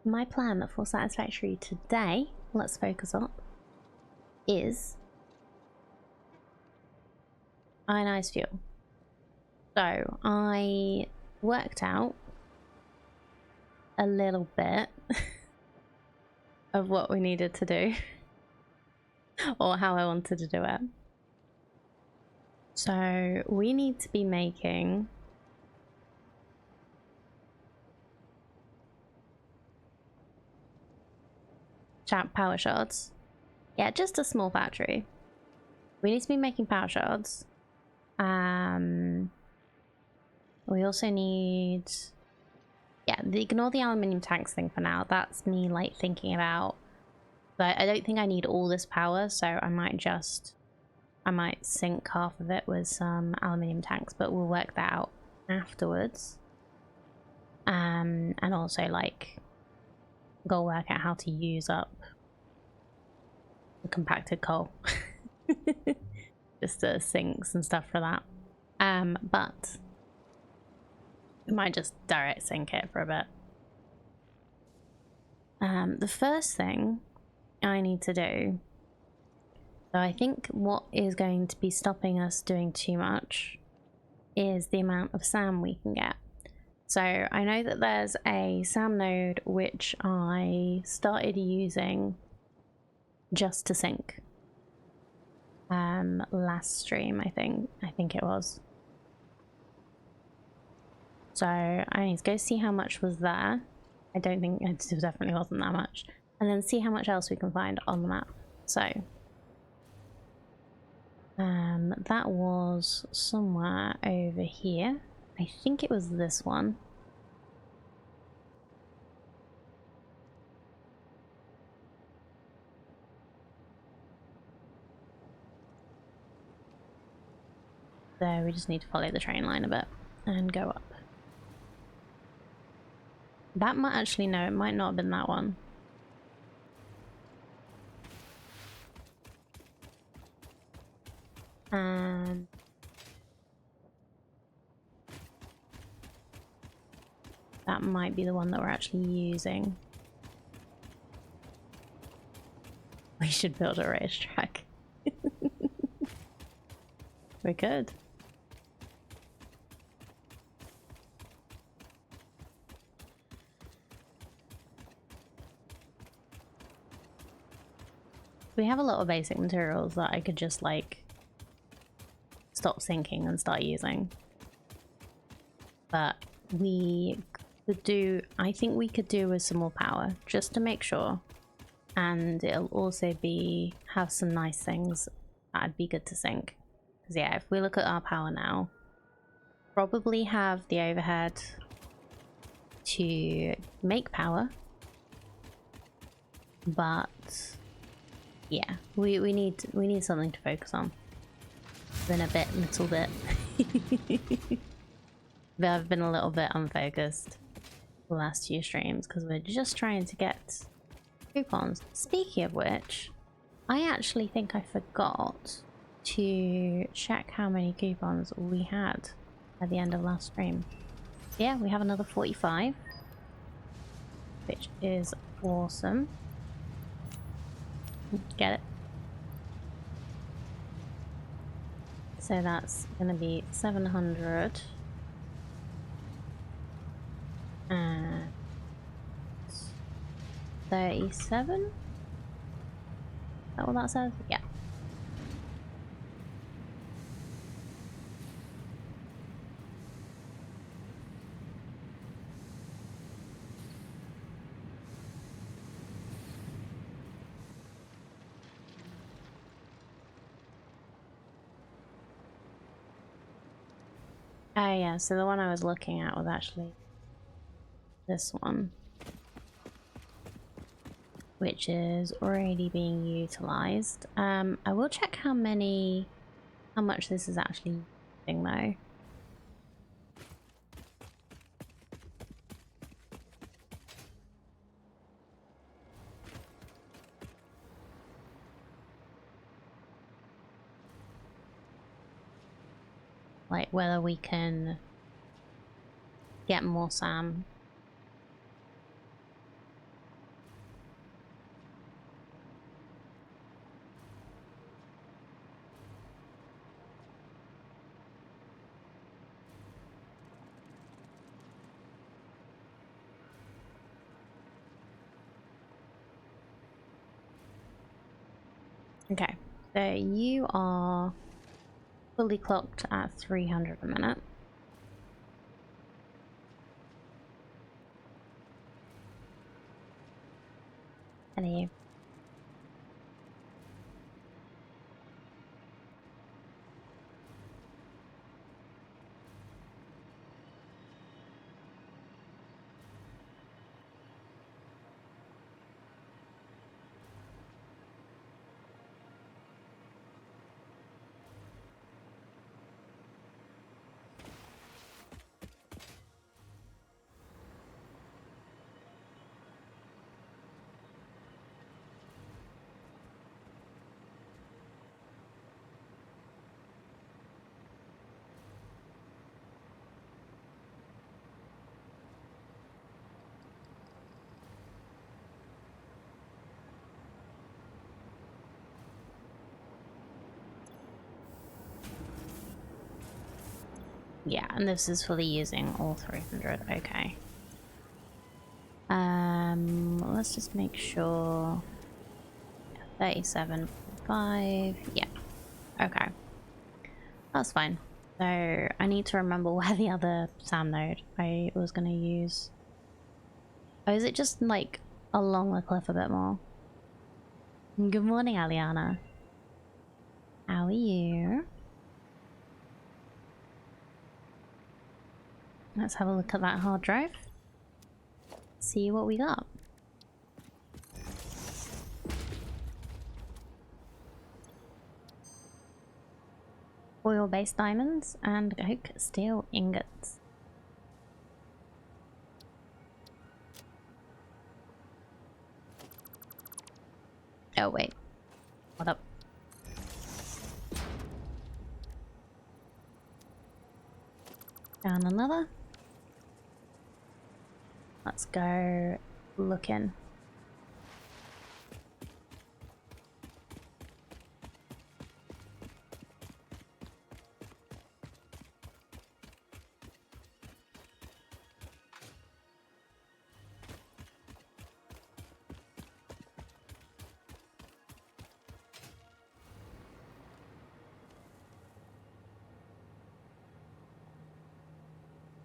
my plan for Satisfactory today, let's focus up, is ionized fuel. So I worked out a little bit of what we needed to do or how I wanted to do it. So we need to be making power shards. Yeah, just a small factory. We need to be making power shards. We also need, yeah, ignore the aluminium tanks thing for now. That's me like thinking about, but I don't think I need all this power, so I might sink half of it with some aluminium tanks, but we'll work that out afterwards. And also like go work out how to use up the compacted coal. Just sinks and stuff for that. But we might just direct sink it for a bit. The first thing I need to do, so I think what is going to be stopping us doing too much is the amount of SAM we can get. So I know that there's a SAM node which I started using just to sink last stream, I think it was. So I need to go see how much was there. I don't think it definitely wasn't that much, and then see how much else we can find on the map. So that was somewhere over here. I think it was this one. So we just need to follow the train line a bit and go up. That might actually, no, it might not have been that one. That might be the one that we're actually using. We should build a racetrack. We could. We have a lot of basic materials that I could just like stop sinking and start using. But we could do, I think we could do with some more power just to make sure. And it'll also be, have some nice things that'd be good to sink. Because yeah, if we look at our power now, probably have the overhead to make power. But yeah, we need something to focus on. Been a little bit. I've been a little bit unfocused the last few streams because we're just trying to get coupons. Speaking of which, I actually think I forgot to check how many coupons we had at the end of last stream. Yeah, we have another 45, which is awesome. Get it? So that's gonna be 700 and 37? Is that what that says? Yeah. Oh yeah, so the one I was looking at was actually this one, which is already being utilized. I will check how much this is actually using though. Like whether we can get more SAM. Okay, so you are fully clocked at 300 a minute. Hello. Yeah, and this is fully using all 300. Okay. Let's just make sure. 37.5. Yeah. Okay. That's fine. So I need to remember where the other SAM node I was gonna use. Oh, is it just like along the cliff a bit more? Good morning, Aliana. How are you? Let's have a look at that hard drive. See what we got. Oil-based diamonds and oak steel ingots. Oh wait, what up? Down another. Let's go looking.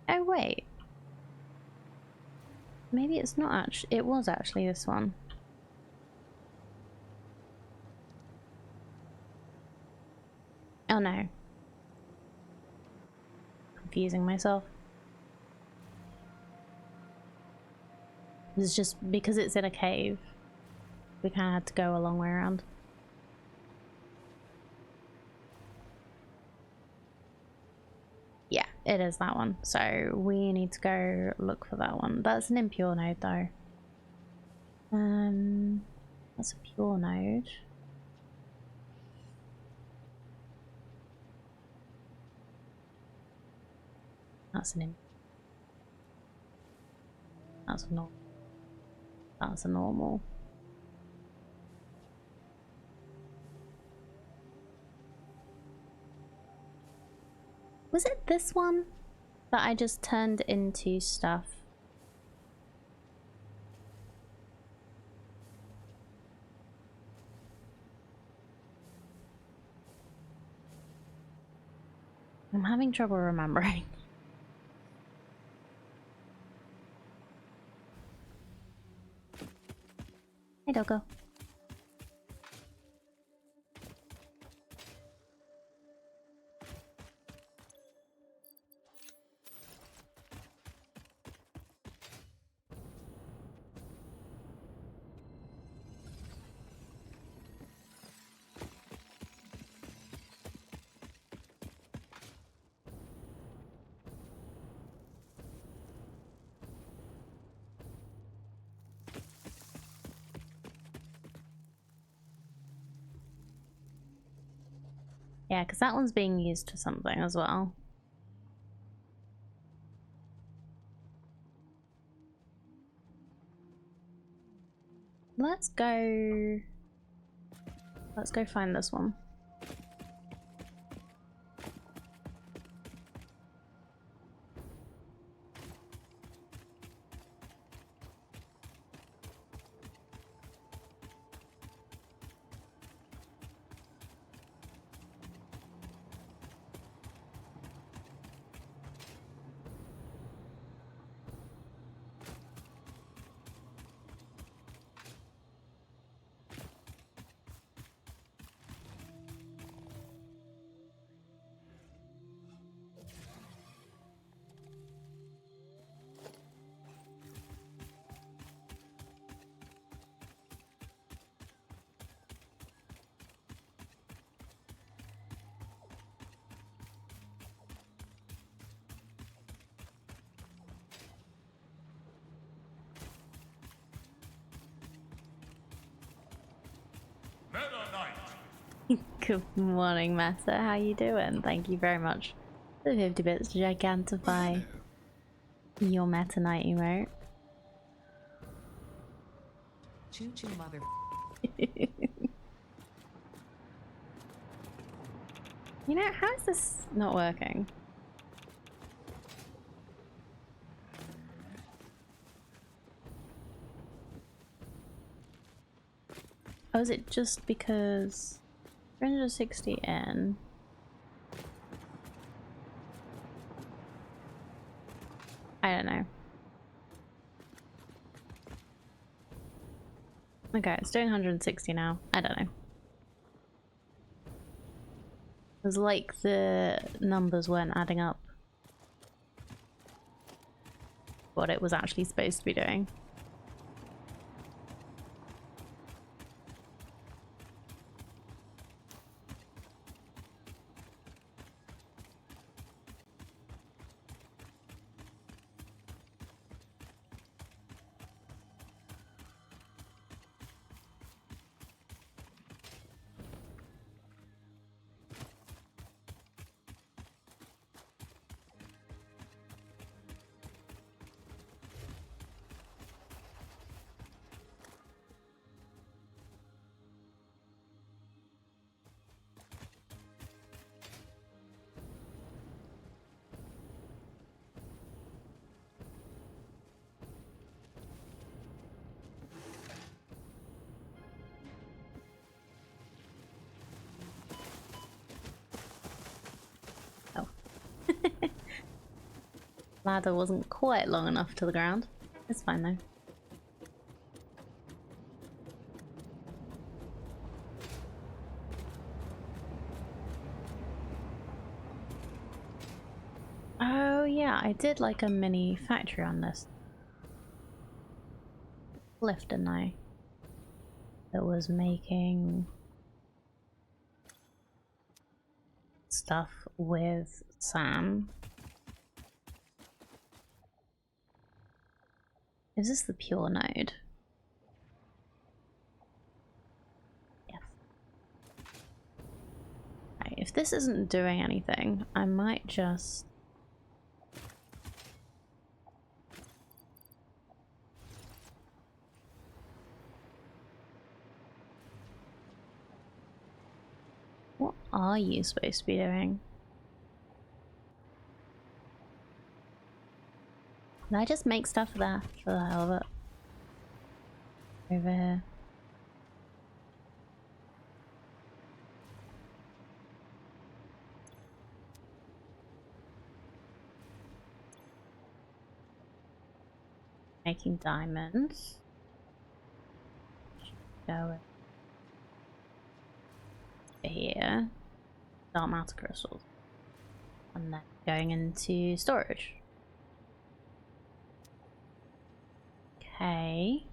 Oh wait. Maybe it's not actually, it was actually this one. Oh no. Confusing myself. It's just because it's in a cave. We kind of had to go a long way around. Yeah, it is that one. So we need to go look for that one. That's an impure node though. That's a pure node. That's an that's a normal. That's a normal. Was it this one that I just turned into stuff? I'm having trouble remembering. Hey, Doggo. Yeah, because that one's being used for something as well. Let's go find this one. Good morning, Meta. How you doing? Thank you very much for the 50 bits to gigantify your Meta Knight emote. Choo-choo, mother. You know, how is this not working? Oh, is it just because 360 in? I don't know. Okay, it's doing 160 now. I don't know. It was like the numbers weren't adding up what it was actually supposed to be doing. Ladder wasn't quite long enough to the ground. It's fine though. Oh yeah, I did like a mini factory on this lift, didn't I? That was making stuff with Sam. Is this the pure node? Yes. Right, if this isn't doing anything, I might just... What are you supposed to be doing? Can I just make stuff there for the hell of it? Over here. Making diamonds. Go over here. Dark matter crystals. And then going into storage. Okay.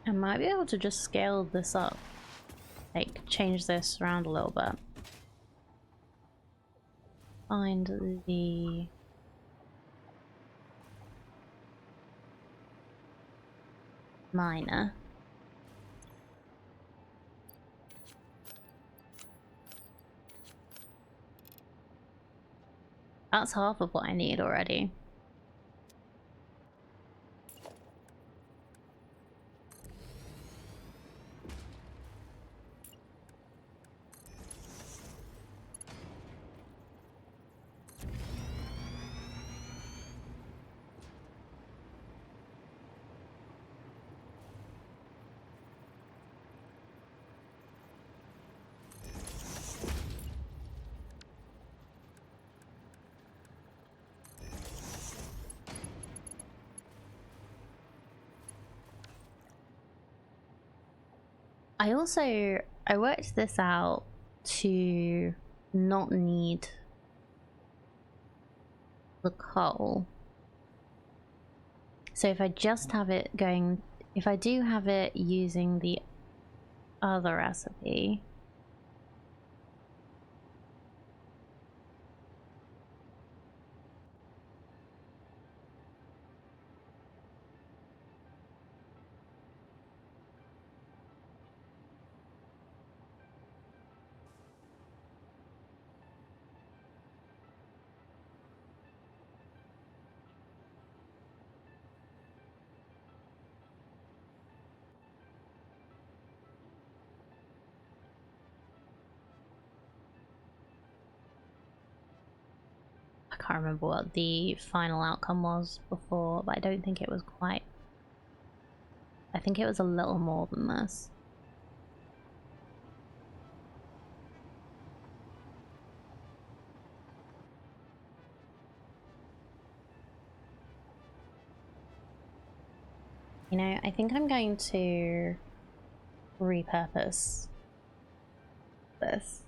I might be able to just scale this up. Like, change this around a little bit. Find the... miner. That's half of what I need already. I worked this out to not need the coal. So if I just have it going, if I do have it using the other recipe, I can't remember what the final outcome was before, but I don't think it was quite. I think it was a little more than this. You know, I think I'm going to repurpose this.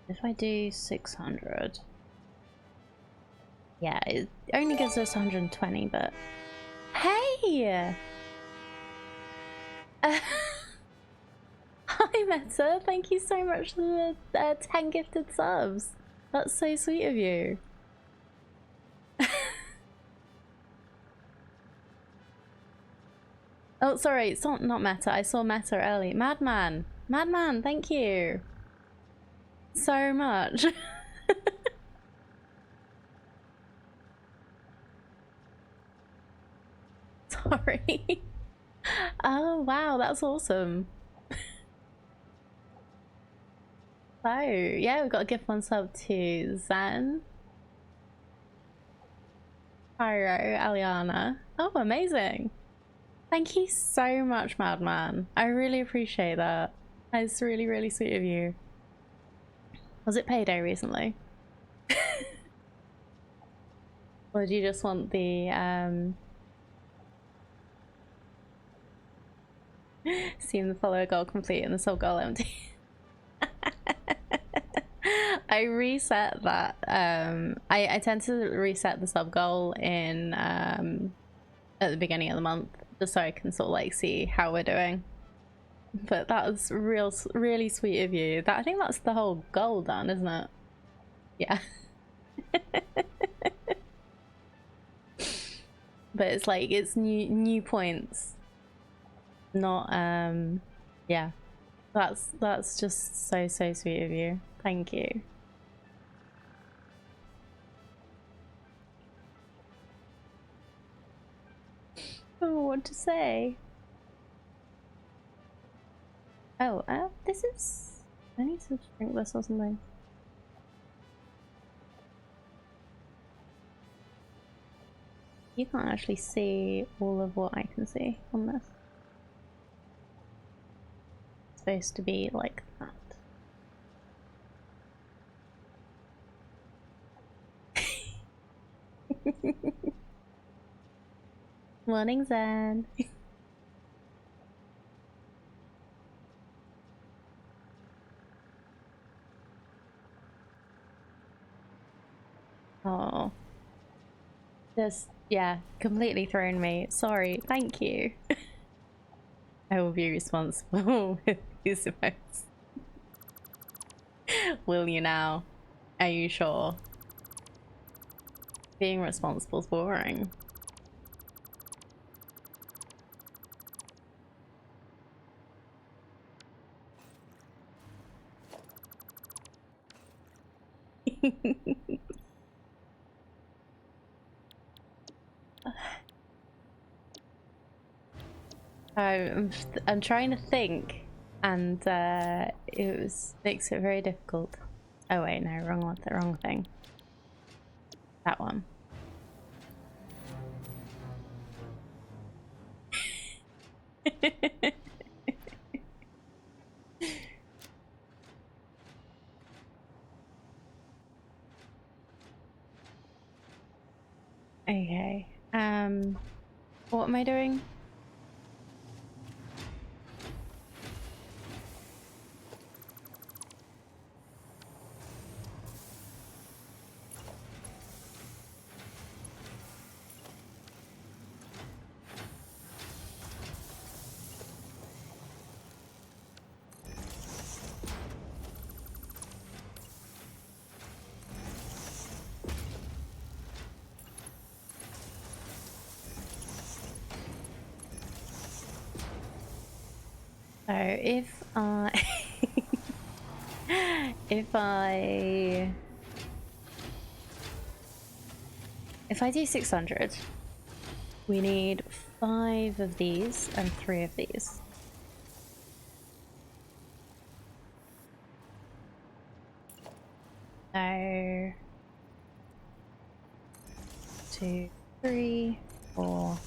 If I do 600, yeah, it only gives us 120, but hey! Hi Meta, thank you so much for the 10 gifted subs. That's so sweet of you. Oh, sorry, it's not Meta. I saw Meta early. Madman, thank you so much. Sorry. Oh wow, that's awesome. So yeah, we've got a gift one sub to Zen, Pyro, Aliana. Oh, amazing. Thank you so much, Madman. I really appreciate that. That's really, really sweet of you. Was it payday recently? Or do you just want the seeing the follower goal complete and the sub goal empty? I reset that. I tend to reset the sub goal in at the beginning of the month, just so I can sort of like see how we're doing. But that was really sweet of you. That, I think that's the whole goal done, isn't it? Yeah. But it's like it's new points, not yeah. That's just so sweet of you. Thank you. Oh, what to say? Oh, this is. I need to drink this or something. You can't actually see all of what I can see on this. It's supposed to be like that. Morning, Zen. Oh. Just, yeah, completely thrown me. Sorry, thank you. I will be responsible with these emotes. Will you now? Are you sure? Being responsible is boring. I'm trying to think, and makes it very difficult. Oh wait, no, wrong one, the wrong thing. That one. Okay. What am I doing? So if I if I do 600, we need 5 of these and 3 of these. So 2, 3, 4,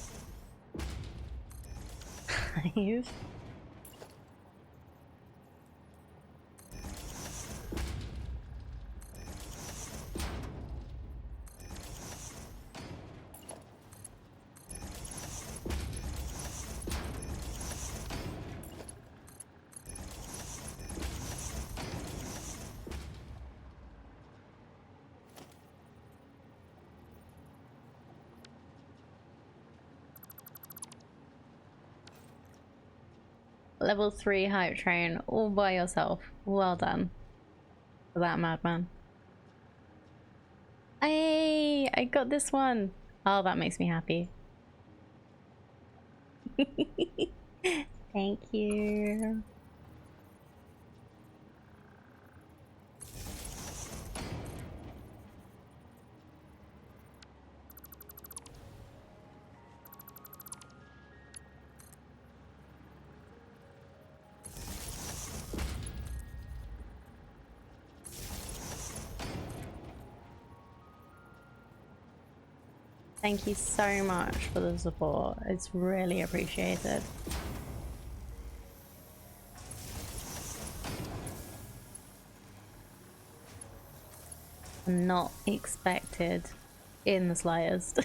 5. Level 3 hype train all by yourself. Well done for that, madman. Hey, I got this one. Oh, that makes me happy. Thank you. Thank you so much for the support. It's really appreciated. Not expected in the slightest.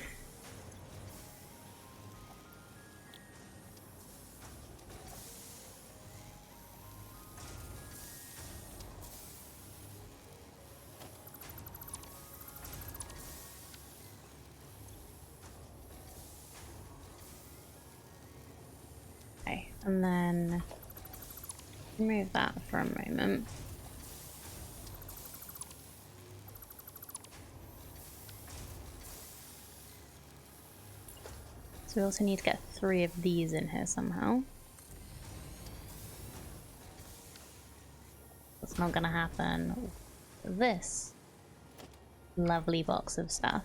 Okay, and then remove that for a moment. So we also need to get 3 of these in here somehow. That's not gonna happen with this lovely box of stuff.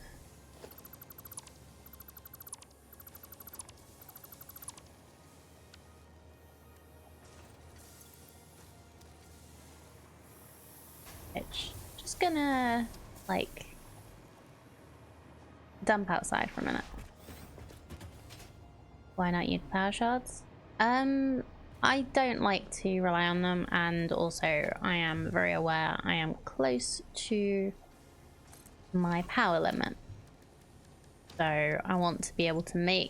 Which, just gonna, like, dump outside for a minute. Why not use power shards? I don't like to rely on them, and also I am very aware I am close to my power limit. So I want to be able to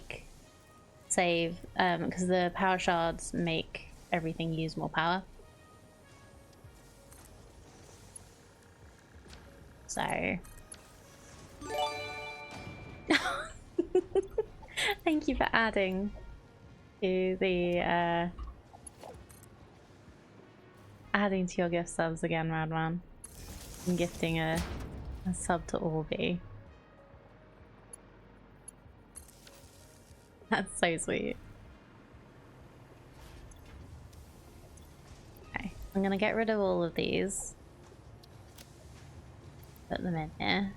save, because the power shards make everything use more power. So thank you for adding to the adding to your gift subs again, Radman. And gifting a sub to Orby. That's so sweet. Okay, I'm gonna get rid of all of these. Put them in here.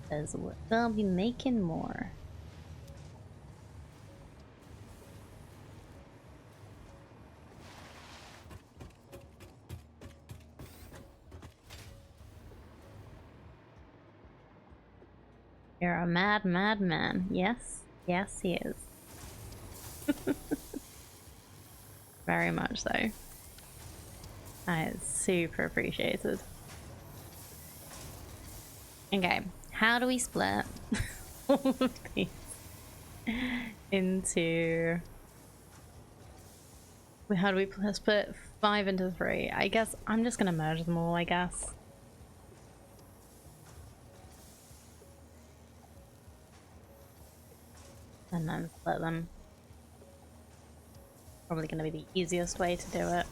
Because we'll be making more. You're a mad, mad man. Yes. Yes, he is. Very much so. That is super appreciated. Okay, how do we split all of these into... How do we split 5 into 3? I guess I'm just gonna merge them all, I guess. And then split them. Probably gonna be the easiest way to do it.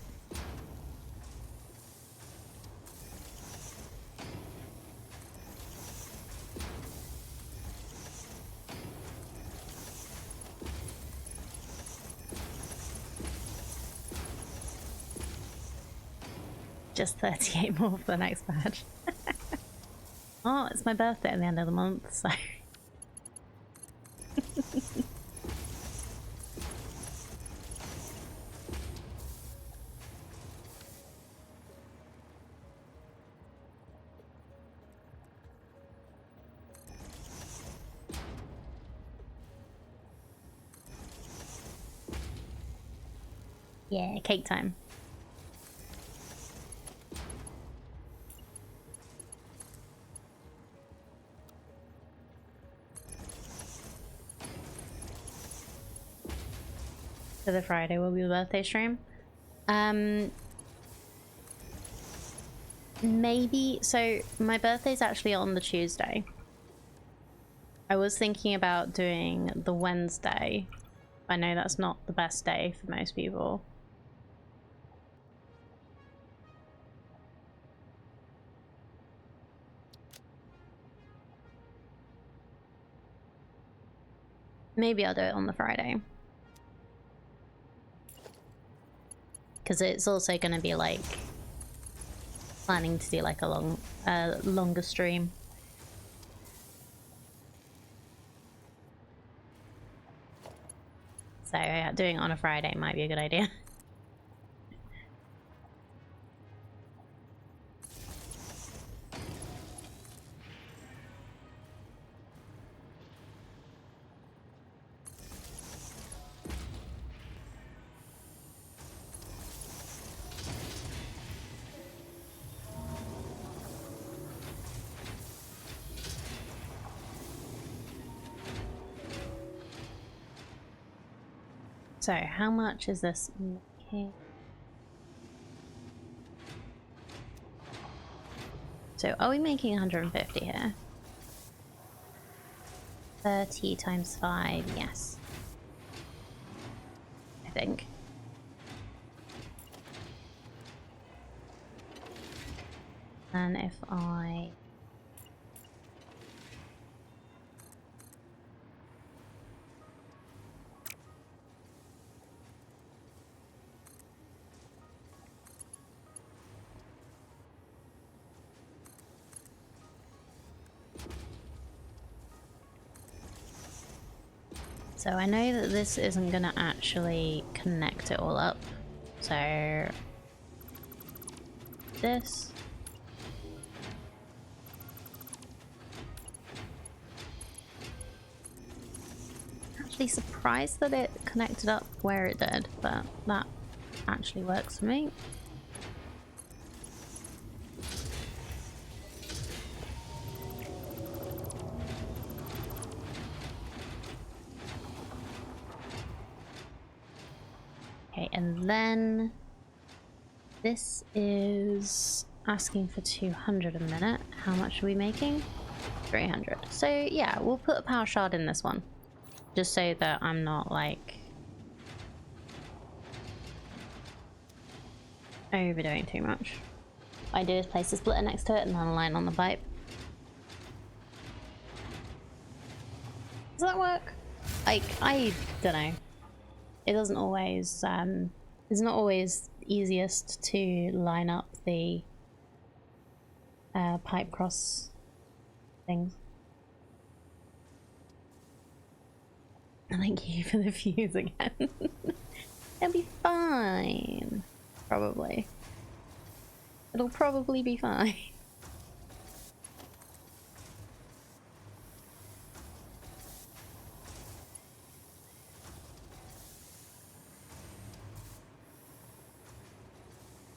Just 38 more for the next batch. Oh, it's my birthday at the end of the month, so... Yeah, cake time. So the Friday will be the birthday stream. Maybe, so my birthday's actually on the Tuesday. I was thinking about doing the Wednesday. I know that's not the best day for most people. Maybe I'll do it on the Friday. Because it's also going to be like planning to do like a longer stream. So yeah, doing it on a Friday might be a good idea. So how much is this making? So are we making 150 here? 30 times 5, yes. I think. And if I... So I know that this isn't going to actually connect it all up. So this. Actually surprised that it connected up where it did, but that actually works for me. Okay, and then this is asking for 200 a minute. How much are we making? 300. So yeah, we'll put a power shard in this one. Just so that I'm not like overdoing too much. What I do is place a splitter next to it and then a line on the pipe. Does that work? Like, I don't know. It doesn't always, it's not always easiest to line up the pipe cross things. Thank you for the fuse again. It'll be fine. Probably. It'll probably be fine.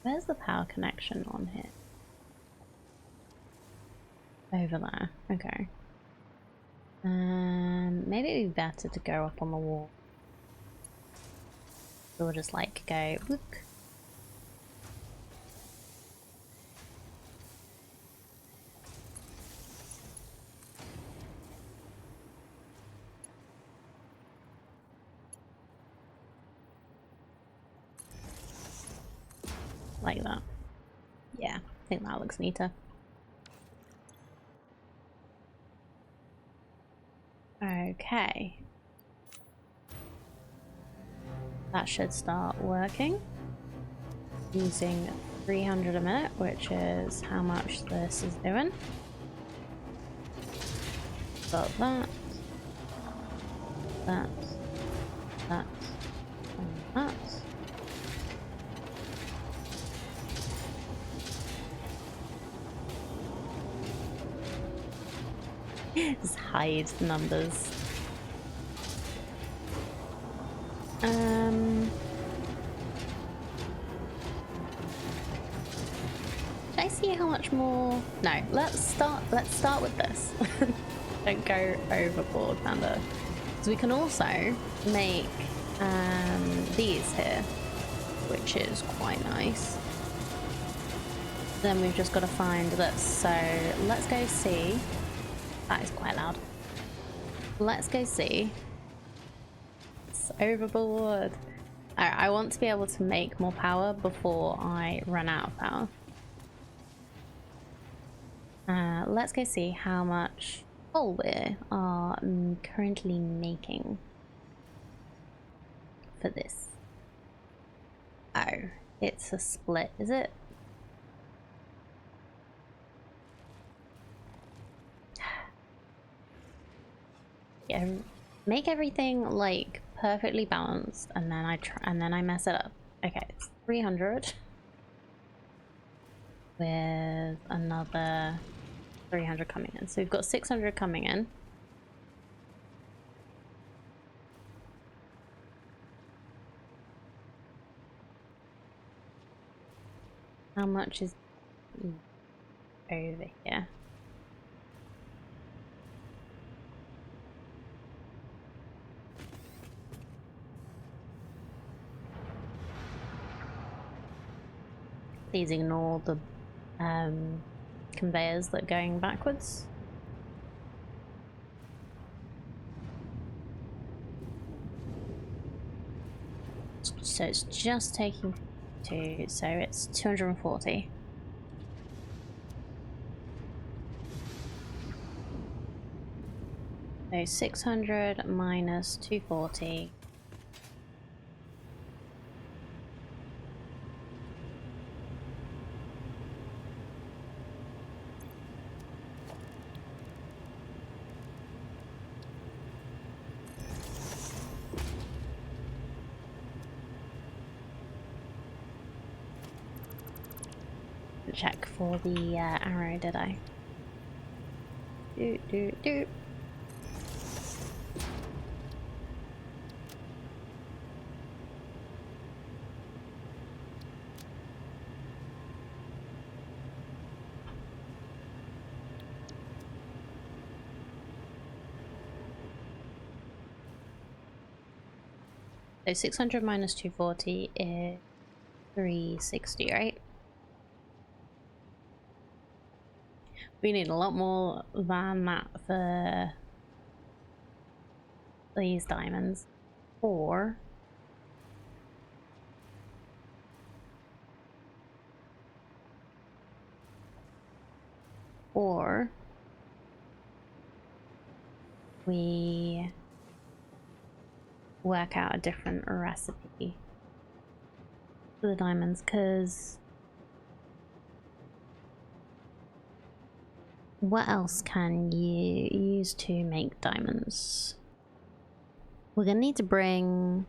Where's the power connection on here? Over there. Okay. Maybe it'd be better to go up on the wall. We'll just like go whoop. Like that. Yeah, I think that looks neater. Okay. That should start working. Using 300 a minute, which is how much this is doing. Got that. That. That. And that. Just hide the numbers. Should I see how much more? No, let's start with this. Don't go overboard, Panda. So we can also make these here, which is quite nice. Then we've just got to find this. So let's go see. That is quite loud. Let's go see. It's overboard. I want to be able to make more power before I run out of power. Let's go see how much coal we are currently making for this. Oh, it's a split, is it? Yeah, make everything like perfectly balanced, and then I mess it up. Okay, it's 300 with another 300 coming in. So we've got 600 coming in. How much is over here? Please ignore the conveyors that are going backwards. So it's just taking two, so it's 240. So 600 minus 240. Check for the arrow, did I? Do. So 600 minus 240 is 360, right? We need a lot more than that for these diamonds. Or we work out a different recipe for the diamonds, because what else can you use to make diamonds? We're gonna need to bring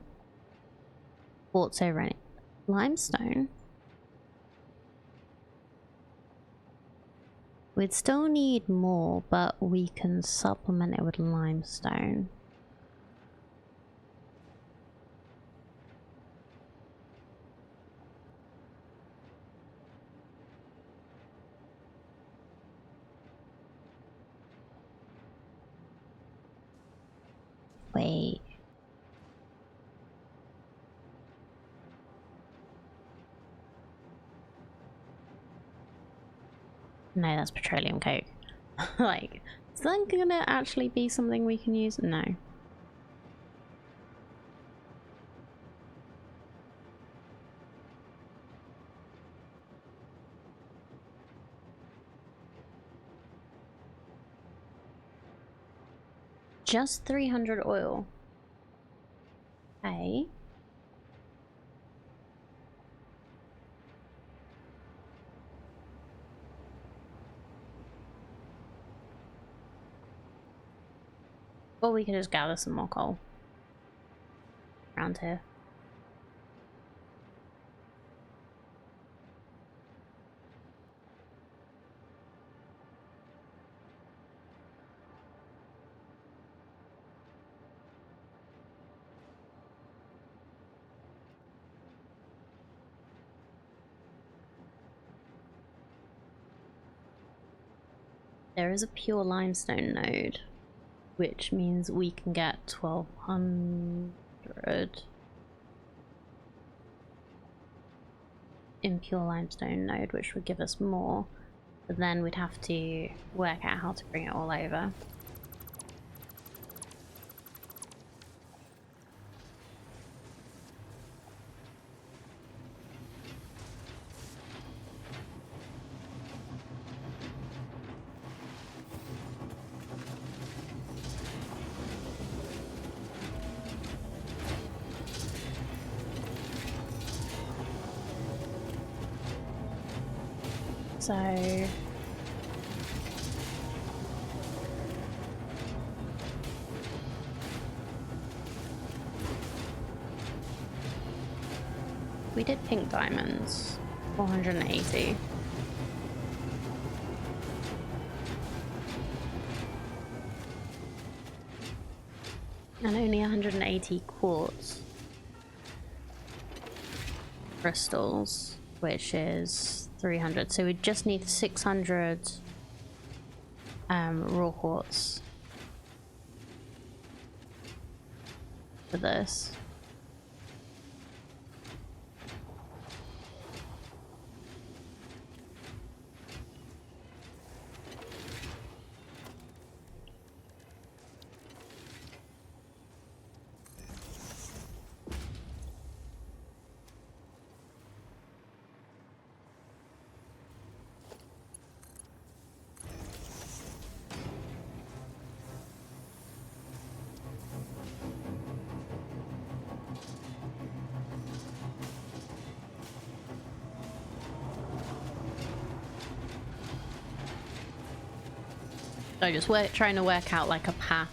quartz over any limestone. We'd still need more, but we can supplement it with limestone. Wait. No, that's petroleum coke. Like, is that gonna actually be something we can use? No. Just 300 oil. Okay. Or we could just gather some more coal around here. There is a pure limestone node, which means we can get 1200 in pure limestone node, which would give us more, but then we'd have to work out how to bring it all over. So we did pink diamonds, 480. And only 180 quartz crystals, which is 300. So we just need 600 raw quartz for this. So just trying to work out like a path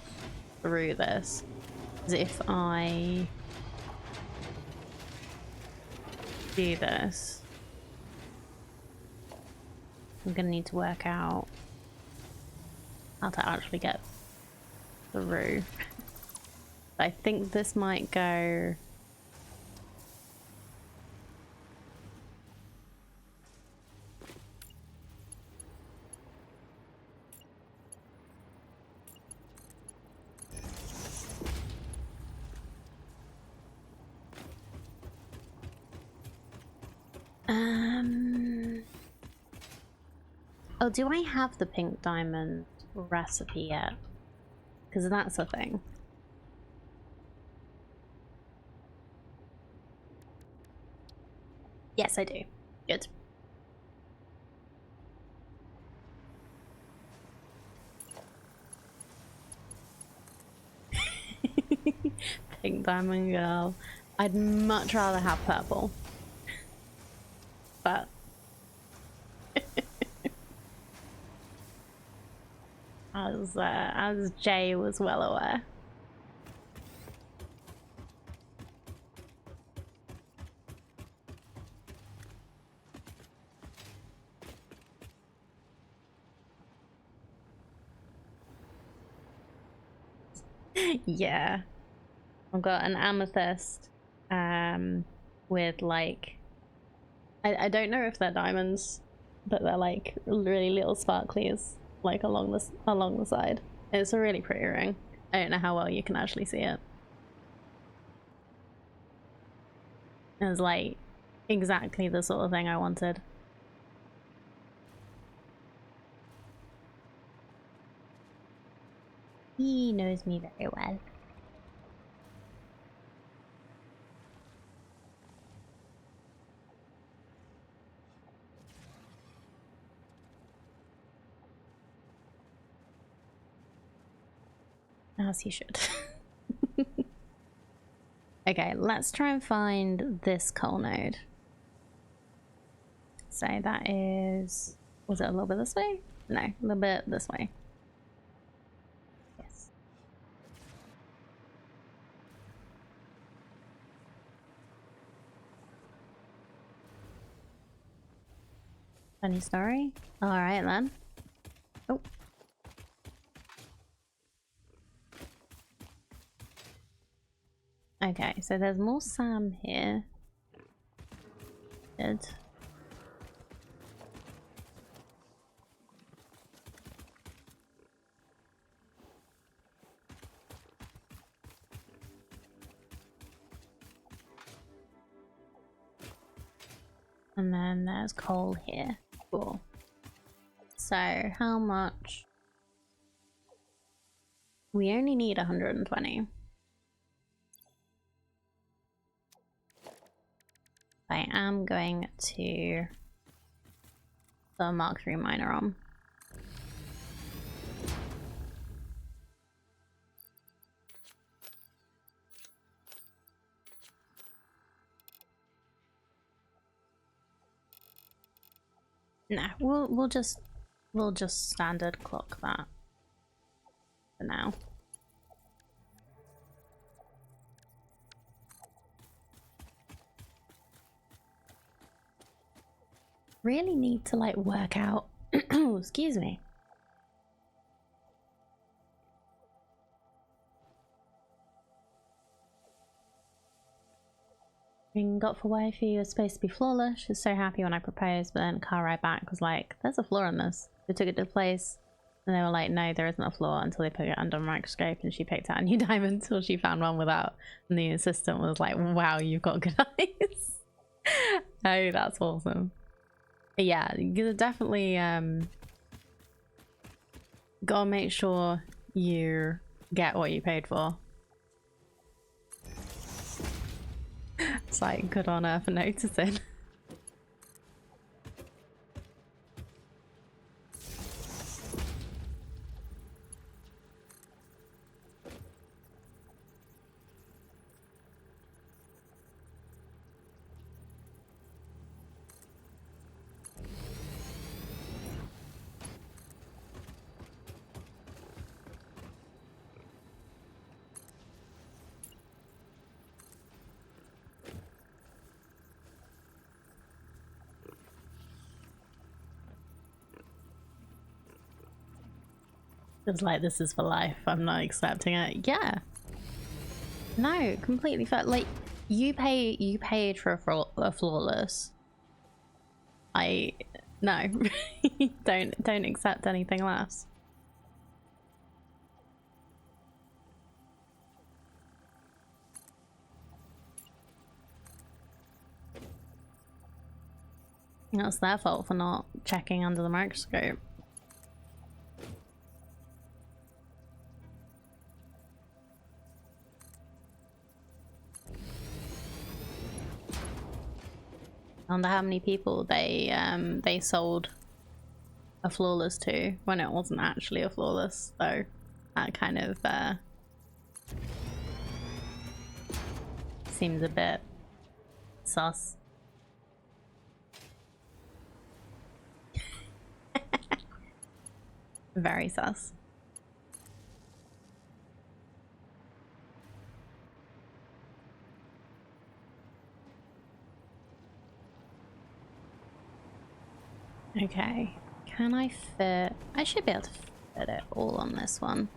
through this. Because if I do this, I'm gonna need to work out how to actually get through. I think this might go... Oh, do I have the pink diamond recipe yet? Because that's a thing. Yes, I do. Good. Pink diamond girl. I'd much rather have purple. But... as Jay was well aware. Yeah. I've got an amethyst with like I don't know if they're diamonds, but they're like really little sparklies like along the side. It's a really pretty ring. I don't know how well you can actually see it. It was like exactly the sort of thing I wanted. He knows me very well. As he should. Okay, let's try and find this coal node. So that is... was it a little bit this way? No, a little bit this way. Yes. Funny story? Alright then. Oh. Okay, so there's more Sam here. Good. And then there's coal here. Cool. So how much? We only need 120. I am going to put a Mark III miner on. Nah, we'll just standard clock that for now. Really need to like work out excuse me. Being got for wifey was supposed to be flawless. She was so happy when I proposed, but then car ride back was like, there's a flaw in this. They took it to the place and they were like, no, there isn't a flaw, until they put it under a microscope and she picked out a new diamond until she found one without. And the assistant was like, wow, you've got good eyes. Oh, that's awesome. But yeah, you definitely gotta make sure you get what you paid for. It's like good on her for noticing. It's like, this is for life. I'm not accepting it. Yeah. No, completely fair. Like, you paid for a flawless. No. don't accept anything less. That's their fault for not checking under the microscope. I wonder how many people they sold a flawless to when it wasn't actually a flawless, though. That kind of seems a bit sus. Very sus. Okay, can I fit? I should be able to fit it all on this one.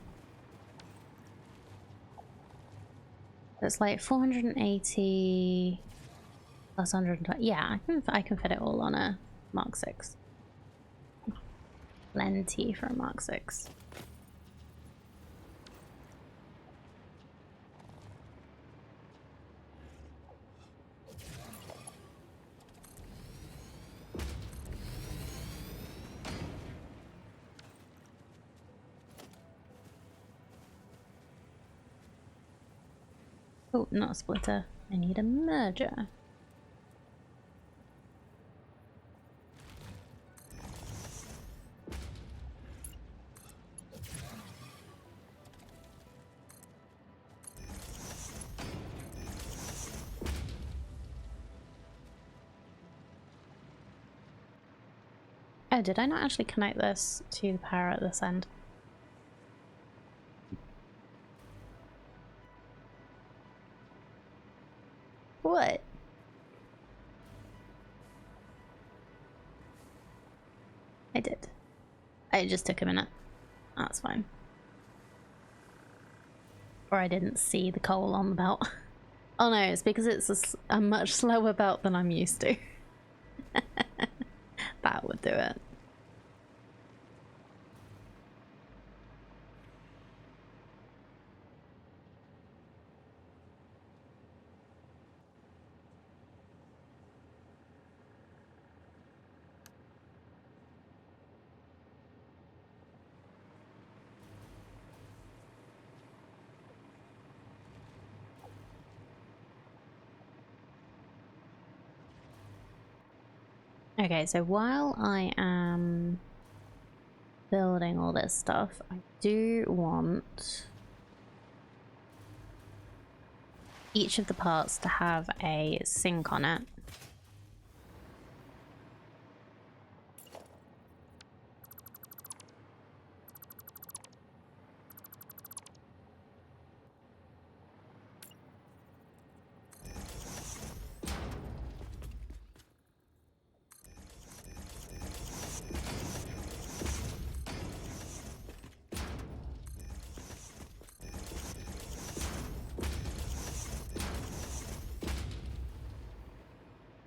It's like 480 plus 120. Yeah, I can fit it all on a Mark 6. Plenty for a Mark 6. Oh, not a splitter. I need a merger. Oh, did I not actually connect this to the power at this end? What? I did. It just took a minute. That's fine. Or I didn't see the coal on the belt. Oh no, it's because it's a much slower belt than I'm used to. That would do it. Okay, so while I am building all this stuff, I do want each of the parts to have a sink on it.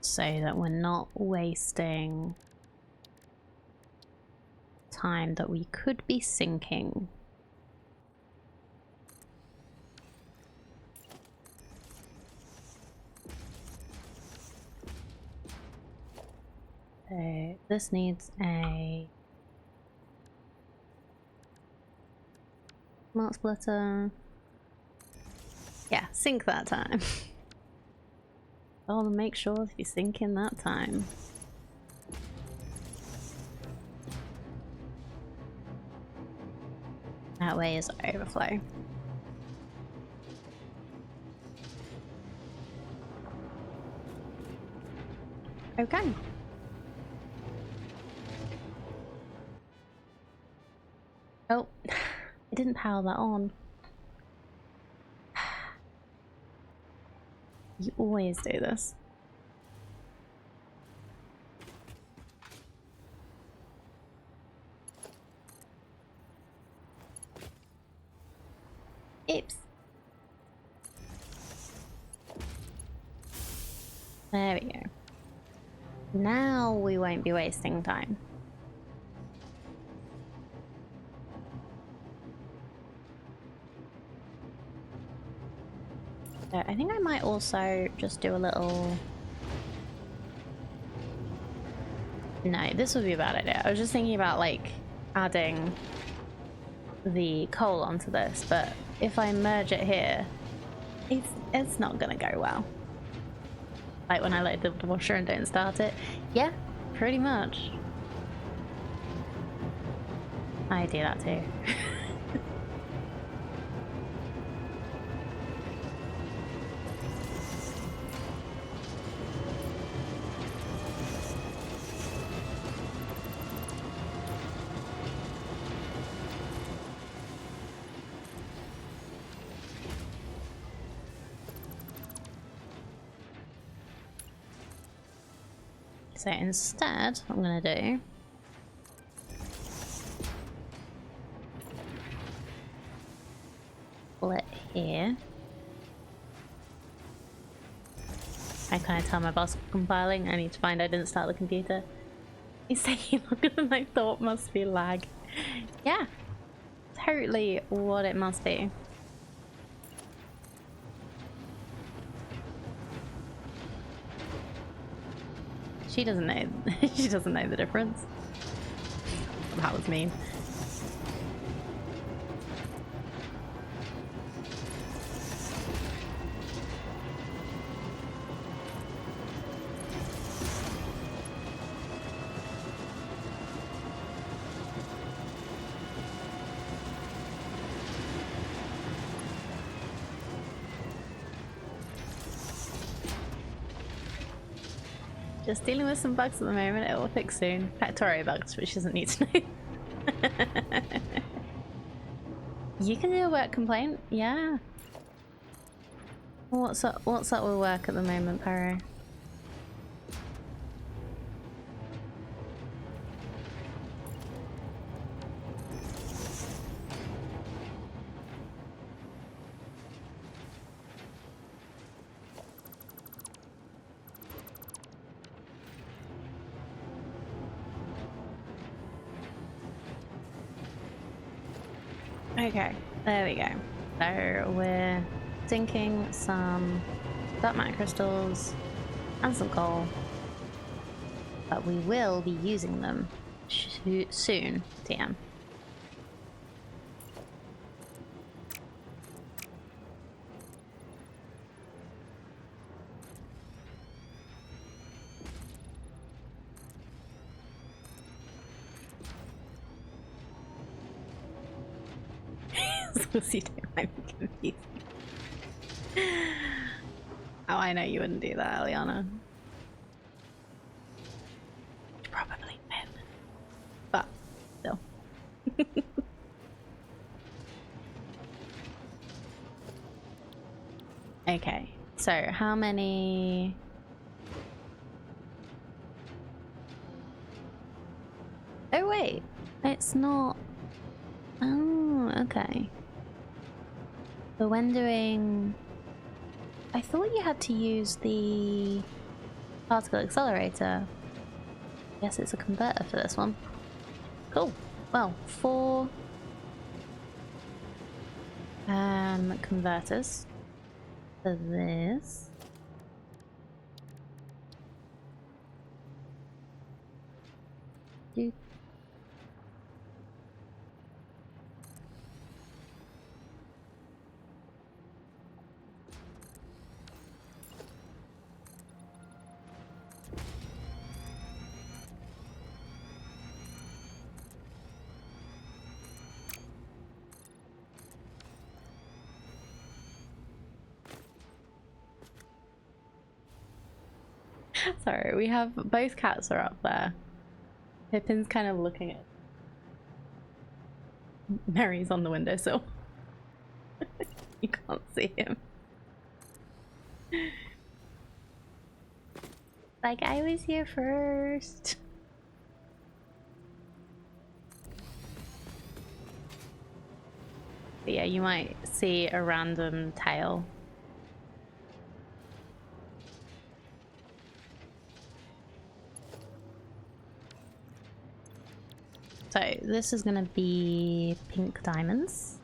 So that we're not wasting time that we could be sinking. So this needs a smart splitter. Yeah, sink that time. Oh, make sure if you sink in that time. That way is overflow. Okay. Oh, I didn't power that on. You always do this. Oops. There we go. Now we won't be wasting time. So I think I might also just do a little... No, this would be a bad idea. I was just thinking about like adding the coal onto this, but if I merge it here, it's not gonna go well. Like when I load the washer and don't start it. Yeah, pretty much. I do that too. So instead, what I'm gonna do split here. I kind of tell my boss compiling. I need to find I didn't start the computer. It's taking longer than I thought. Must be lag. Yeah, totally what it must be. She doesn't know. She doesn't know the difference. That was mean. Just dealing with some bugs at the moment. It will fix soon. Factorio bugs, which doesn't need to know. You can do a work complaint, yeah. What's up with work at the moment, Perro? Okay, there we go. So we're sinking some dark matter crystals and some coal, but we will be using them soon, TM. You don't mind me confused. Oh, I know you wouldn't do that, Eliana. Probably men. But still. Okay, so how many? Oh wait, it's not. Oh, okay. But when doing... I thought you had to use the particle accelerator. Guess it's a converter for this one. Cool. Well, 4 converters for this. Sorry, we have both cats are up there. Pippin's kind of looking at Mary's on the windowsill. You can't see him. Like, I was here first. But yeah, you might see a random tail. So this is gonna be pink diamonds.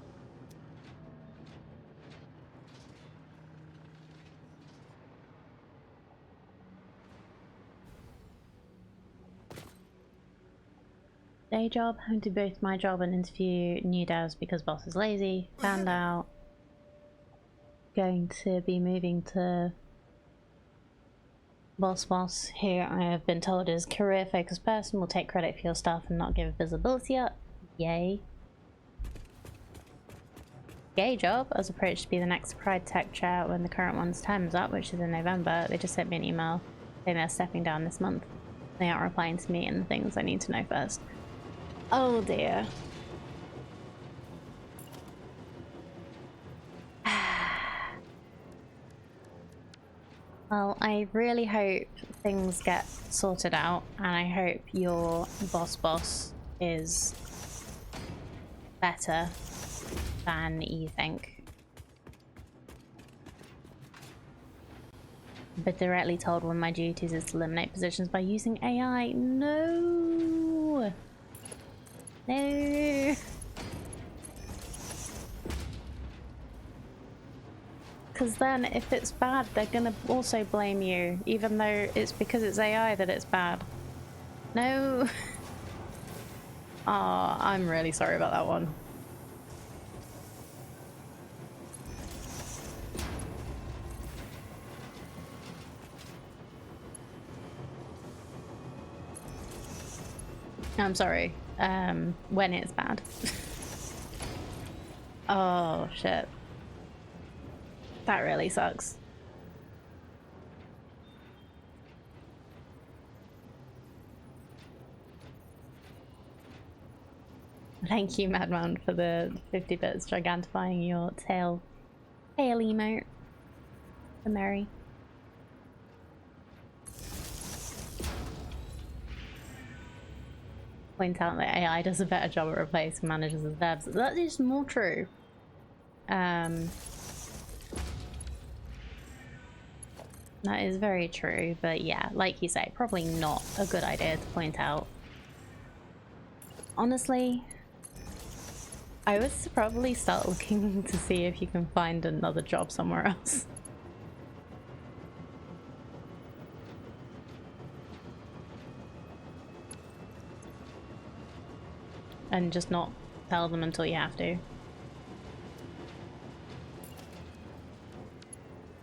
Day job, home to both my job and interview new devs because boss is lazy. Found out. Going to be moving to boss, who I have been told is career focused person, will take credit for your stuff and not give visibility up. Yay. Gay job, I was approached to be the next Pride Tech chair when the current one's term is up, which is in November. They just sent me an email saying they're stepping down this month. They aren't replying to me and the things I need to know first. Oh dear. Well, I really hope things get sorted out, and I hope your boss is better than you think. But directly told one of my duties is to eliminate positions by using AI. No! No! Because then, if it's bad, they're gonna also blame you, even though it's because it's AI that it's bad. No! Aw, I'm really sorry about that one. I'm sorry. When it's bad. Oh, shit. That really sucks. Thank you, Madman, for the 50 bits gigantifying your tail emote. For Mary. Point out that AI does a better job at replacing managers as devs. That is more true. That is very true, but yeah, like you say, probably not a good idea to point out. Honestly, I would probably start looking to see if you can find another job somewhere else. And just not tell them until you have to.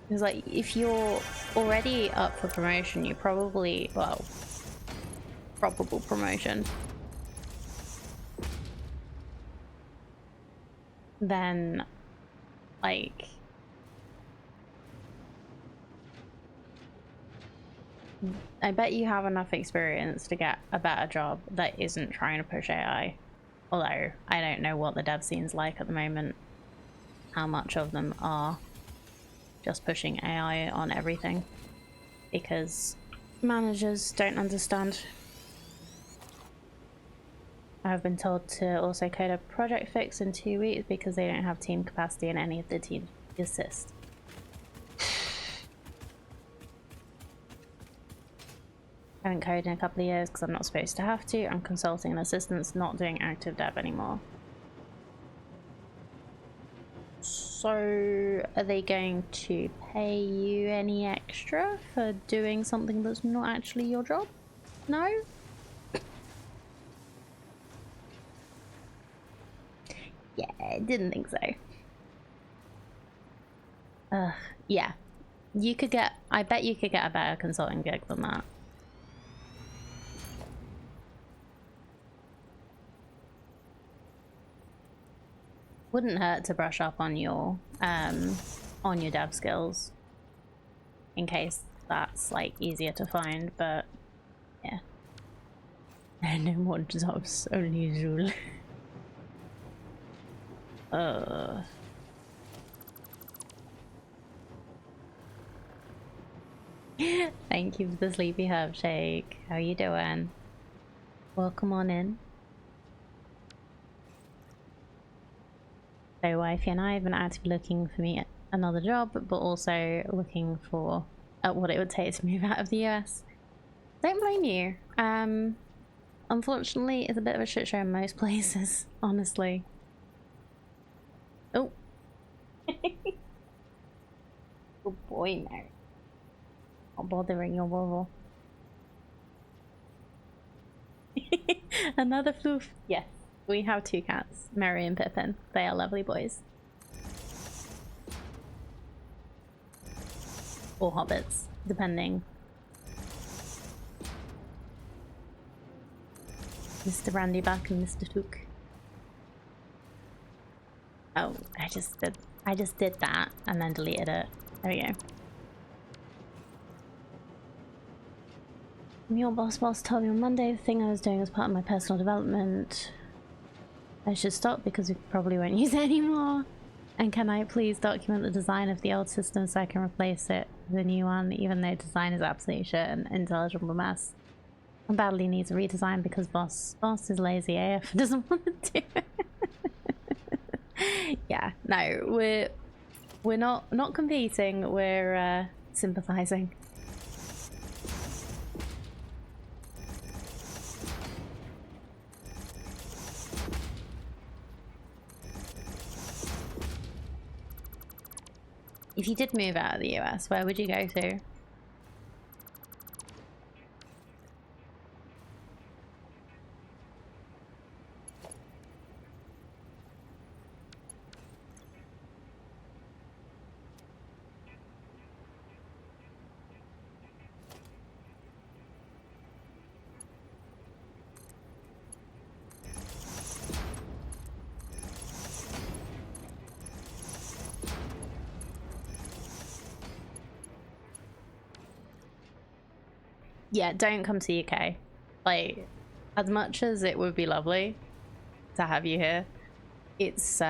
Because like, if you're already up for promotion, you probably, well, probable promotion, then like I bet you have enough experience to get a better job that isn't trying to push AI. Although I don't know what the dev scene's like at the moment, how much of them are just pushing AI on everything, because managers don't understand. I've been told to also code a project fix in 2 weeks because they don't have team capacity in any of the teams to assist. I haven't coded in a couple of years because I'm not supposed to have to. I'm consulting an assistant's not doing active dev anymore. So are they going to pay you any extra for doing something that's not actually your job? No? Yeah, I didn't think so. Yeah. You could get, I bet you could get a better consulting gig than that. Wouldn't hurt to brush up on your dev skills in case that's like easier to find, but yeah. No more jobs, only Jules. Thank you for the sleepy herb shake. How you doing? Welcome on in. So wifey and I have been actively looking for me another job, but also looking for what it would take to move out of the US. Don't blame you. Unfortunately, it's a bit of a shit show in most places, honestly. Oh. Good boy, Mary. Not bothering your wobble. Another floof. Yes. We have 2 cats, Mary and Pippin. They are lovely boys. Or hobbits, depending. Mr. Randybuck and Mr. Took. Oh, I just did that and then deleted it. There we go. Your boss told me on Monday the thing I was doing as part of my personal development I should stop because we probably won't use it anymore. And can I please document the design of the old system so I can replace it with a new one, even though design is absolutely shit and intelligible mess. And badly needs a redesign because boss is lazy AF, doesn't want to do it. Yeah, no, we're not competing, we're sympathizing. If you did move out of the US, where would you go to? Yeah, don't come to UK. Like, as much as it would be lovely, to have you here. It's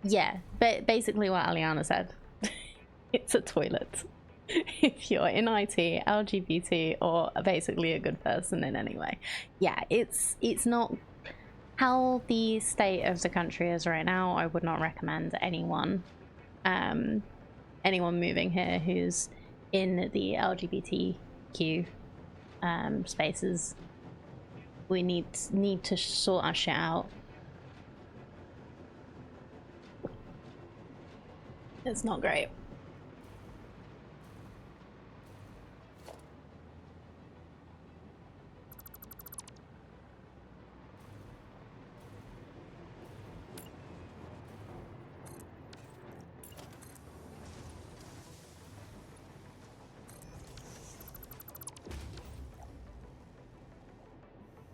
yeah, but basically what Aliana said. It's a toilet. If you're in IT, LGBT, or basically a good person in any way. Yeah, it's not how the state of the country is right now. I would not recommend anyone moving here who's in the LGBTQ spaces. We need to sort our shit out. It's not great.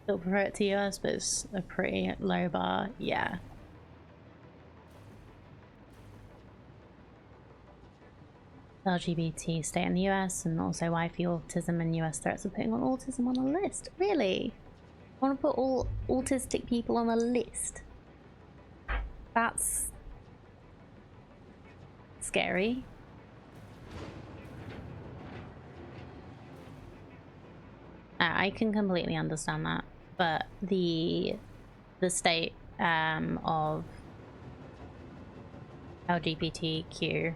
Still prefer it to US, but it's a pretty low bar. Yeah. LGBT stay in the US, and also why few autism and US threats are putting on autism on a list. Really? I want to put all autistic people on a list. That's scary. I can completely understand that, but the state of LGBTQ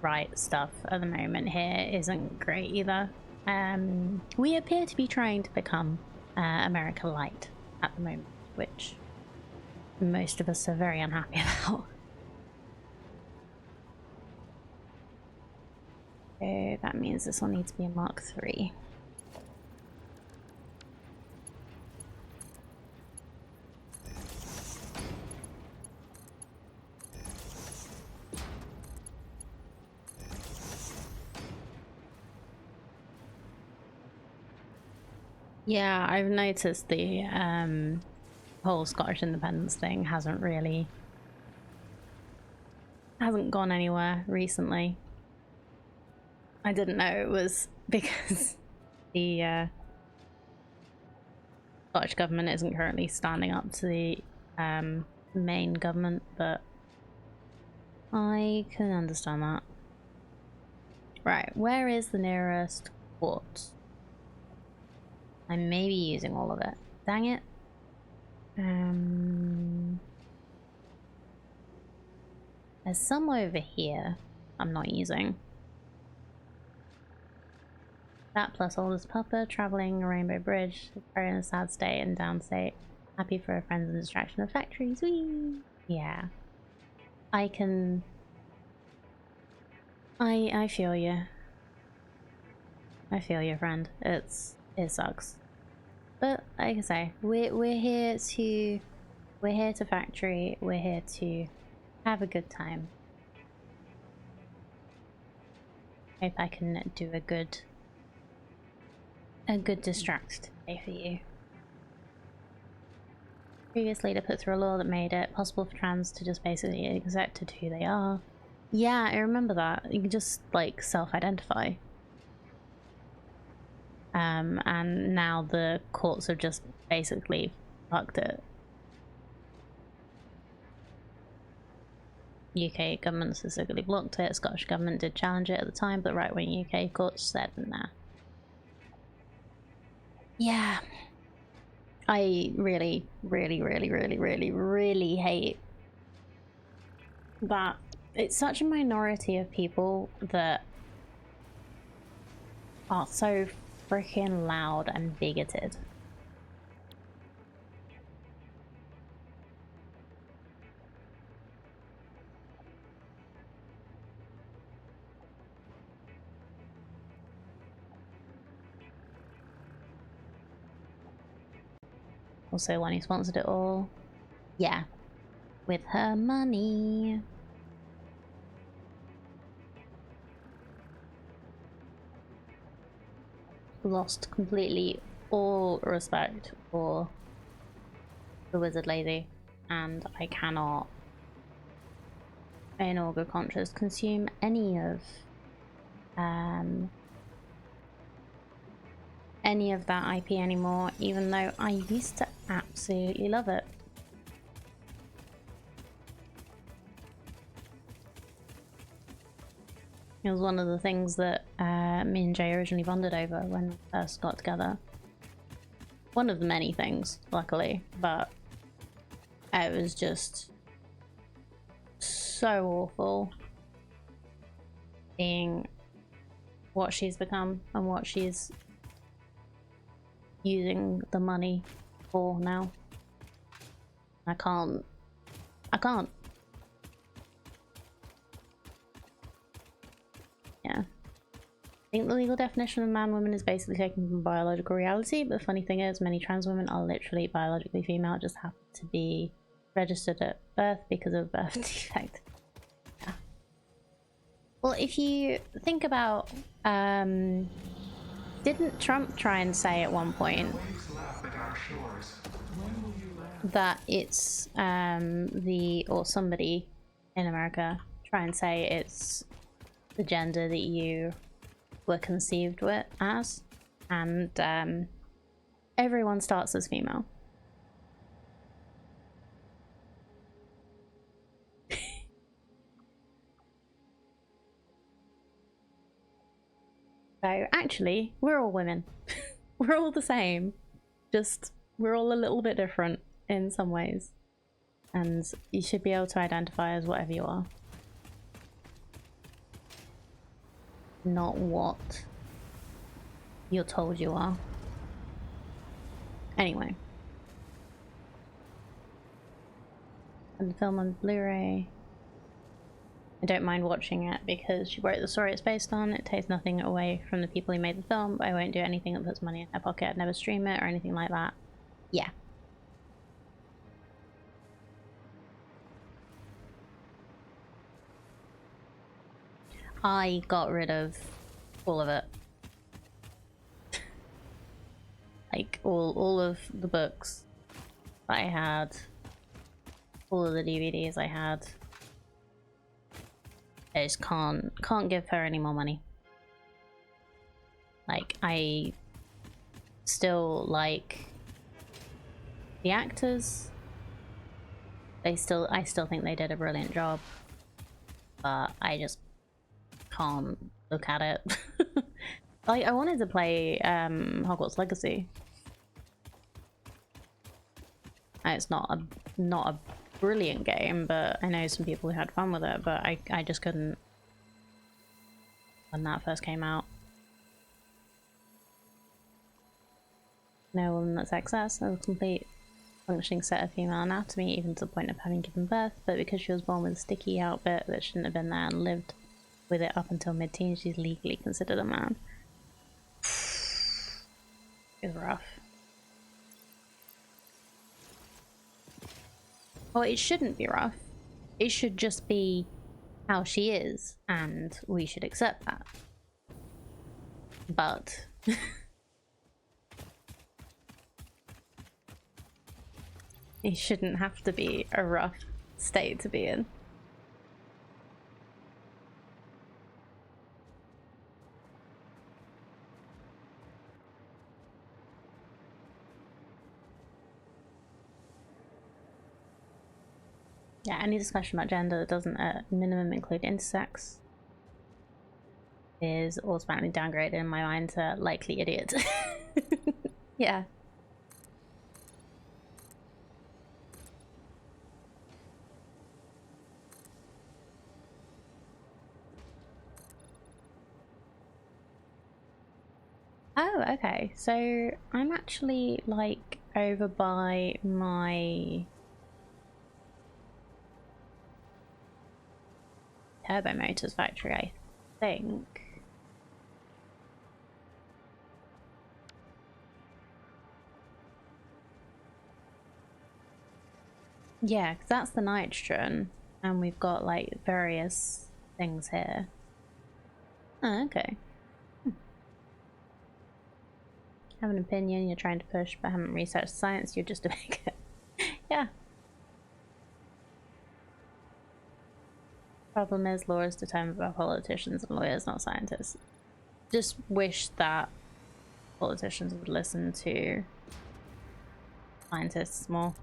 right stuff at the moment here isn't great either. We appear to be trying to become America Light at the moment, which most of us are very unhappy about. So that means this will need to be a Mark III. Yeah, I've noticed the whole Scottish independence thing hasn't gone anywhere recently. I didn't know it was because the Scottish government isn't currently standing up to the main government, but I can understand that. Right, where is the nearest port? I may be using all of it. Dang it. There's some over here I'm not using. That plus oldest pupper, traveling a Rainbow Bridge, very in a sad state and downstate. Happy for her friends and distraction of factories. Whee! Yeah. I can... I feel you. I feel you, friend. It sucks. But like I say, we're here to factory. We're here to have a good time. Hope I can do a good distract today for you. Previous leader put through a law that made it possible for trans to just basically accept who they are. Yeah, I remember that. You can just like self-identify. And now the courts have just basically fucked it. UK government specifically blocked it. Scottish government did challenge it at the time, but right-wing UK courts said nah. Yeah. I really hate that it's such a minority of people that are so freaking loud and bigoted. Also, one who sponsored it all. Yeah. With her money. Lost completely all respect for the wizard lady, and I cannot in all good conscience consume any of any of that IP anymore, even though I used to absolutely love it. It was one of the things that me and Jay originally bonded over when we first got together. One of the many things, luckily, but it was just so awful seeing what she's become and what she's using the money for now. I can't. Yeah. I think the legal definition of man-woman is basically taken from biological reality, but the funny thing is many trans women are literally biologically female, just happen to be registered at birth because of birth defect. Yeah. Well, if you think about, didn't Trump try and say at one point that it's or somebody in America try and say it's the gender that you were conceived with as, and everyone starts as female. So actually, we're all women. We're all the same, just we're all a little bit different in some ways, and you should be able to identify as whatever you are, not what you're told you are. Anyway, and the film on Blu-ray, I don't mind watching it because she wrote the story it's based on. It takes nothing away from the people who made the film, but I won't do anything that puts money in her pocket. I'd never stream it or anything like that. Yeah. I got rid of all of it. Like all of the books I had, all of the DVDs I had. I just can't give her any more money. Like, I still like the actors. I still think they did a brilliant job, but I just can't look at it. Like, I wanted to play Hogwarts Legacy. It's not a brilliant game, but I know some people who had fun with it, but I just couldn't when that first came out. No woman that's XS has a complete functioning set of female anatomy, even to the point of having given birth, but because she was born with a sticky out bit that shouldn't have been there and lived with it up until mid-teens, she's legally considered a man. It's rough. Well, it shouldn't be rough. It should just be how she is, and we should accept that. But it shouldn't have to be a rough state to be in. Yeah, any discussion about gender that doesn't at minimum include intersex is automatically downgraded in my mind to likely idiot. Yeah. Oh, okay. So I'm actually like over by my Turbo Motors factory, I think. Yeah, because that's the nitrogen, and we've got like various things here. Oh, okay. Have an opinion you're trying to push but haven't researched science, you're just a bigot. Yeah. Problem is, law is determined by politicians and lawyers, not scientists. Just wish that politicians would listen to scientists more.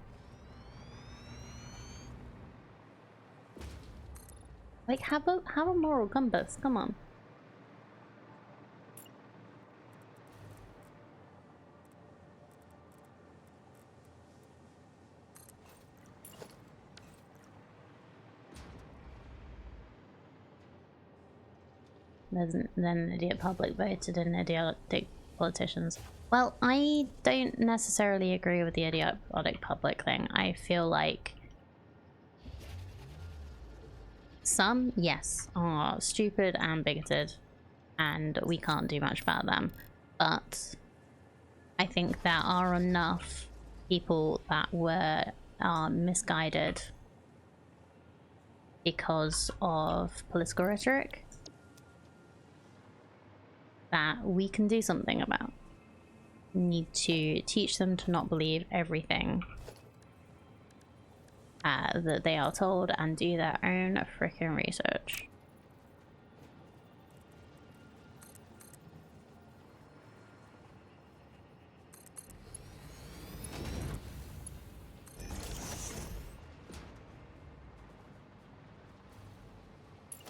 Like, have a moral compass. Come on. Then an idiot public voted in idiotic politicians. Well, I don't necessarily agree with the idiotic public thing. I feel like some, yes, are stupid and bigoted, and we can't do much about them. But I think there are enough people that are misguided because of political rhetoric that we can do something about. We need to teach them to not believe everything that they are told and do their own freaking research.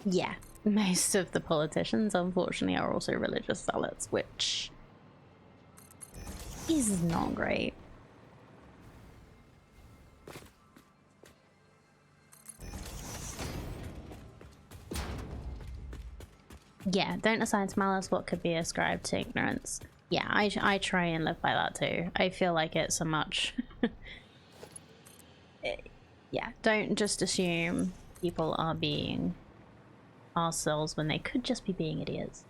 Yeah, most of the politicians, unfortunately, are also religious zealots, which is not great. Yeah, don't assign to malice what could be ascribed to ignorance. Yeah, I try and live by that too. I feel like it's a much... yeah, don't just assume people are being arseholes when they could just be being idiots.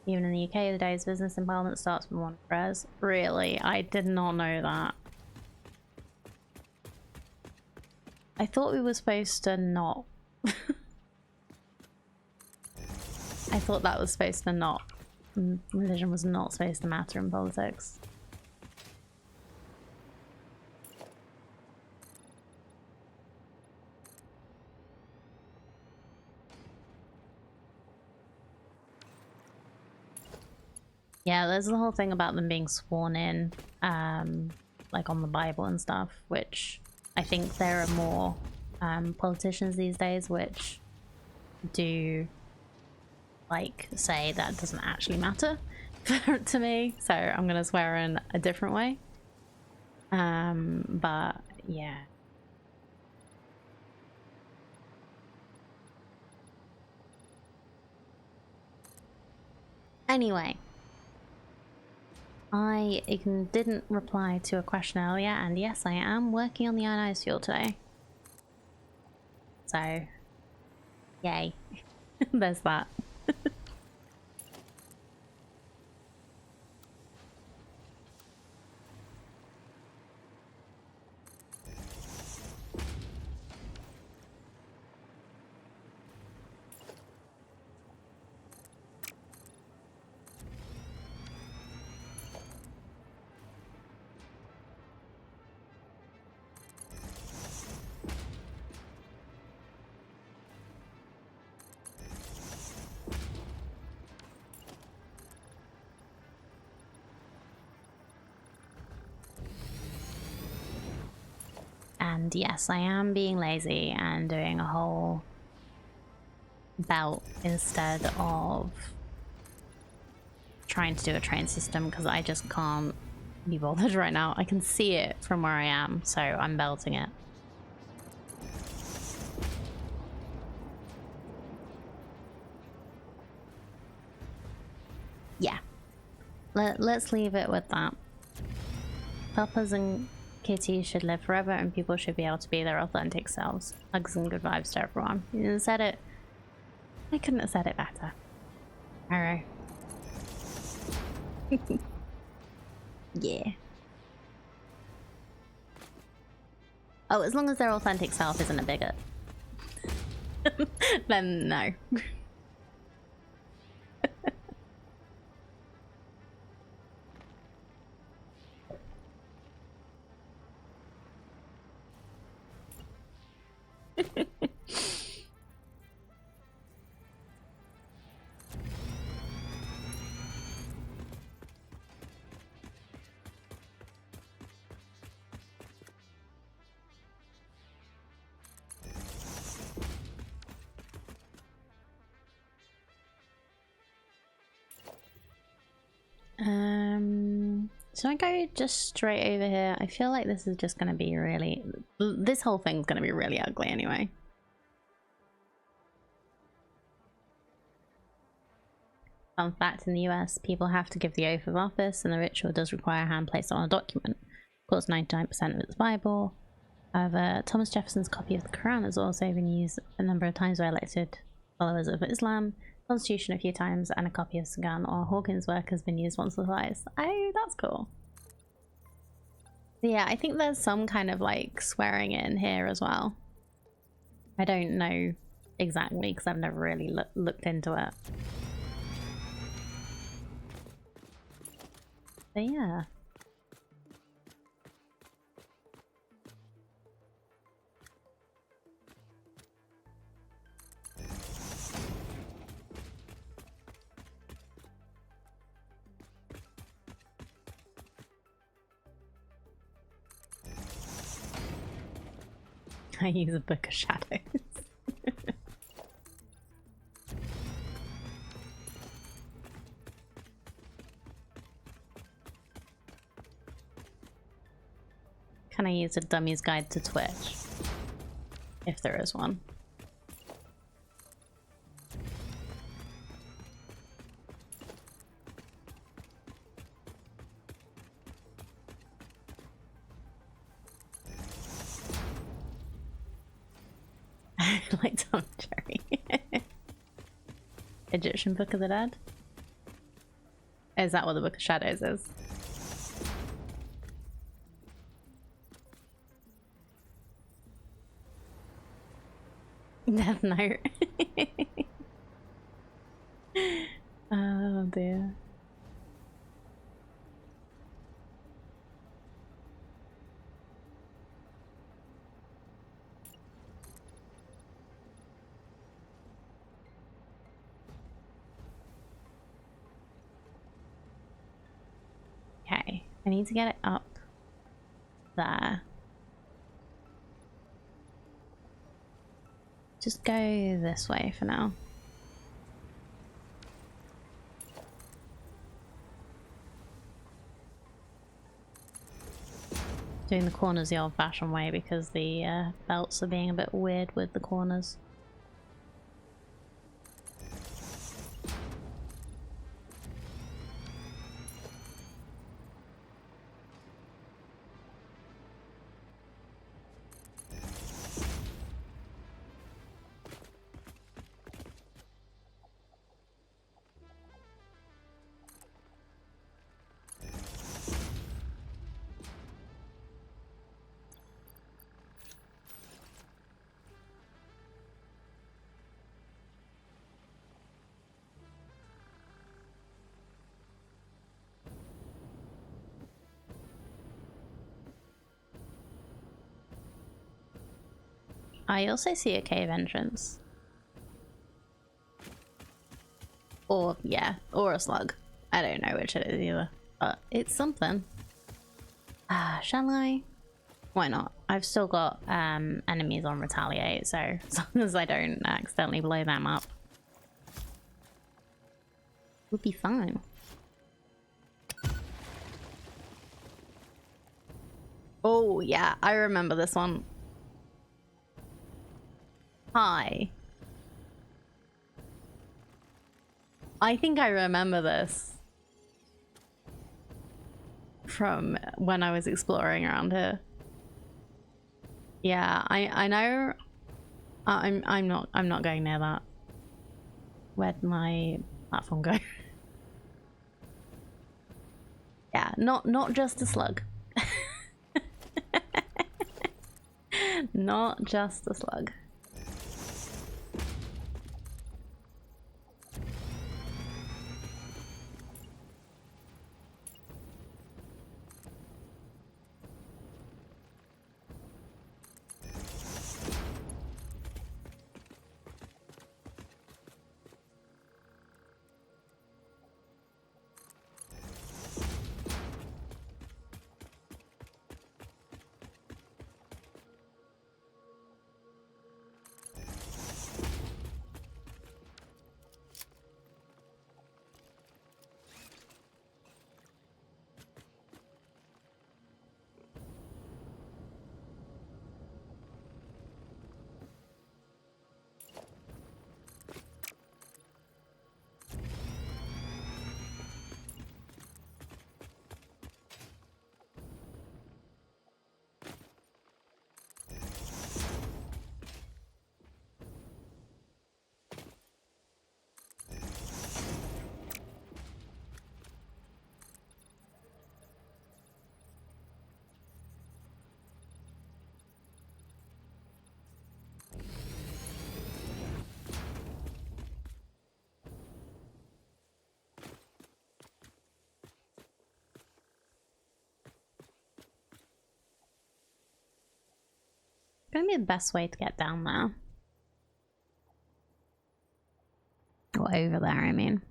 Even in the UK, the day's business in Parliament starts with one prayers. Really? I did not know that. I thought we were supposed to not. I thought that was supposed to not. Religion was not supposed to matter in politics. Yeah, there's the whole thing about them being sworn in, like on the Bible and stuff, which I think there are more politicians these days which do like say that doesn't actually matter to me, so I'm gonna swear in a different way. But yeah. Anyway, I didn't reply to a question earlier, and yes, I am working on the ionized fuel today. So, yay. There's that. And yes, I am being lazy and doing a whole belt instead of trying to do a train system because I just can't be bothered right now. I can see it from where I am, so I'm belting it. Yeah. Let's leave it with that. Papas and Kitty should live forever and people should be able to be their authentic selves. Hugs and good vibes to everyone. You said it. I couldn't have said it better. Alright. Yeah. Oh, as long as their authentic self isn't a bigot. Then no. So I go just straight over here. I feel like this is just going to be really... This whole thing's going to be really ugly anyway. Fun fact, in the US, people have to give the oath of office, and the ritual does require a hand placed on a document. Of course, 99% of it's Bible. However, Thomas Jefferson's copy of the Quran has also been used a number of times by elected followers of Islam, Constitution a few times, and a copy of Sagan or Hawkins' work has been used once or twice. Oh, that's cool. Yeah, I think there's some kind of like swearing in here as well. I don't know exactly because I've never really looked into it. But yeah. I use a book of shadows. Can I use a dummy's guide to Twitch? If there is one. Like Tom Jerry. Egyptian Book of the Dead? Is that what the Book of Shadows is? Death Note. Oh dear. Okay, I need to get it up there. Just go this way for now. Doing the corners the old-fashioned way because the belts are being a bit weird with the corners. I also see a cave entrance. Or, yeah, or a slug. I don't know which it is either. But it's something. Shall I? Why not? I've still got enemies on retaliate, so as long as I don't accidentally blow them up, we'll be fine. Oh yeah, I remember this one. Hi. I think I remember this from when I was exploring around here. Yeah, I know. I'm not going near that. Where'd my platform go? Yeah, not just a slug. Not just a slug. gonna be the best way to get down there. Or over there, I mean.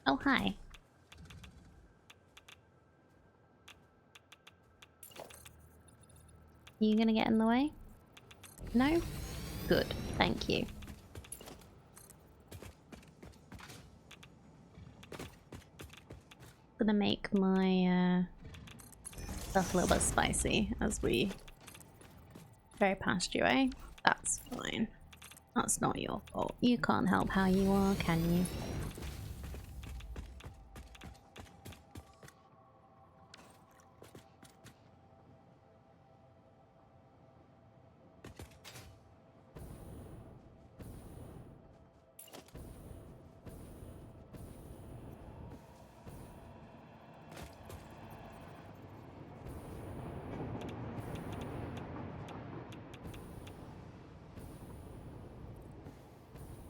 Oh, hi. You gonna get in the way? No? Good, thank you. Gonna make my stuff a little bit spicy as we go past you, eh? That's fine. That's not your fault. You can't help how you are, can you?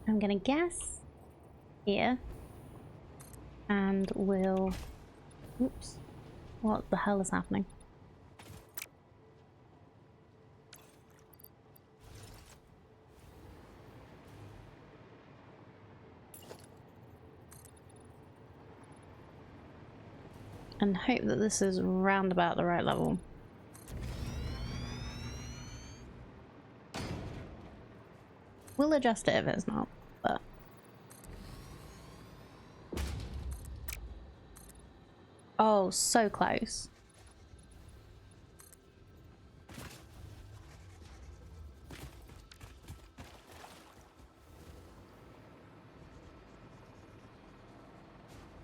I'm gonna guess here, and we'll... Oops. What the hell is happening? And hope that this is round about the right level. We'll adjust it if it's not, but... Oh, so close.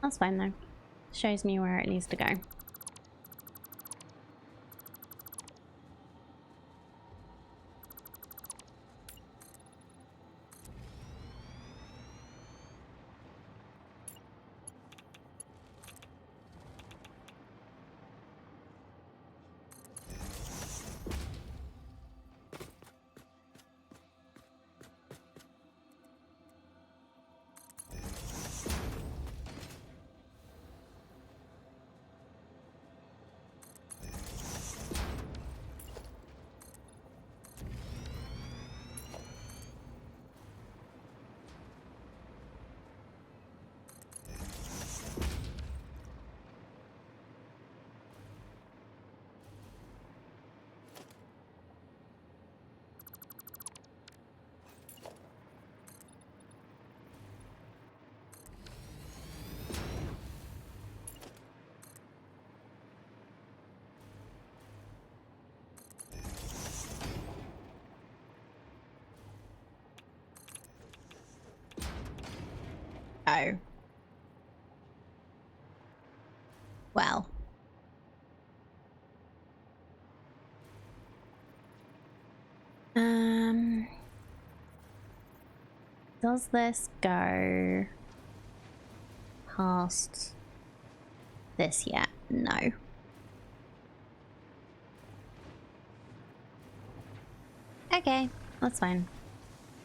That's fine though. Shows me where it needs to go. Oh. Well. Does this go past this yet? No. Okay, that's fine.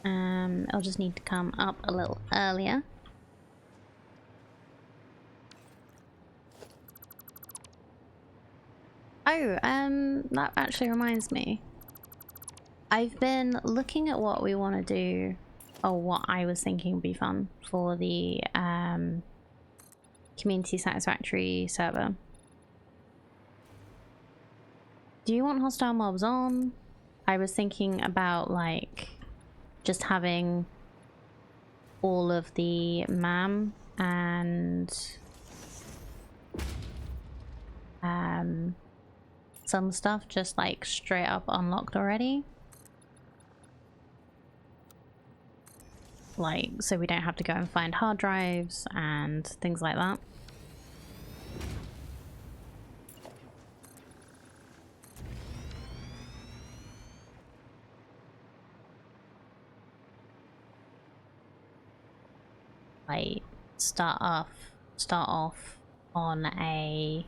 I'll just need to come up a little earlier. Oh, that actually reminds me. I've been looking at what we want to do, or what I was thinking would be fun for the community satisfactory server. Do you want hostile mobs on? I was thinking about like just having all of the MAM and some stuff just like straight up unlocked already. Like, so we don't have to go and find hard drives and things like that. like start off on a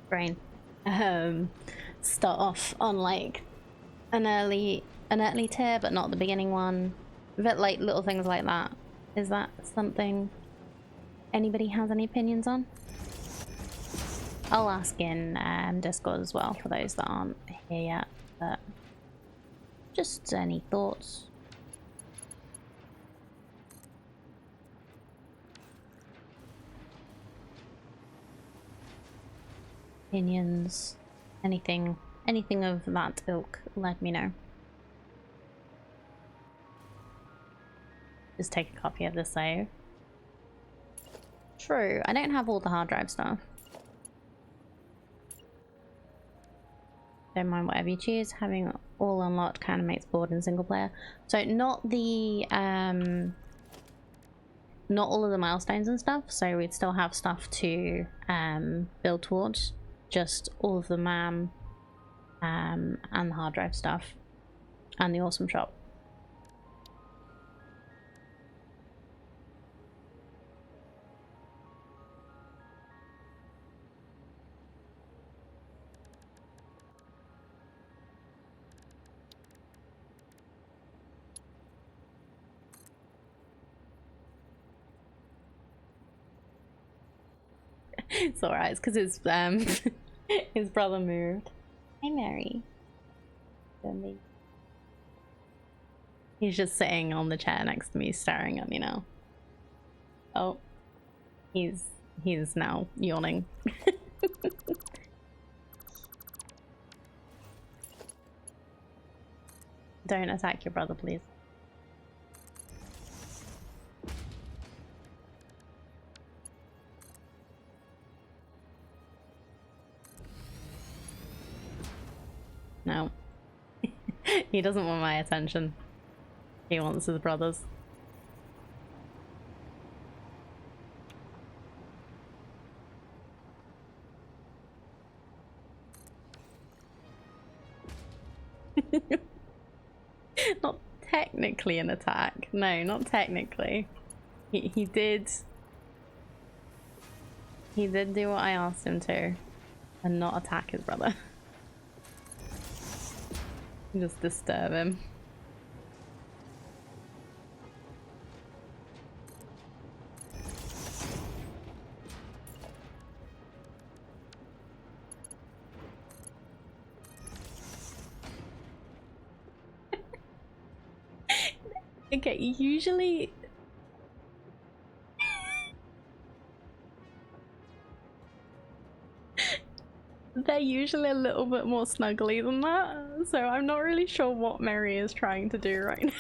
brain start off on like an early tier but not the beginning one, but like little things like that. Is that something anybody has any opinions on? I'll ask in Discord as well for those that aren't here yet, but just any thoughts? Opinions, anything of that ilk, let me know. Just take a copy of the save. True, I don't have all the hard drive stuff. Don't mind whatever you choose. Having all unlocked kind of makes board in single player. So not the not all of the milestones and stuff, so we'd still have stuff to build towards. Just all of the MAM and the hard drive stuff and the awesome shop. It's alright, it's because his his brother moved. Hi Mary. He's just sitting on the chair next to me staring at me now. Oh. He's now yawning. Don't attack your brother, please. No. He doesn't want my attention. He wants his brothers. Not technically an attack. No, not technically. He did do what I asked him to and not attack his brother. Just disturb him. Okay, usually they're usually a little bit more snuggly than that, so I'm not really sure what Mary is trying to do right now.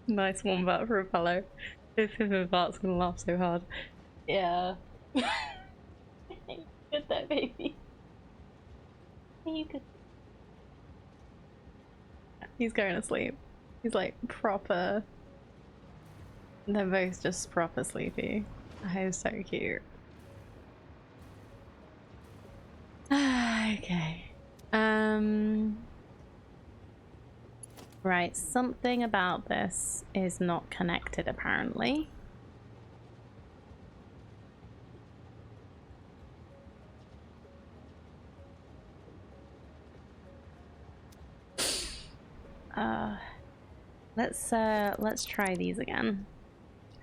Nice one back for a fellow. If Bart's gonna laugh so hard. Yeah. Good there, baby. You could. He's going to sleep. He's like proper. They're both just proper sleepy. Oh, so cute. Okay. Right, something about this is not connected apparently. Let's try these again.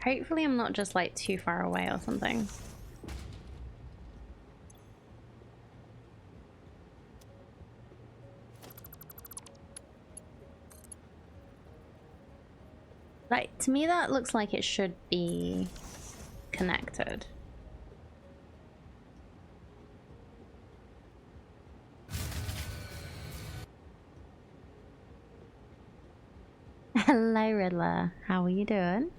Hopefully I'm not just like too far away or something. Like, to me that looks like it should be connected. Hello, Riddler. How are you doing?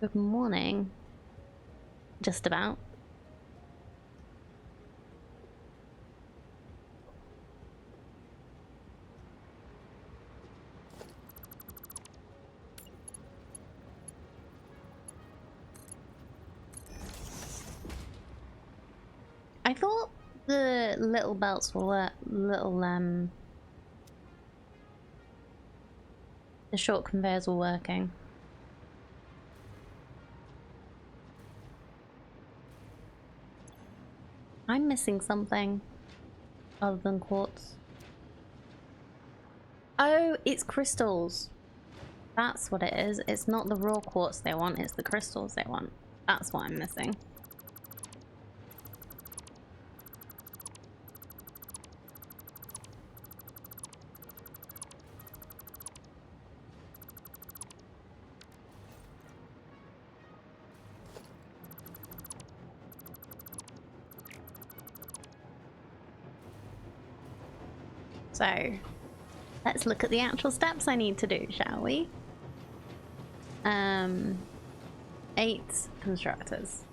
Good morning. Just about. I thought the little belts were the short conveyors were working. I'm missing something other than quartz. Oh, it's crystals. That's what it is. It's not the raw quartz they want, it's the crystals they want. That's what I'm missing. So, let's look at the actual steps I need to do, shall we? 8 constructors.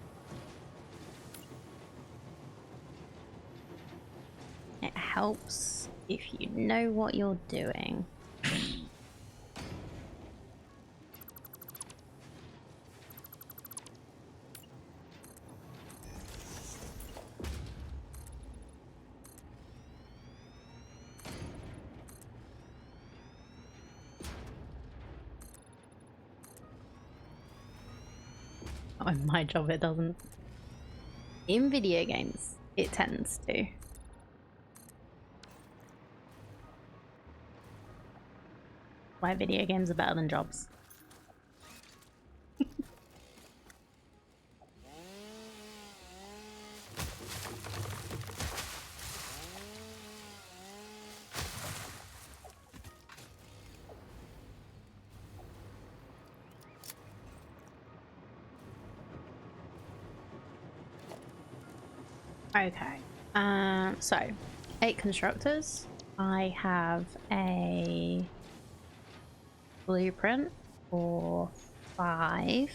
It helps if you know what you're doing. Oh, in my job it doesn't. In video games, it tends to. Why video games are better than jobs. Okay, so 8 constructors. I have a blueprint for 5.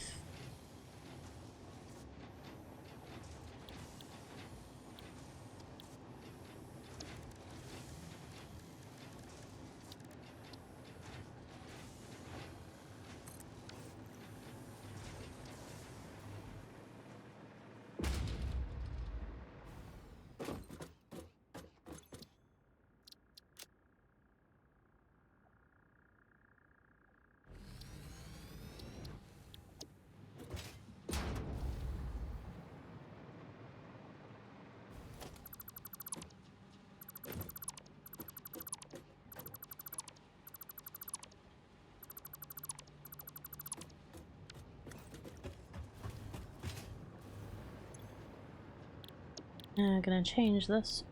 I'm gonna change this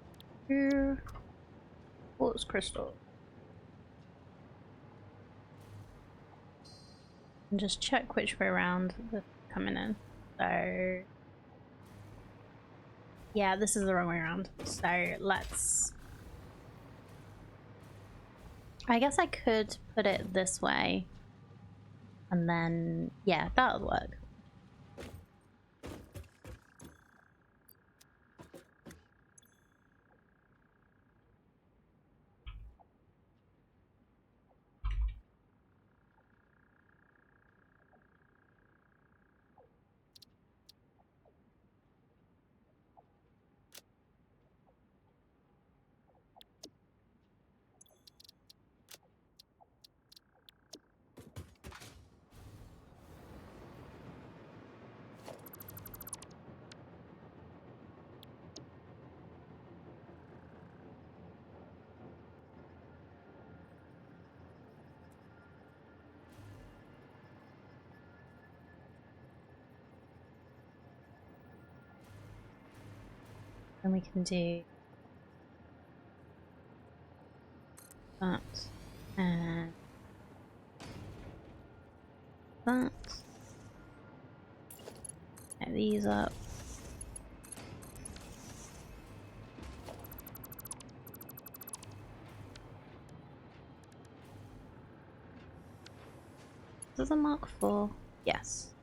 to quartz crystal. And just check which way around they're coming in. So yeah, this is the wrong way around. So let's... I guess I could put it this way. And then, yeah, that'll work. And we can do that and that. Get these up. Does a Mark 4? Yes.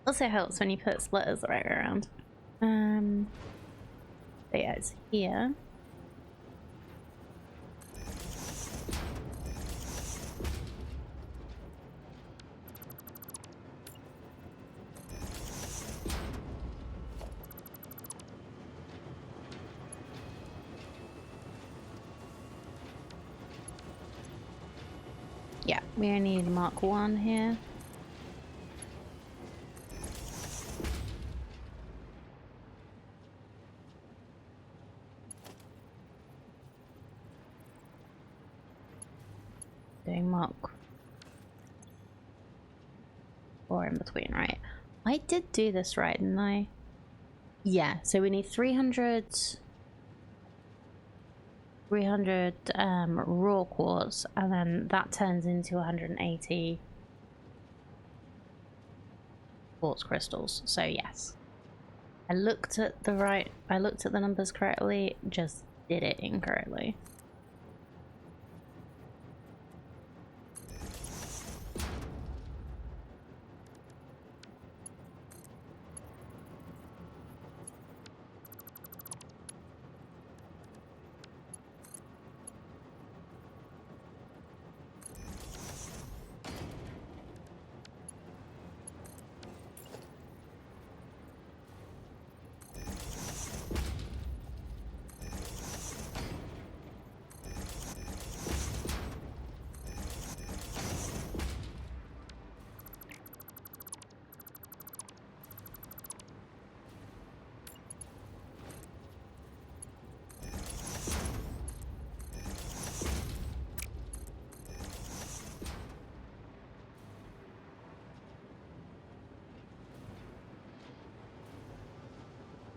Also helps when you put splitters the right way around. But yeah, it's here. Yeah, we only need Mark 1 here. Doing Mark 4 in between, right? I did do this right, didn't I? Yeah, so we need 300 raw quartz, and then that turns into 180 quartz crystals. So yes, I looked at the numbers correctly, just did it incorrectly.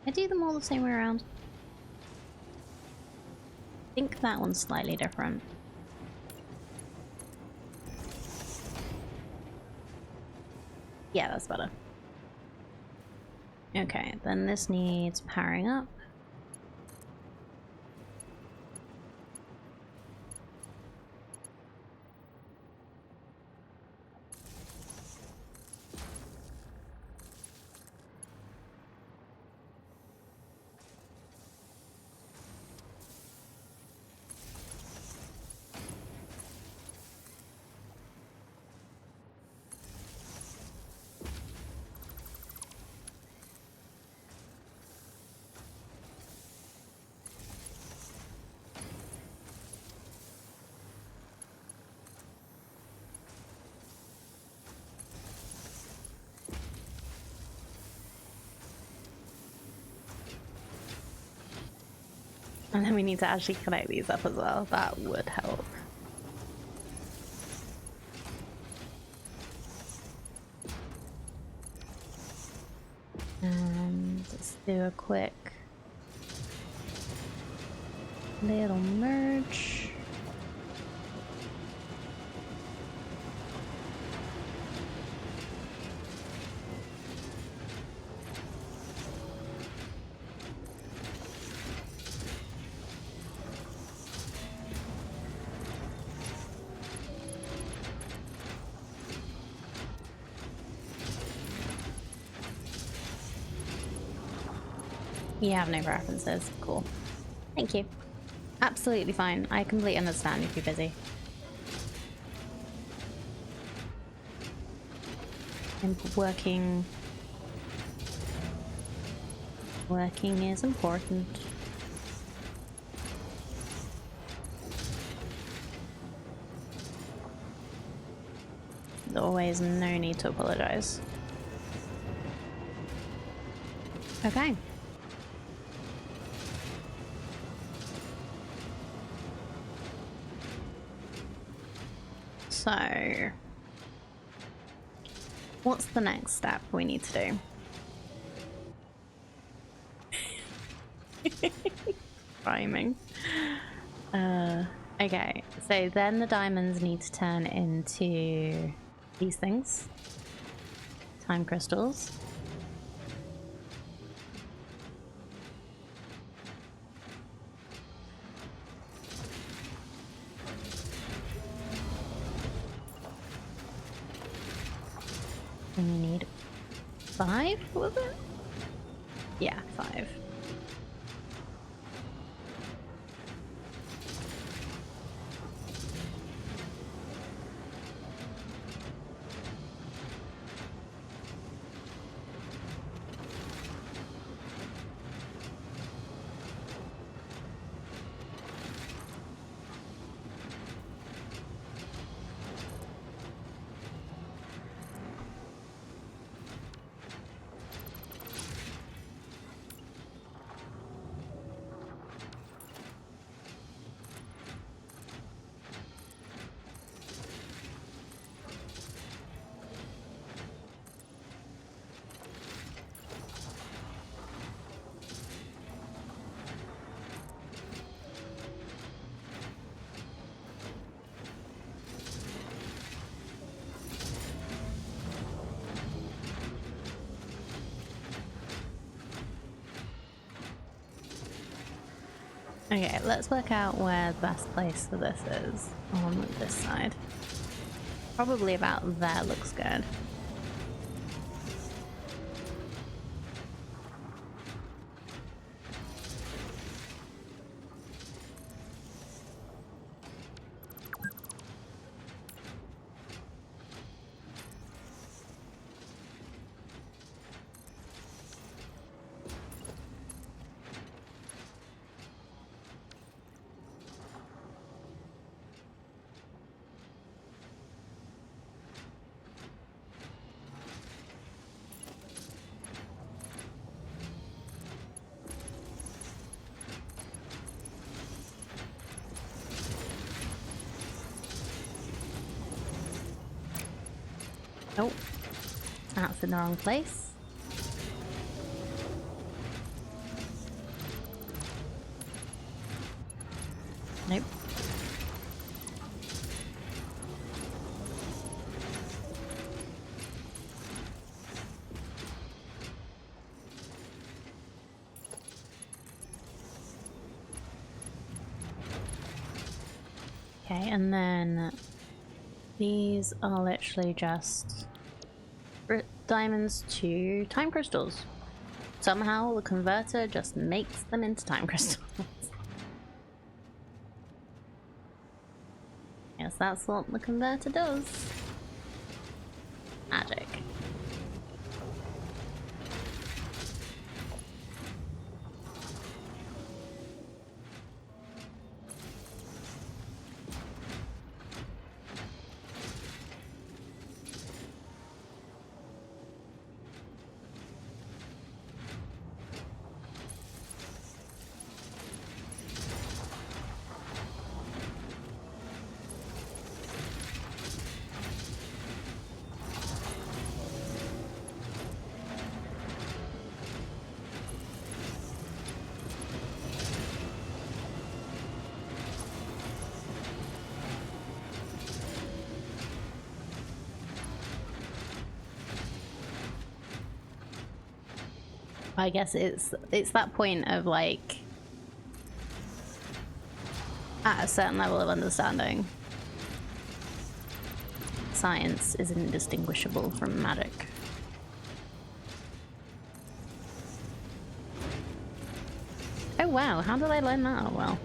I do them all the same way around. I think that one's slightly different. Yeah, that's better. Okay, then this needs powering up. And then we need to actually connect these up as well. That would help. And let's do a quick little merge. You have no preferences. Cool. Thank you. Absolutely fine. I completely understand if you're busy. I'm working Working is important. Always no need to apologize. Okay. So, what's the next step we need to do? Rhyming. Okay, so then the diamonds need to turn into these things. Time crystals. And you need 5, was it? Yeah, 5. Okay, let's work out where the best place for this is on this side. Probably about there looks good. Oh, that's in the wrong place. Nope. Okay, and then these are literally just diamonds to time crystals. Somehow the converter just makes them into time crystals. Yes, that's what the converter does. Magic. I guess it's that point of like at a certain level of understanding, science is indistinguishable from magic. Oh wow, how did I learn that? Oh well.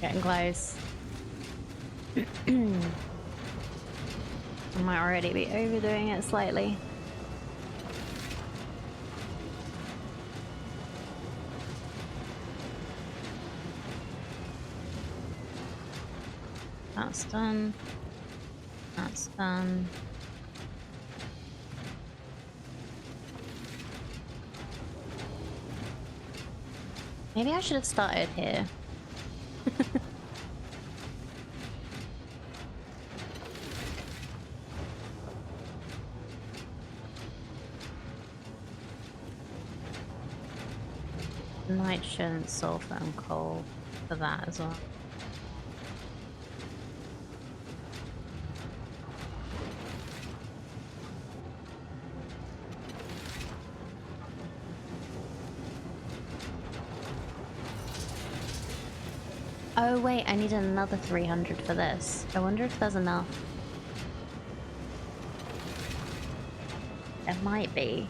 Getting close. I might already be overdoing it slightly. That's done. That's done. Maybe I should have started here. Nitrogen, sulfur, and coal for that as well. Oh wait, I need another 300 for this. I wonder if there's enough. There might be.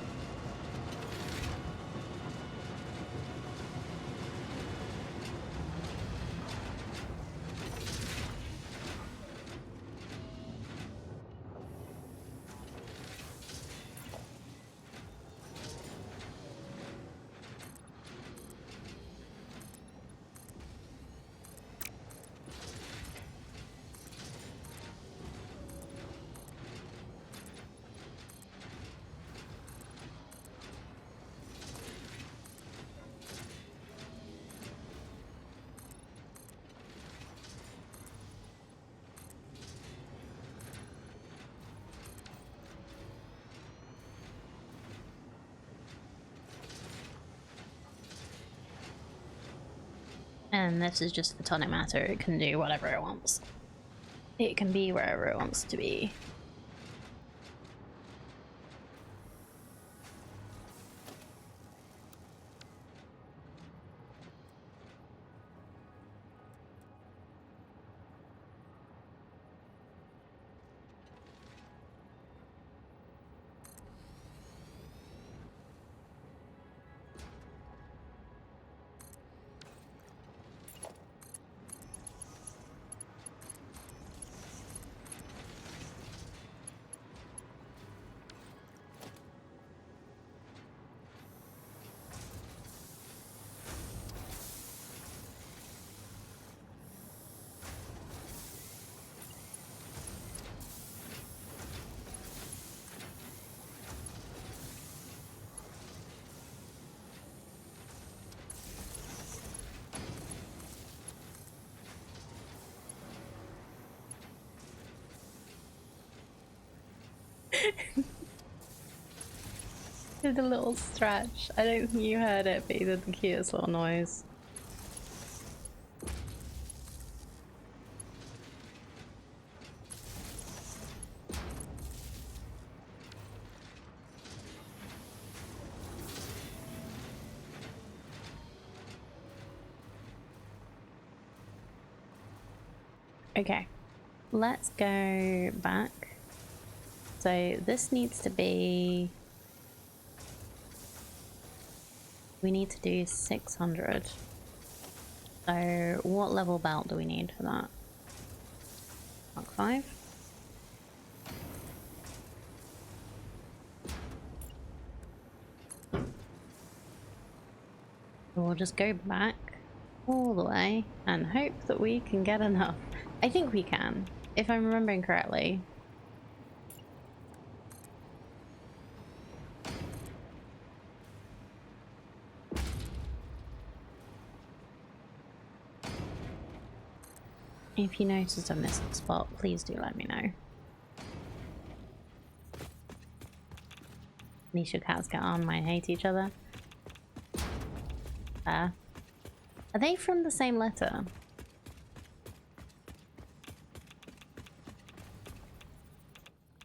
And this is just photonic matter. It can do whatever it wants. It can be wherever it wants to be. Did a little stretch. I don't think you heard it, but he did the cutest little noise. Okay, let's go back. So this needs to be... We need to do 600. So what level belt do we need for that? Mark 5? We'll just go back all the way and hope that we can get enough. I think we can, if I'm remembering correctly. If you notice a missing spot, please do let me know. Nisha cats get on, might hate each other. Are they from the same letter?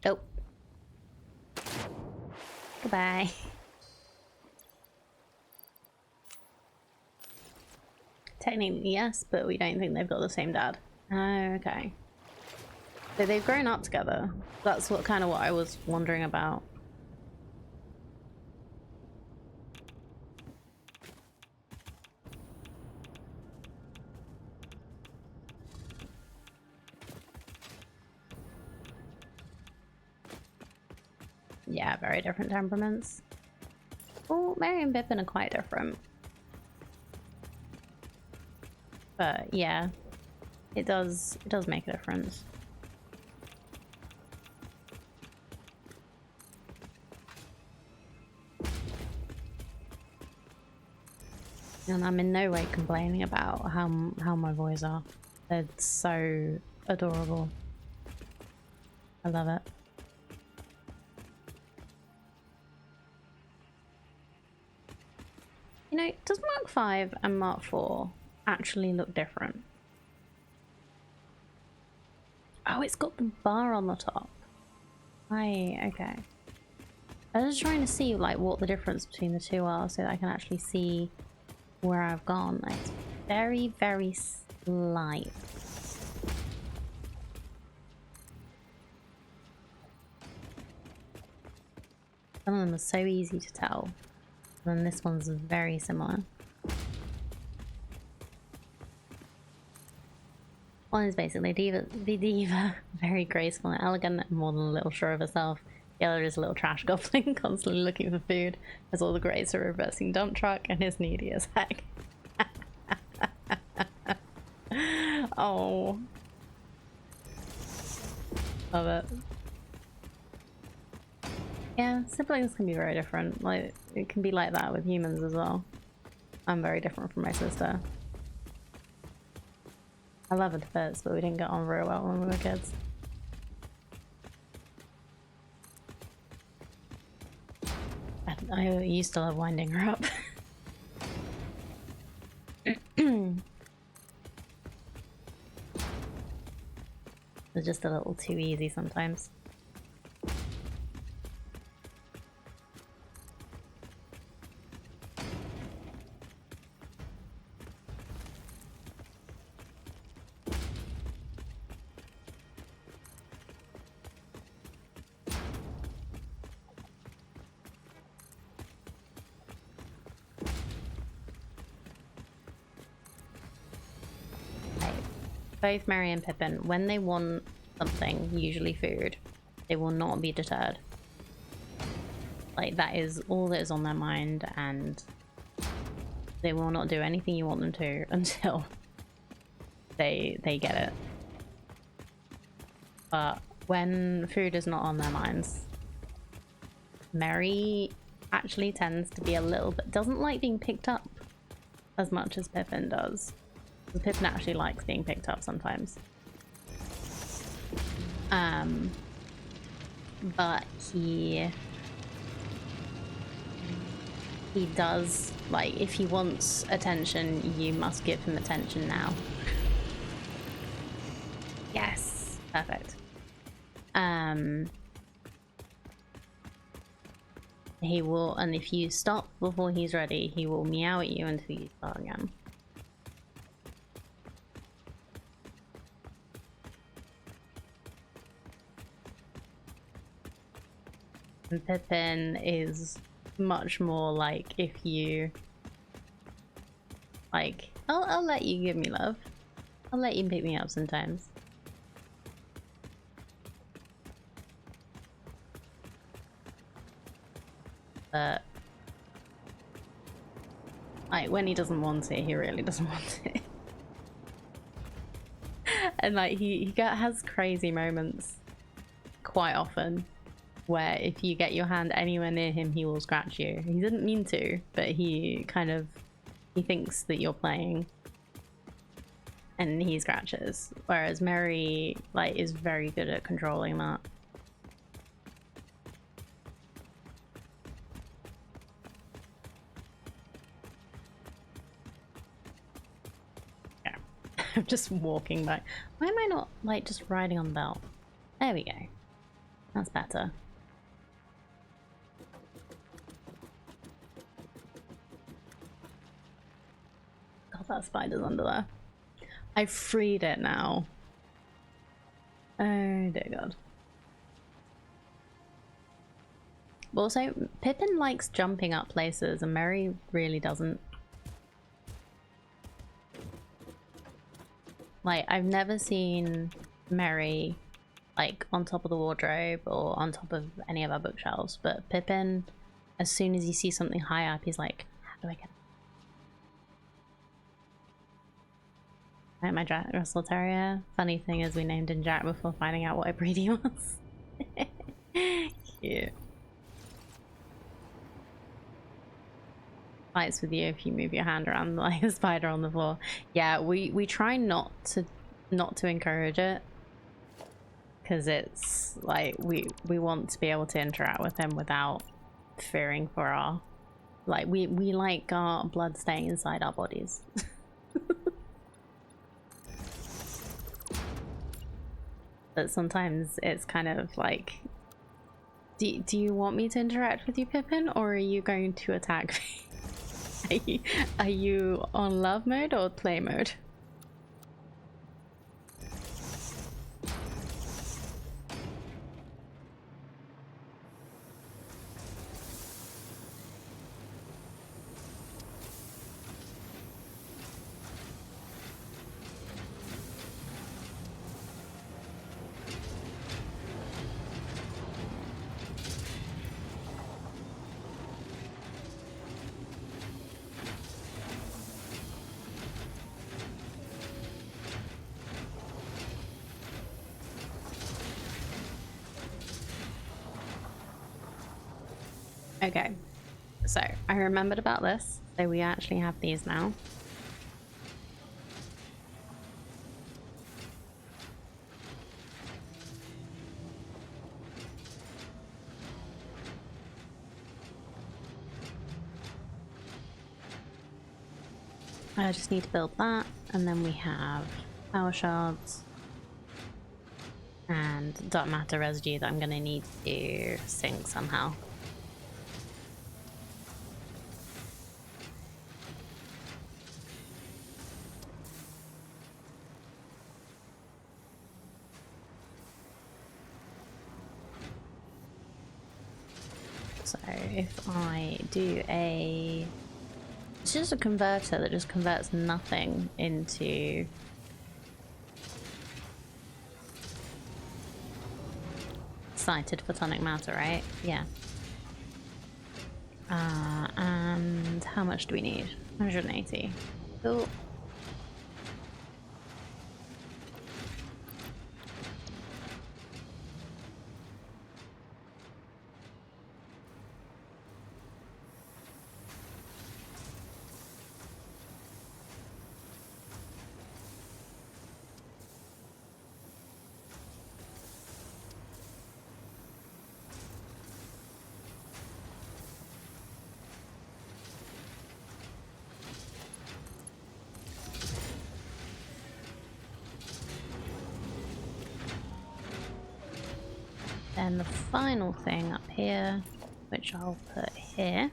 Oh. Goodbye. Technically yes, but we don't think they've got the same dad. Oh, okay. So they've grown up together. That's what kind of what I was wondering about. Yeah, very different temperaments. Oh, Mary and Pippin are quite different. But yeah, it does make a difference. And I'm in no way complaining about how my boys are. They're so adorable. I love it. You know, does Mark 5 and Mark 4 actually look different? Oh, it's got the bar on the top. Okay. I was just trying to see like what the difference between the two are so that I can actually see where I've gone. It's very, very slight. Some of them are so easy to tell. And then this one's very similar. One is basically the diva, very graceful and elegant, and more than a little sure of herself. The other is a little trash goblin, constantly looking for food, as all the greys are reversing dump truck, and is needy as heck. Oh. Love it. Yeah, siblings can be very different. Like, it can be like that with humans as well. I'm very different from my sister. I love her to bits, but we didn't get on real well when we were kids. I used to love winding her up. It's just a little too easy sometimes. Both Merry and Pippin, when they want something, usually food, they will not be deterred. Like, that is all that is on their mind, and they will not do anything you want them to until they get it. But when food is not on their minds, Merry actually tends to be a little bit, doesn't like being picked up as much as Pippin does. Pippin actually likes being picked up sometimes. But he does, like, if he wants attention, you must give him attention now. Yes, perfect. He will, and if you stop before he's ready, he will meow at you until you start again. And Pippin is much more like, if you like, I'll let you give me love. I'll let you pick me up sometimes. But like, when he doesn't want it, he really doesn't want it. And like, he has crazy moments quite often where if you get your hand anywhere near him, he will scratch you. He didn't mean to, but he kind of, he thinks that you're playing and he scratches. Whereas Mary, like, is very good at controlling that. Yeah. I'm just walking back. Why am I not, like, just riding on the belt? There we go. That's better. God, that spider's under there. I freed it now. Oh dear God. Also, Pippin likes jumping up places and Mary really doesn't. Like, I've never seen Mary like on top of the wardrobe or on top of any of our bookshelves. But Pippin, as soon as he sees something high up, he's like, how do I get it? Right, my Jack Russell Terrier. Funny thing is we named him Jack before finding out what breed he was. Cute. Fights with you if you move your hand around like a spider on the floor. Yeah, we try not to encourage it, because it's like we want to be able to interact with him without fearing for our, like we like our blood staying inside our bodies. But sometimes it's kind of like, do you want me to interact with you, Pippin, or are you going to attack me? Are you on love mode or play mode? Okay, so I remembered about this, so we actually have these now. I just need to build that, and then we have power shards and dark matter residue that I'm gonna need to sync somehow. So if I do a... It's just a converter that just converts nothing into... excited photonic matter, right? Yeah. And how much do we need? 180. Cool. Then the final thing up here, which I'll put here,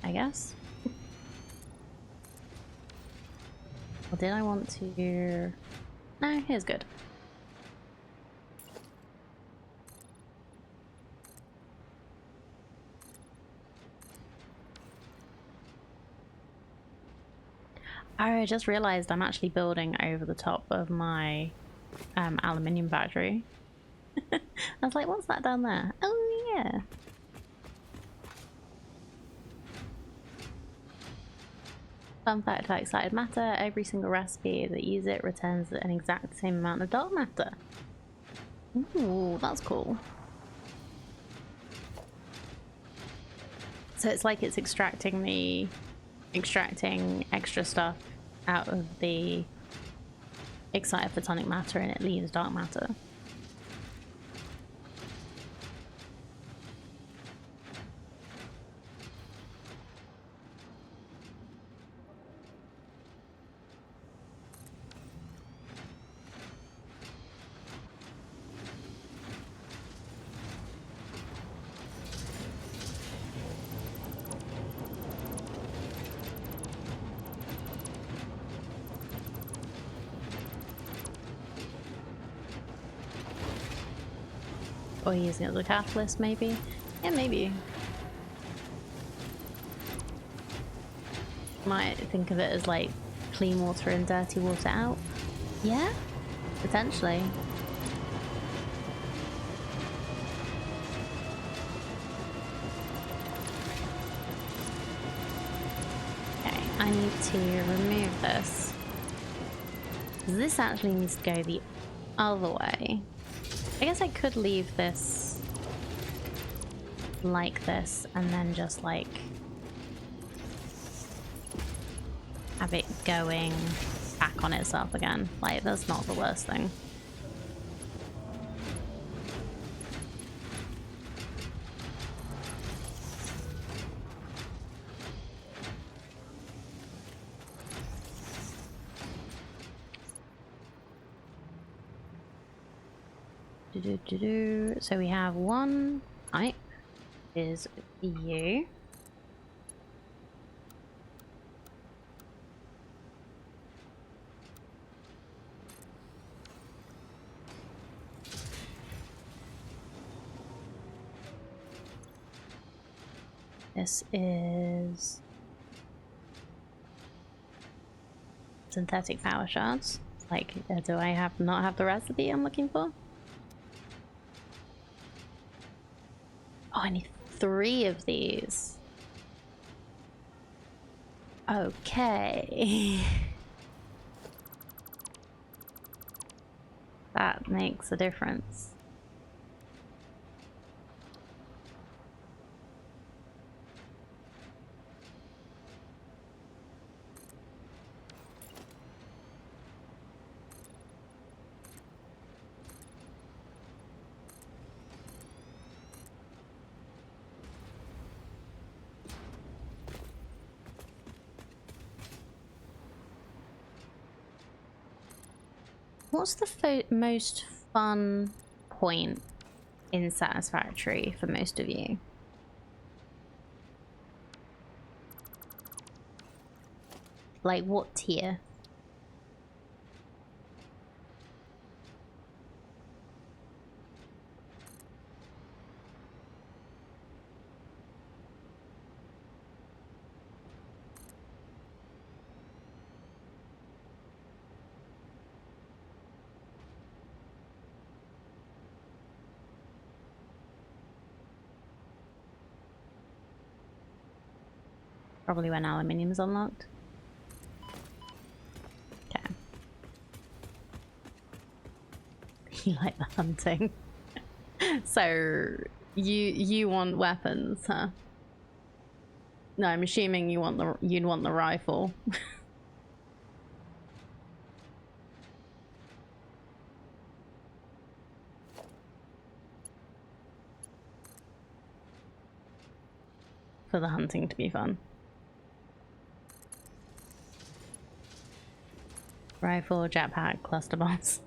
I guess. Or did I want to... No, here's good. I just realized I'm actually building over the top of my aluminium factory. I was like, what's that down there? Oh yeah. Fun fact about excited matter, every single recipe that uses it returns an exact same amount of dark matter. Ooh, that's cool. So it's like it's extracting extra stuff out of the excited photonic matter, and it leaves dark matter. Or using it as a catalyst, maybe? Yeah, maybe. Might think of it as like clean water and dirty water out? Yeah, potentially. Okay, I need to remove this. This actually needs to go the other way. I guess I could leave this like this and then just like have it going back on itself again. Like, that's not the worst thing. So we have one pipe is you. This is synthetic power shards. Like, do I not have the recipe I'm looking for? Oh, I need 3 of these. Okay. That makes a difference. What's the most fun point in Satisfactory for most of you? Like, what tier? Probably when aluminium is unlocked. Okay. You like the hunting. So you want weapons, huh? No, I'm assuming you'd want the rifle. For the hunting to be fun. Rifle, jetpack, cluster bombs.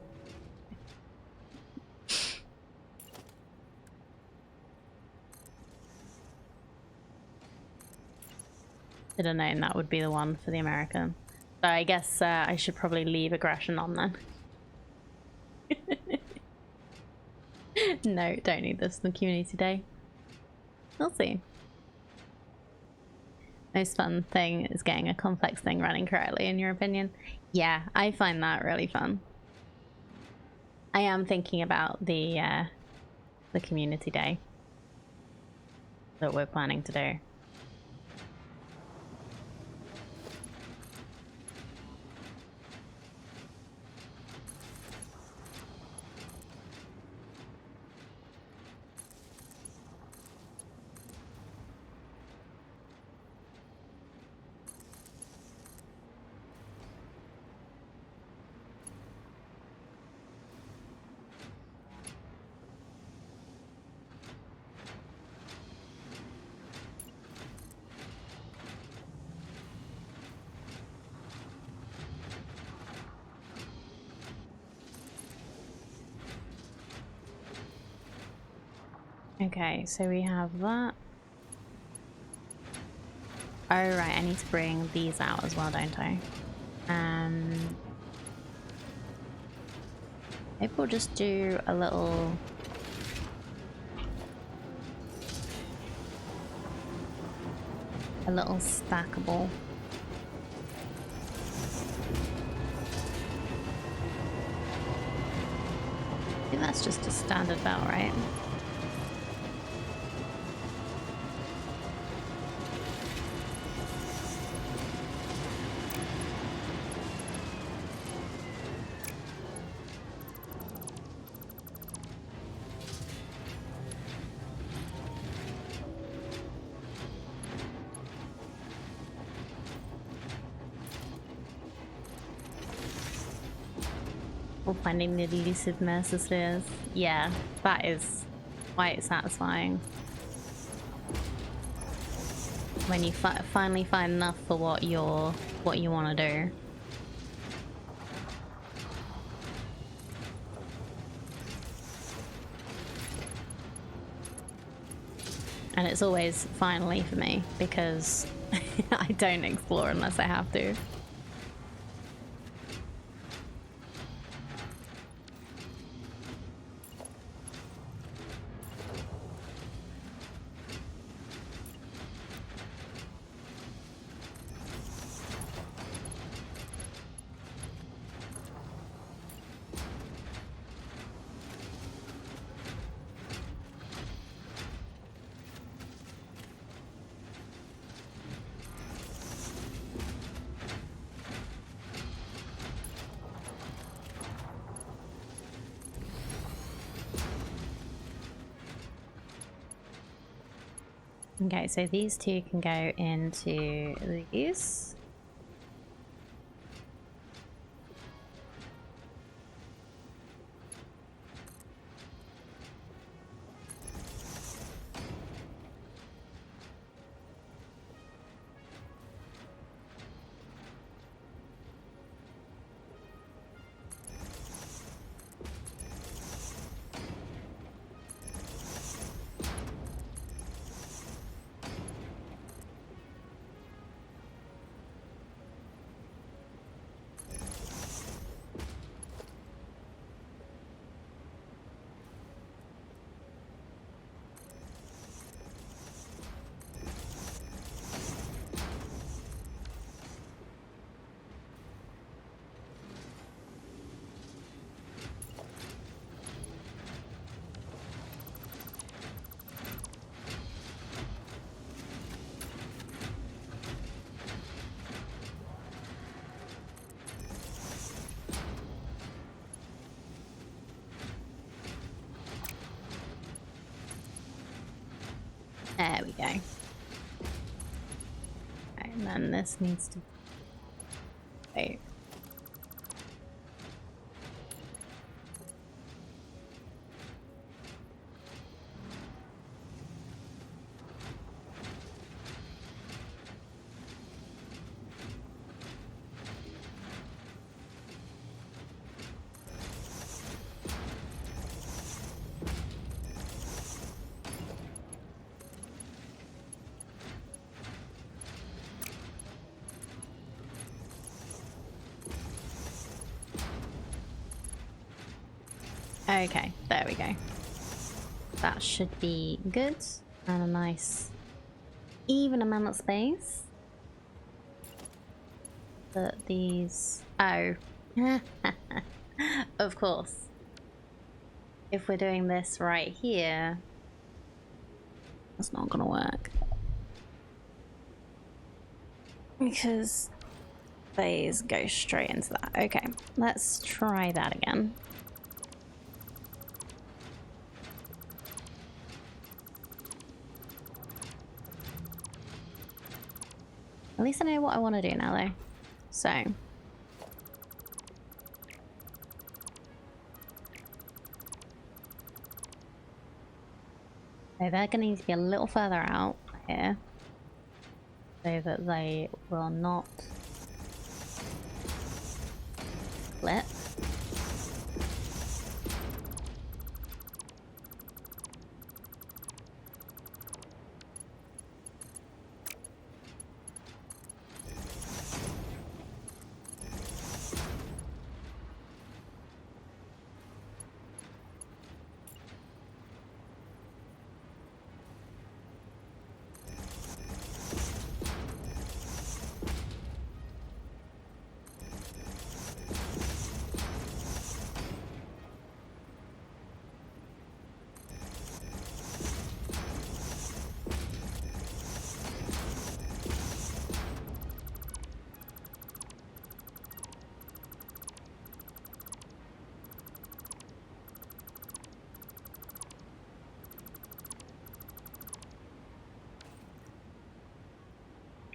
Should have known that would be the one for the American. So I guess I should probably leave aggression on then. No, don't need this in the community day. We'll see. Most fun thing is getting a complex thing running correctly, in your opinion? Yeah, I find that really fun. I am thinking about the community day that we're planning to do. Okay, so we have that. Oh right, I need to bring these out as well, don't I? Maybe we'll just do a little... stackable. think that's just a standard bell, right? Or finding the elusive merciless. Yeah, that is quite satisfying. When you finally find enough for what you want to do. And it's always finally for me because I don't explore unless I have to. Okay, so these two can go into these. There we go. And then this needs to... Wait. Okay, there we go. That should be good. And a nice even amount of space. But these... Oh. Of course. If we're doing this right here, that's not gonna work. Because these go straight into that. Okay, let's try that again. At least I know what I want to do now, though. So. Okay, they're going to need to be a little further out here. So that they will not split.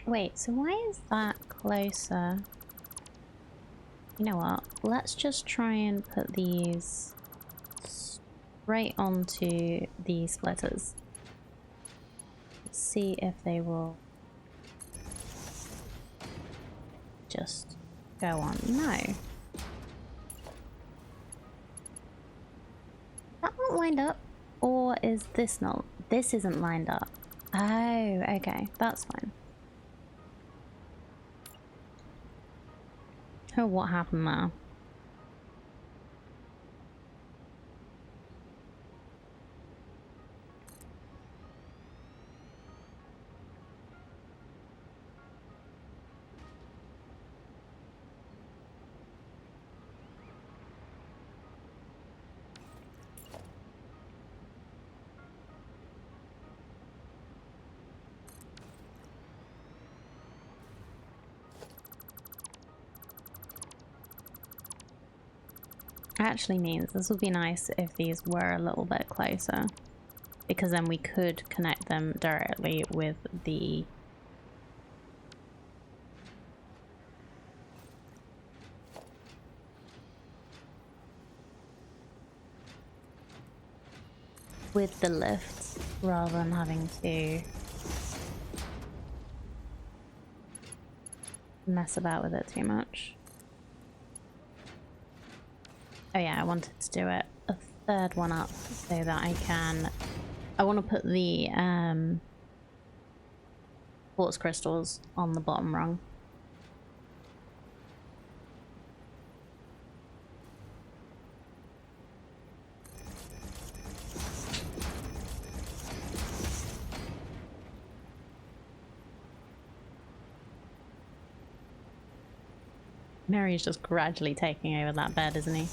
Wait, so why is that closer? You know what? Let's just try and put these straight onto the splitters. Let's see if they will just go on. No. That not lined up? Or is this not? This isn't lined up. Oh, okay. That's fine. Oh, what happened there? Actually means this would be nice if these were a little bit closer, because then we could connect them directly with the lift rather than having to mess about with it too much. Oh yeah, I wanted to do it a third one up so that I want to put the quartz crystals on the bottom rung. Mary's just gradually taking over that bed, isn't he?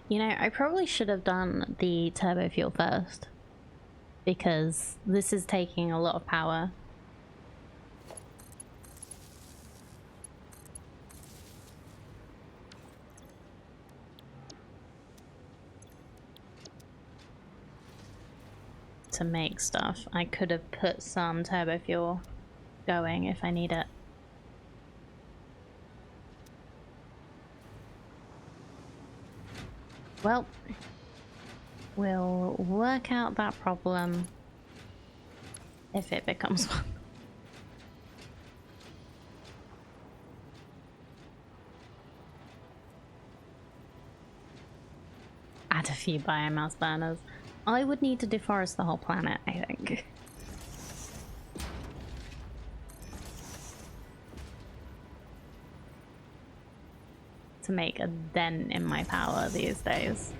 You know, I probably should have done the turbo fuel first, because this is taking a lot of power. To make stuff. I could have put some turbo fuel going if I need it. Well, we'll work out that problem if it becomes one. Add a few biomass burners. I would need to deforest the whole planet, I think. To make a dent in my power these days.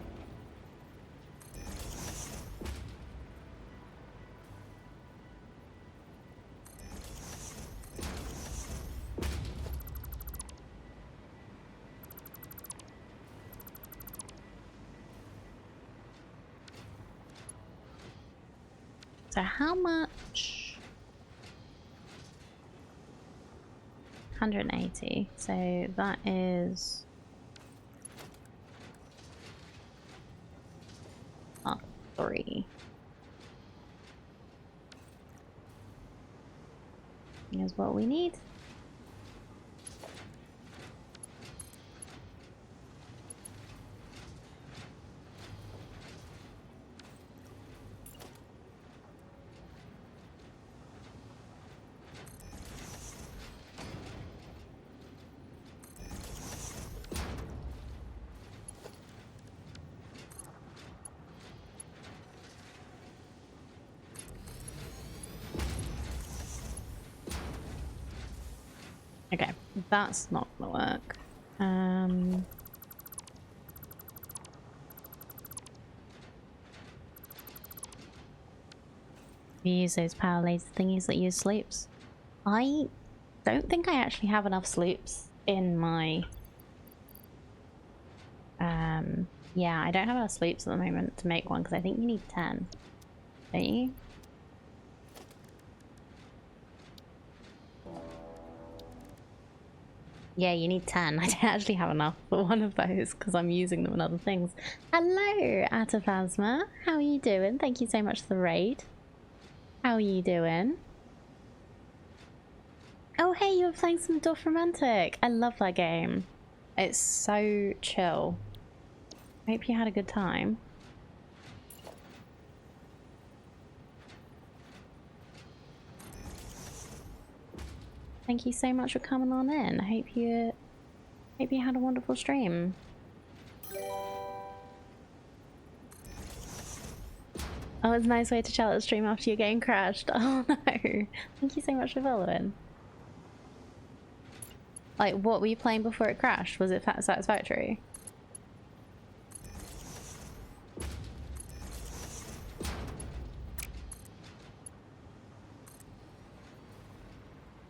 So how much? 180. So that is 3. is what we need. Okay, that's not gonna work. We use those power laser thingies that use sloops. I don't think I actually have enough sloops in my... yeah, I don't have enough sloops at the moment to make one because I think you need 10. Don't you? Yeah, you need 10. I don't actually have enough for one of those because I'm using them in other things. Hello, Ataphasma. How are you doing? Thank you so much for the raid. How are you doing? Oh, hey, you were playing some Dorf Romantic. I love that game. It's so chill. I hope you had a good time. Thank you so much for coming on in. I hope you had a wonderful stream. Oh, it's a nice way to chat at the stream after your game crashed. Oh no. Thank you so much for following. Like, what were you playing before it crashed? Was it Satisfactory?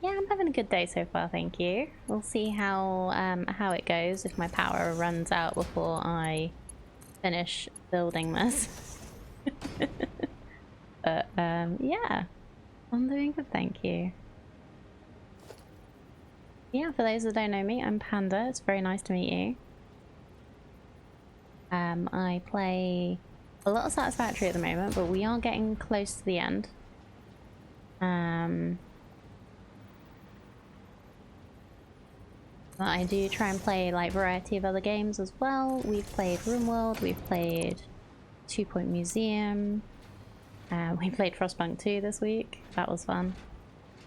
Yeah, I'm having a good day so far, thank you. We'll see how it goes if my power runs out before I finish building this. But yeah, I'm doing good, thank you. Yeah, for those that don't know me, I'm Panda. It's very nice to meet you. I play a lot of Satisfactory at the moment, but we are getting close to the end. But I do try and play like variety of other games as well. We've played RimWorld, we've played 2 Point Museum, we played Frostpunk 2 this week. That was fun.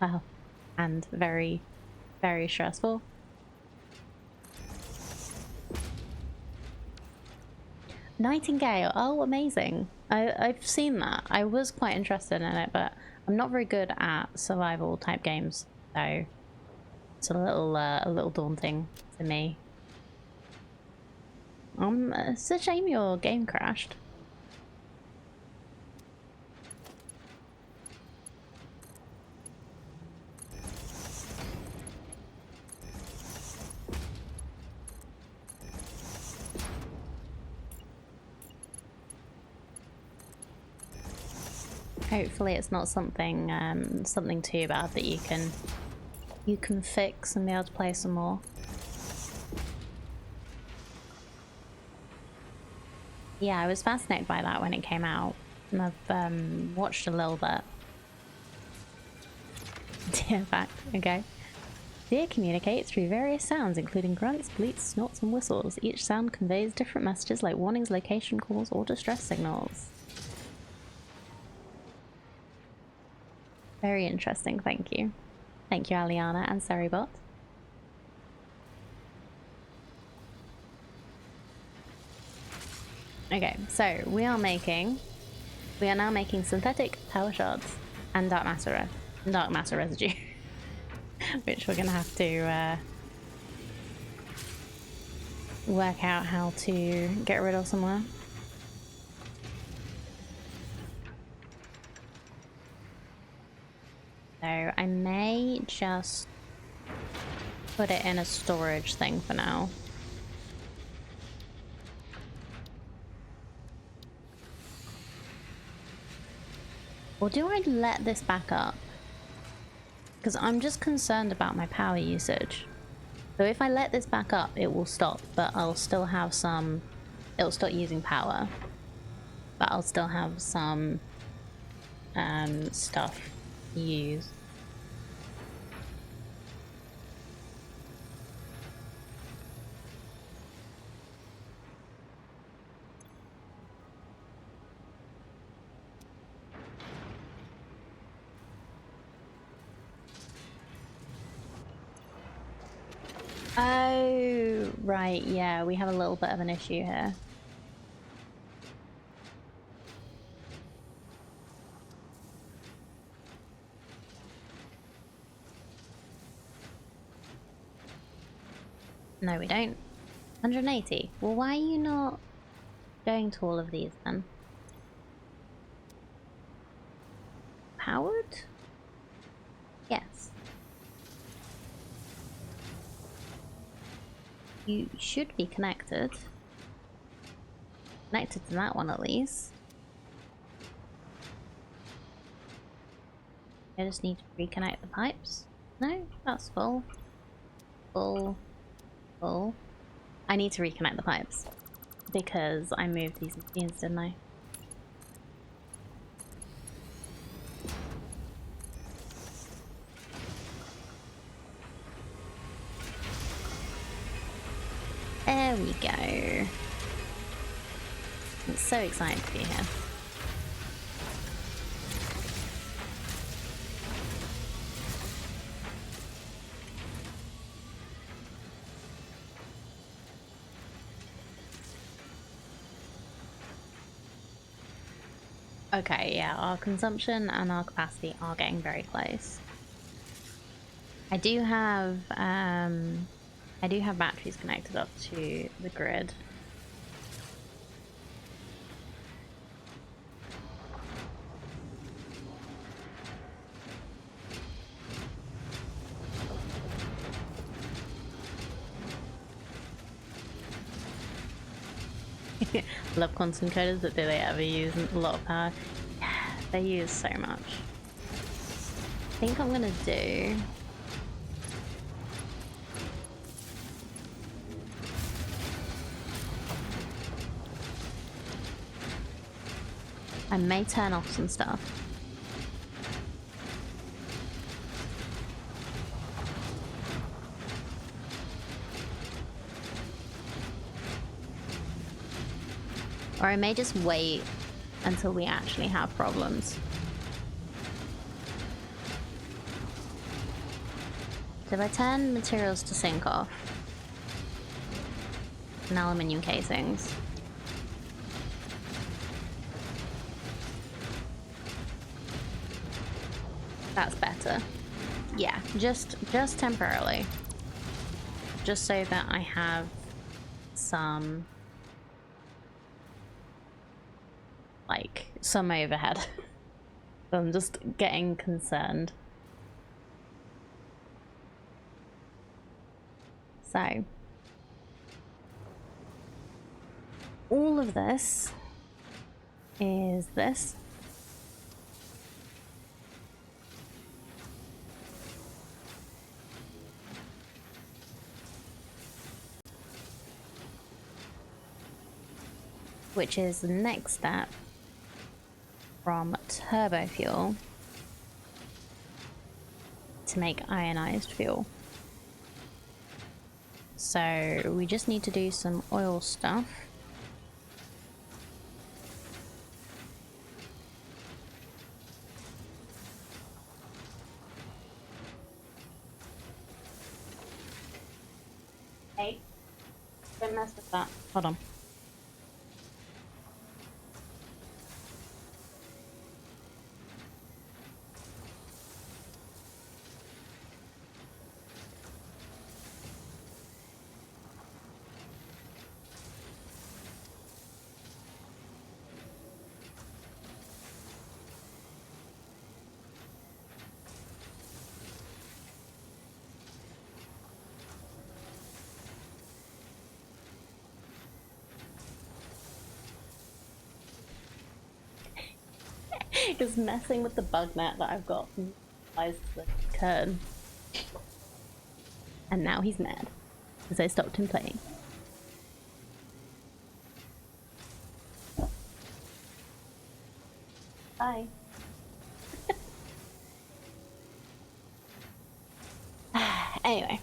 Well, and very, very stressful. Nightingale, oh amazing. I've seen that. I was quite interested in it, but I'm not very good at survival type games, so it's a little daunting to me. It's a shame your game crashed. Hopefully it's not something something too bad that you can fix and be able to play some more. Yeah, I was fascinated by that when it came out, and I've watched a little bit. Deer fact, okay. Deer communicate through various sounds, including grunts, bleats, snorts, and whistles. Each sound conveys different messages like warnings, location calls, or distress signals. Very interesting, thank you. Thank you, Aliana and Seribot. Okay, so we are now making synthetic power shards and dark matter residue, which we're gonna have to work out how to get rid of somewhere. So I may just put it in a storage thing for now. Or do I let this back up? Because I'm just concerned about my power usage. So if I let this back up, it will stop, but I'll still have some... It'll stop using power. But I'll still have some stuff to use. Oh, right, yeah, we have a little bit of an issue here. No, we don't. 180. Well, why are you not going to all of these then? Powered? Yes. You should be connected. Connected to that one at least. I just need to reconnect the pipes. No, that's full. Full. Full. I need to reconnect the pipes. Because I moved these machines, didn't I? There we go. I'm so excited to be here. Okay, yeah, our consumption and our capacity are getting very close. I do have batteries connected up to the grid. Love quantum coders, but do they ever use a lot of power? Yeah, they use so much. I think I'm gonna do... I may turn off some stuff. Or I may just wait until we actually have problems. So if I turn materials to sink off, and aluminium casings, that's better. Yeah, just temporarily. Just so that I have some, like, some overhead. I'm just getting concerned. So, all of this is this. Which is the next step from turbo fuel to make ionized fuel. So we just need to do some oil stuff. Hey, don't mess with that. Hold on. Just messing with the bug net that I've got from the curtain. And now he's mad because I stopped him playing. Bye. Anyway.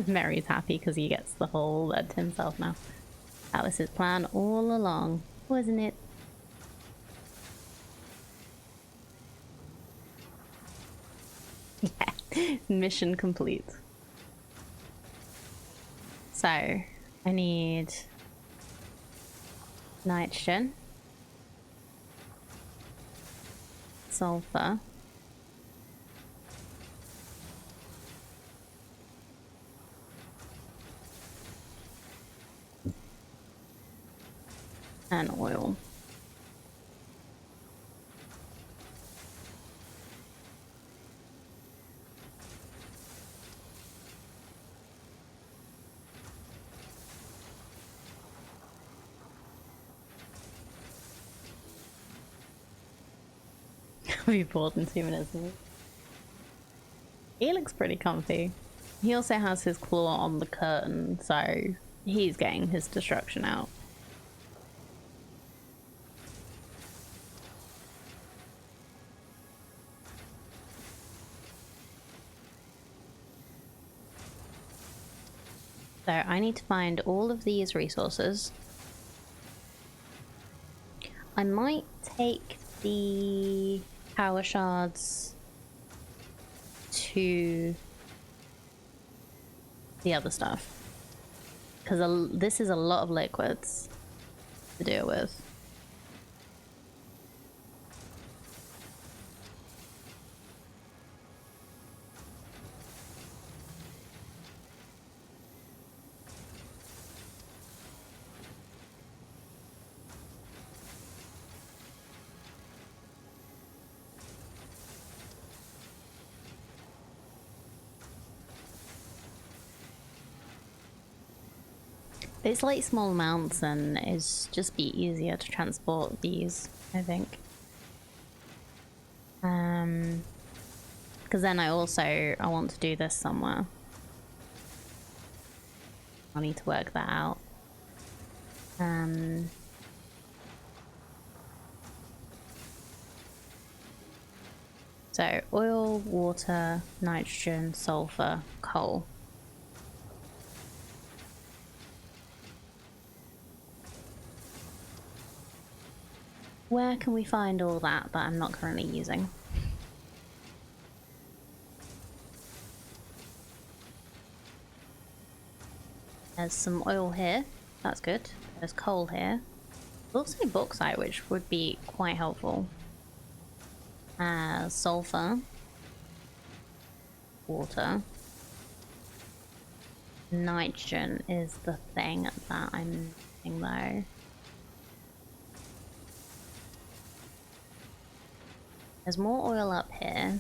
Mary's happy because he gets the whole lead to himself now. That was his plan all along, wasn't it? Yeah. Mission complete. So, I need nitrogen, sulfur, and oil. I'll be bored in 2 minutes. He looks pretty comfy. He also has his claw on the curtain, so he's getting his destruction out. So I need to find all of these resources. I might take the power shards to the other stuff, because this is a lot of liquids to deal with. It's like small amounts and it's just be easier to transport these, I think. Because then I want to do this somewhere. I need to work that out. So oil, water, nitrogen, sulfur, coal. Where can we find all that I'm not currently using? There's some oil here. That's good. There's coal here. There's also bauxite, which would be quite helpful. Sulfur. Water. Nitrogen is the thing that I'm missing though. There's more oil up here.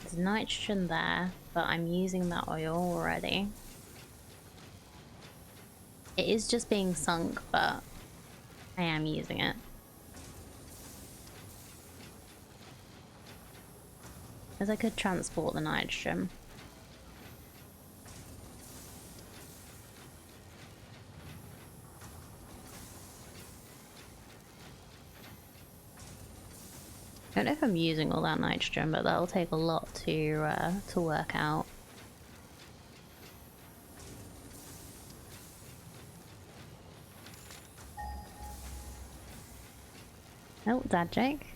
There's nitrogen there, but I'm using that oil already. It is just being sunk, but I am using it. As I could transport the nitrogen. I don't know if I'm using all that nitrogen, but that'll take a lot to work out. Oh, Dad Jake.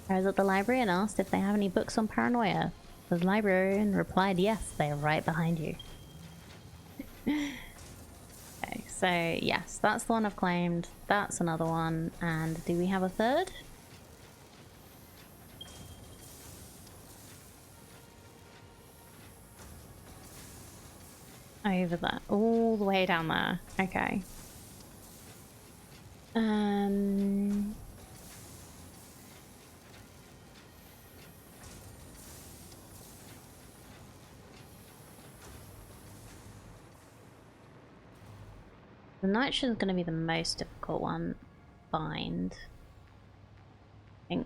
I was at the library and asked if they have any books on paranoia. The librarian replied yes, they are right behind you. Okay, so yes, that's the one I've claimed. That's another one. And do we have a third? Over there. All the way down there. Okay. The nitrogen is going to be the most difficult one to find, I think.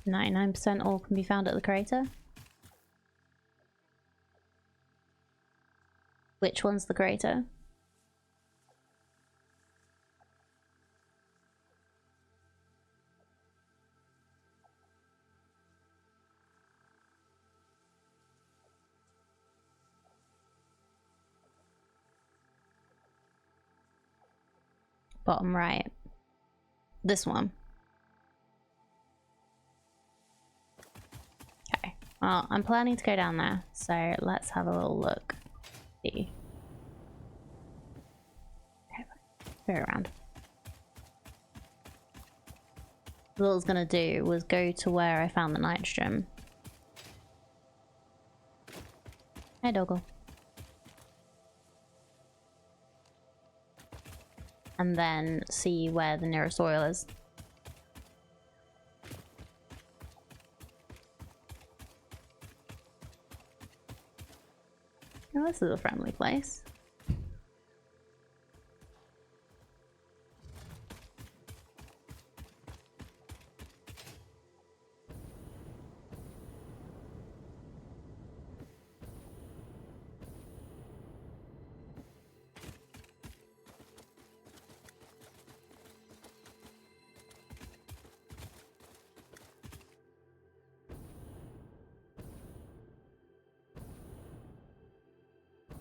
99% ore can be found at the crater. Which one's the crater? Bottom right. This one. Okay. Well, I'm planning to go down there, so let's have a little look. See. Okay, go around. What I was gonna do was go to where I found the nitrogen. Hey, Doggle. And then see where the nearest oil is. Oh, this is a friendly place.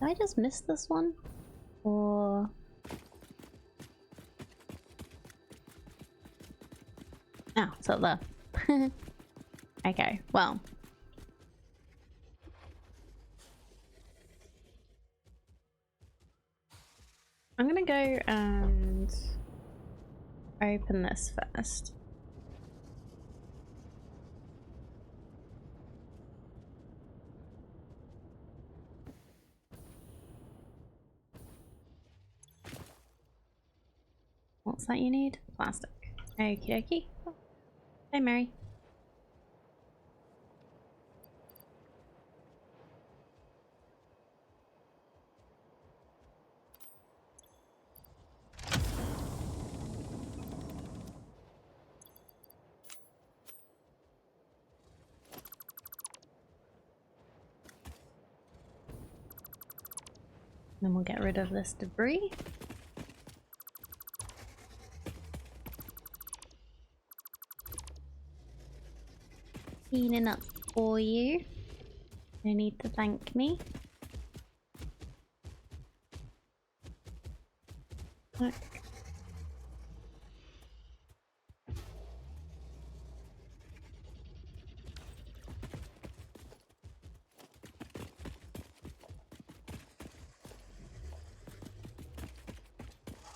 Did I just miss this one? Or... oh, it's up there. Okay, well. I'm gonna go and open this first. What's that you need? Plastic. Okie dokie. Hey, Mary. Then we'll get rid of this debris. Cleaning up for you. No need to thank me. Look.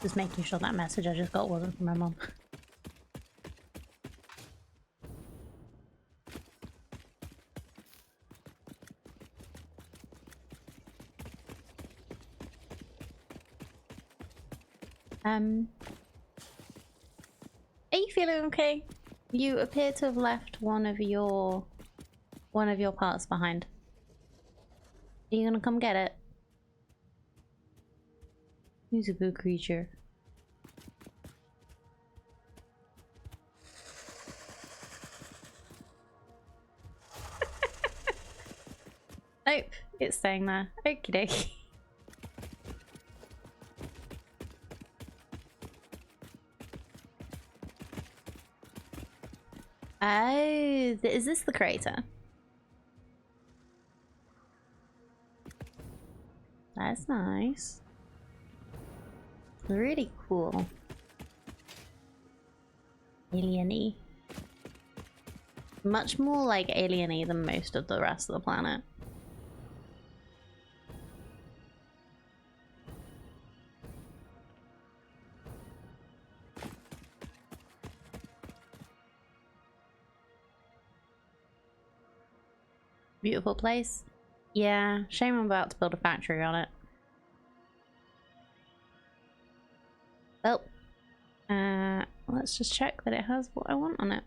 Just making sure that message I just got wasn't from my mom. Are you feeling okay? You appear to have left one of your parts behind. Are you gonna come get it? He's a good creature. Nope, it's staying there. Okie dokie. Oh, is this the crater? That's nice. Really cool. Alien-y. Much more like alien-y than most of the rest of the planet. Beautiful place. Yeah, shame I'm about to build a factory on it. Well, let's just check that it has what I want on it.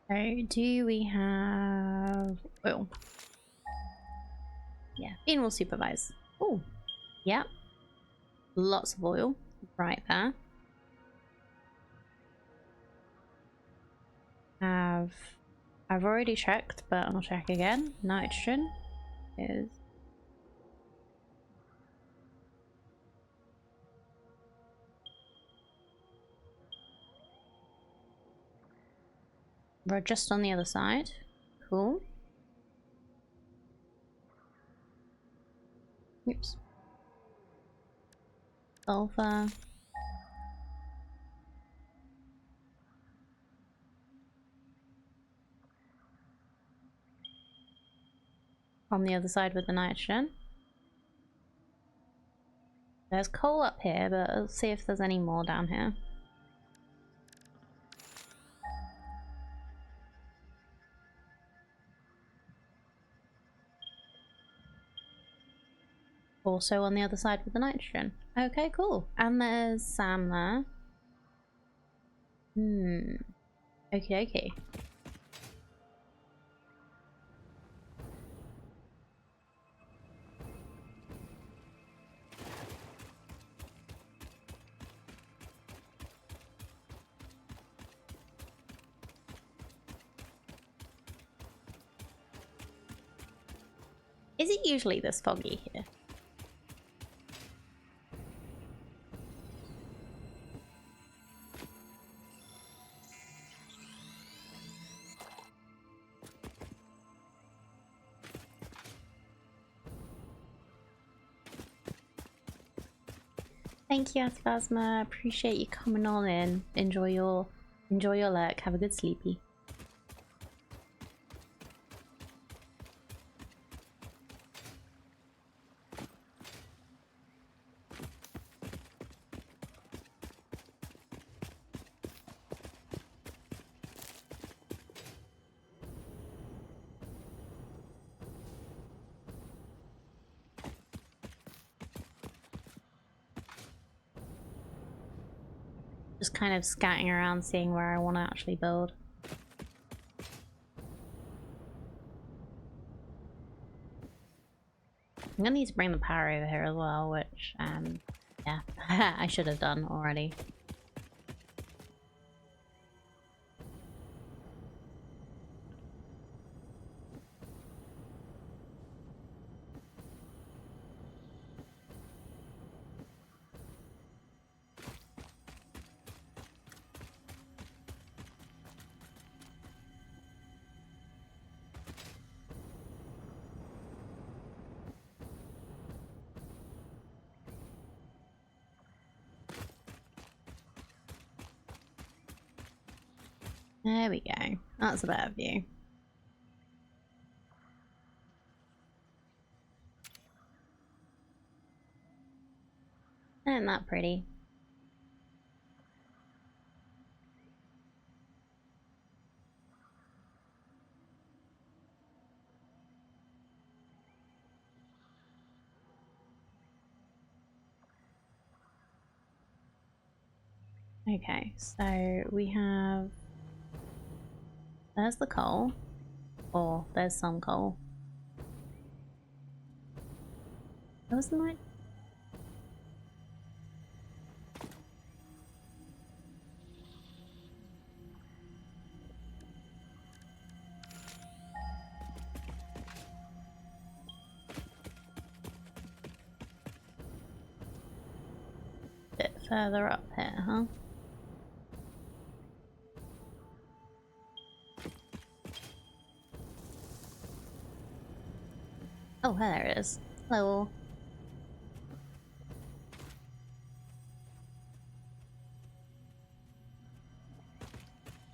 So, do we have oil? Yeah, Bean will supervise. Oh, yep. Lots of oil right there. I've already checked, but I'll check again. Nitrogen is we're just on the other side. Cool. Oops. Sulfur. On the other side with the nitrogen. There's coal up here, but let's see if there's any more down here. Also on the other side with the nitrogen. Okay, cool. And there's Sam there. Okay, okay. Is it usually this foggy here? Thank you, Aspasma. Appreciate you coming on in. Enjoy your lurk. Have a good sleepy. Just kind of scatting around, seeing where I want to actually build. I'm gonna need to bring the power over here as well, which, yeah, I should have done already. There we go. That's a better view. Isn't that pretty? Okay, so we have... There's the coal. Or there's some coal. That was the night. Bit further up here, huh? Oh, there it is. Hello.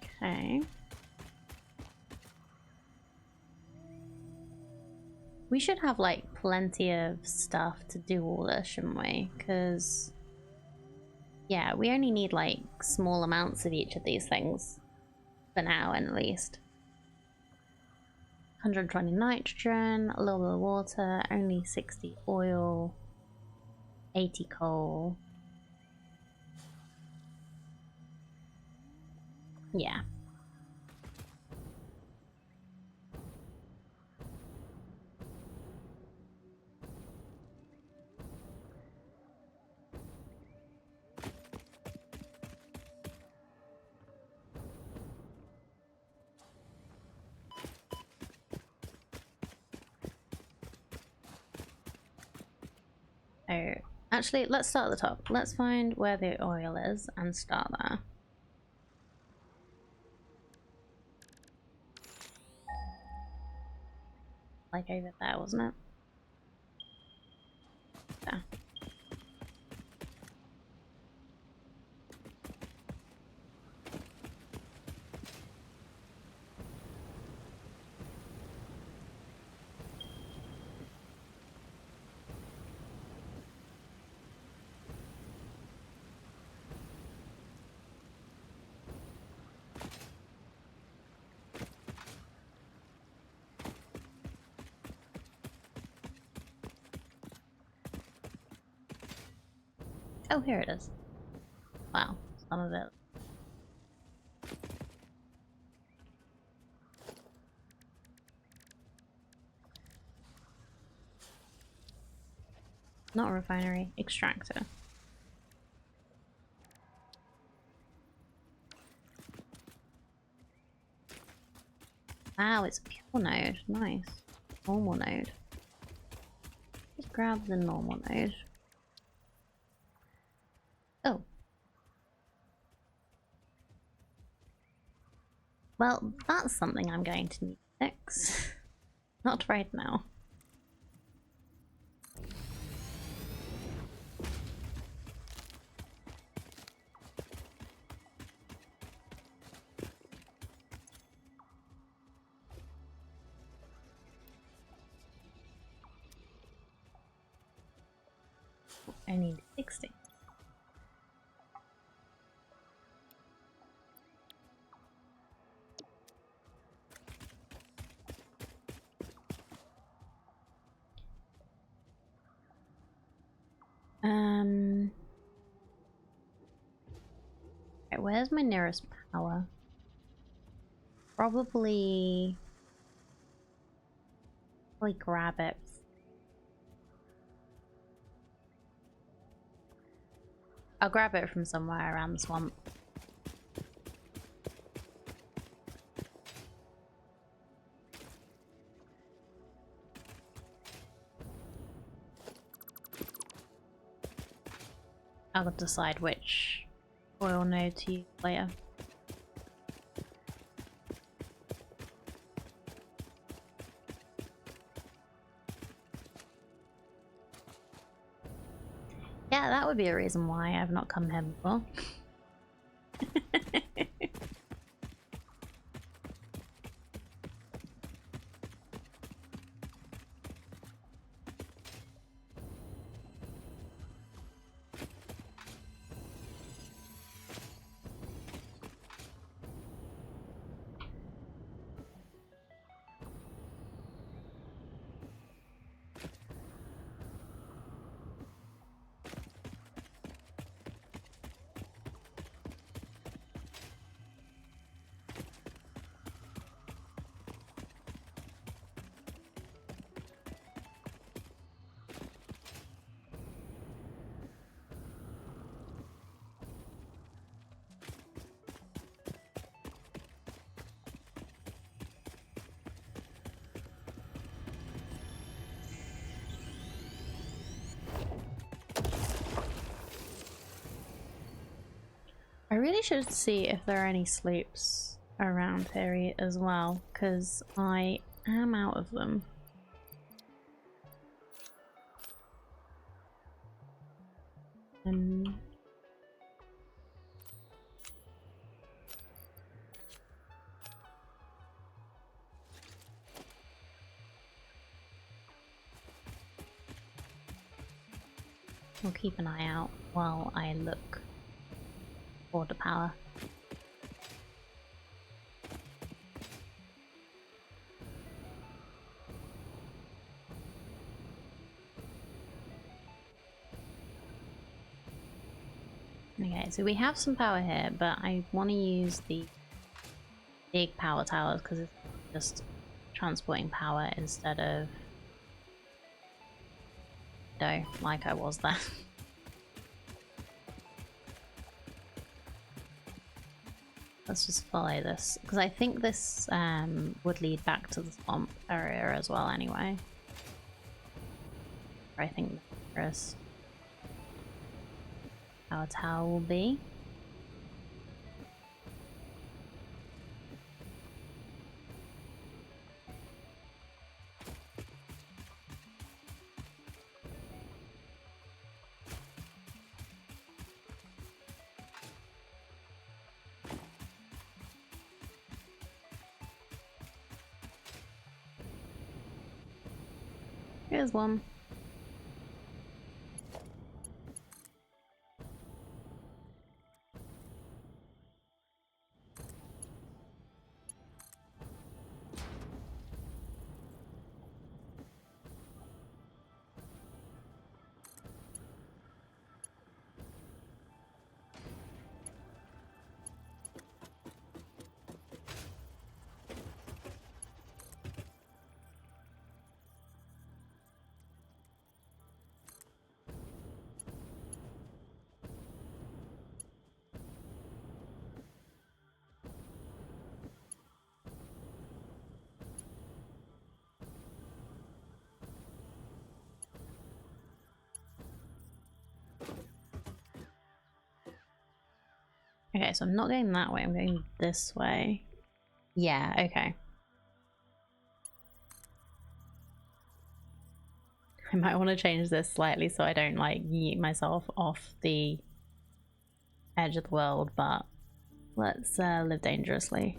Okay. We should have like plenty of stuff to do all this, shouldn't we? Because yeah, we only need like small amounts of each of these things for now, at least. 120 nitrogen, a little bit of water, only 60 oil, 80 coal. Yeah. So, actually, let's start at the top. Let's find where the oil is and start there. Like over there, wasn't it? There. Oh, here it is. Wow, some of it. Not a refinery, extractor. Wow, it's a pure node. Nice. Normal node. Just grab the normal node. Oh. Well, that's something I'm going to need to fix. Not right now. I need 60. Okay, where's my nearest power? Probably grab it. I'll grab it from somewhere around the swamp. I'll decide which oil node to use later. Yeah, that would be a reason why I've not come here before. I really should see if there are any sloops around here as well, because I am out of them. We'll keep an eye out while I look for the power. Okay, so we have some power here, but I want to use the big power towers because it's just transporting power instead of like I was there. Let's just follow this because I think this would lead back to the swamp area as well anyway. I think there is. our tower will be. Here's one. Okay, so I'm not going that way, I'm going this way. Yeah, okay. I might want to change this slightly so I don't like yeet myself off the edge of the world, but let's live dangerously.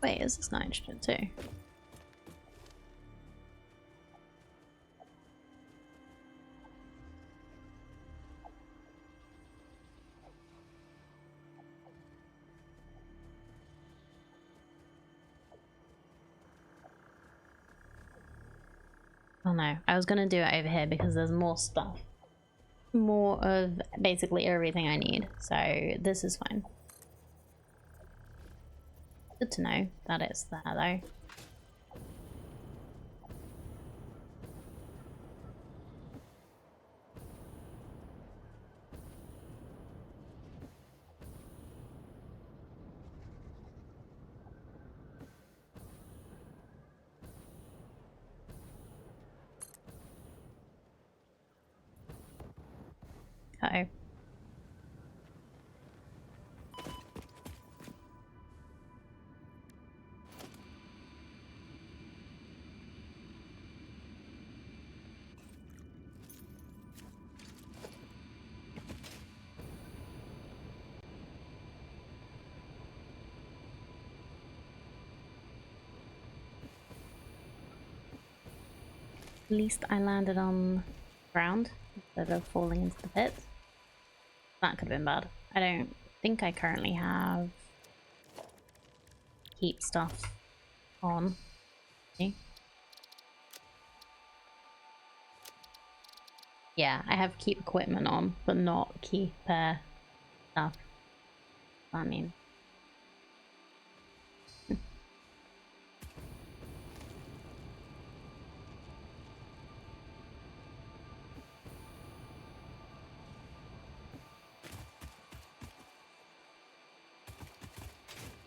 Wait, is this nitrogen too? Oh no, I was gonna do it over here because there's more stuff. More of basically everything I need, so this is fine. Good to know that it's there though. Uh-oh. At least I landed on ground instead of falling into the pit. That could have been bad. I don't think I currently have keep stuff on. Okay. Yeah, I have keep equipment on, but not keep stuff. I mean, is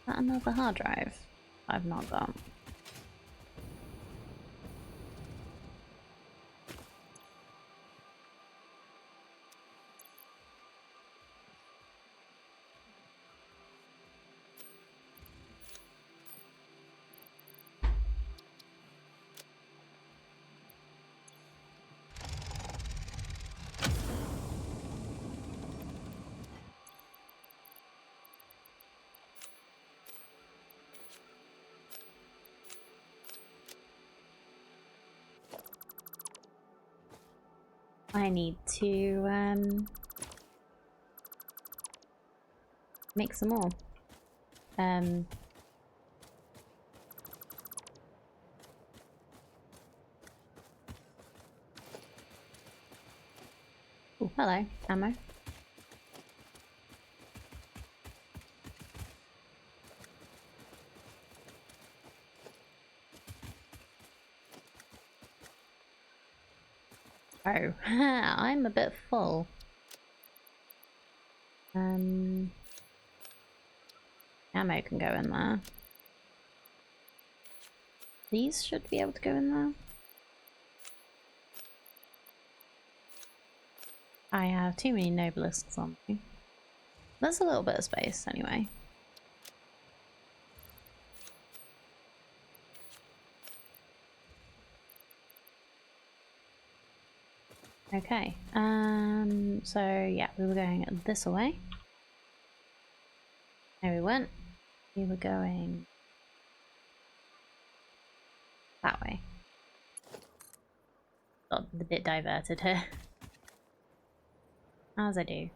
that another hard drive I've not got? I need to make some more. Oh, hello, ammo. Oh, I'm a bit full. Ammo can go in there. These should be able to go in there. I have too many nobelisks on me. There's a little bit of space anyway. Okay, so yeah, we were going this way. There we went. We were going that way. Got a bit diverted here. As I do.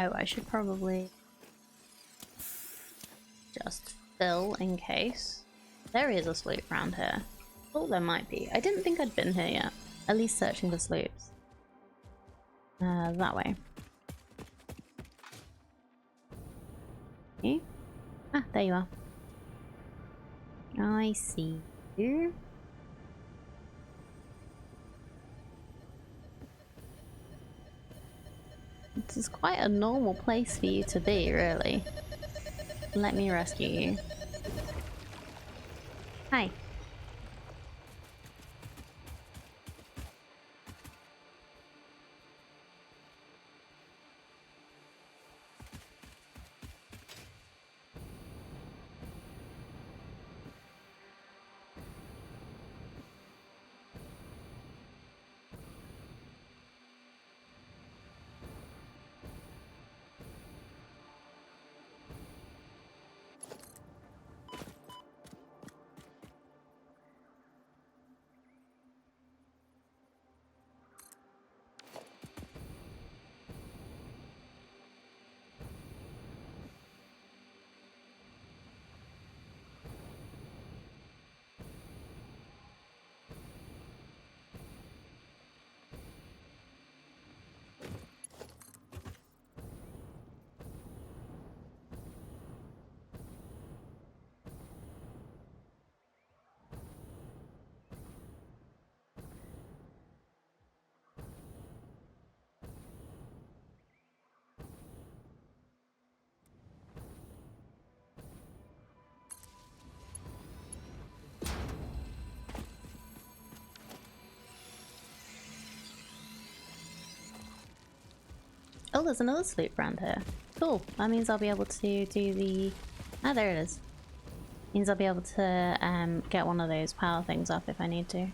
Oh, I should probably just fill in case. There is a sloop around here. Thought there might be. I didn't think I'd been here yet. At least searching for sloops. That way. Okay. Ah, there you are. I see you. This is quite a normal place for you to be, really. Let me rescue you. Hi. Oh, there's another sloop around here. Cool. That means I'll be able to do the... Ah, there it is. Means I'll be able to get one of those power things up if I need to.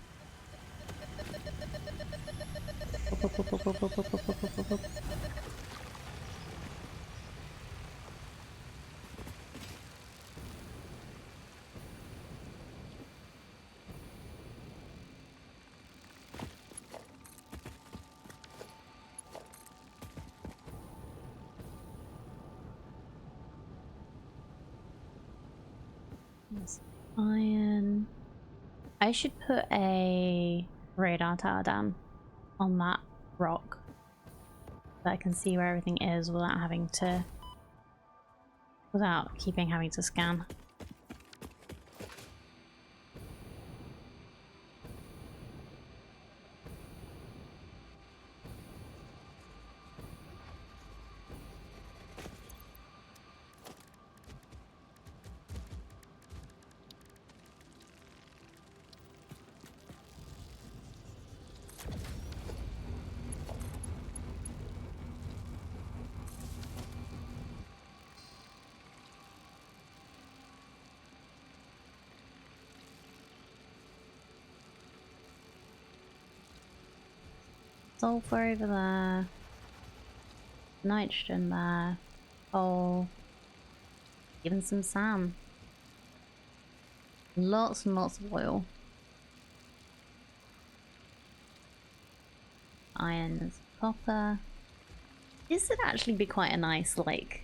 Iron. I should put a radar tower down on that rock so I can see where everything is without having to... without keeping having to scan. Sulfur over there. Nitrogen there. Coal. Even some sand. Lots and lots of oil. Iron and copper. This would actually be quite a nice, like,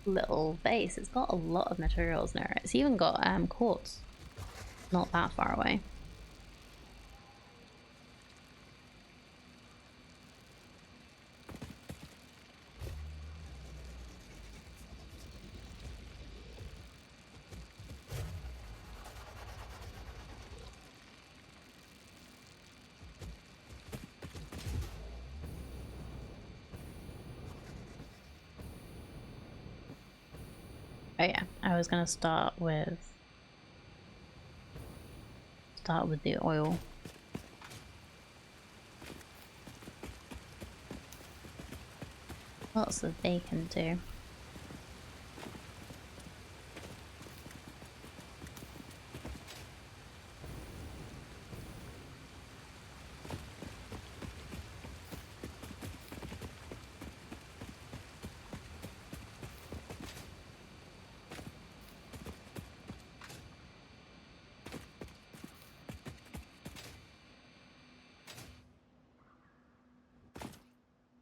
little base. It's got a lot of materials near it. It's even got quartz. Not that far away. Oh yeah, I was gonna start with the oil. Lots of bacon too.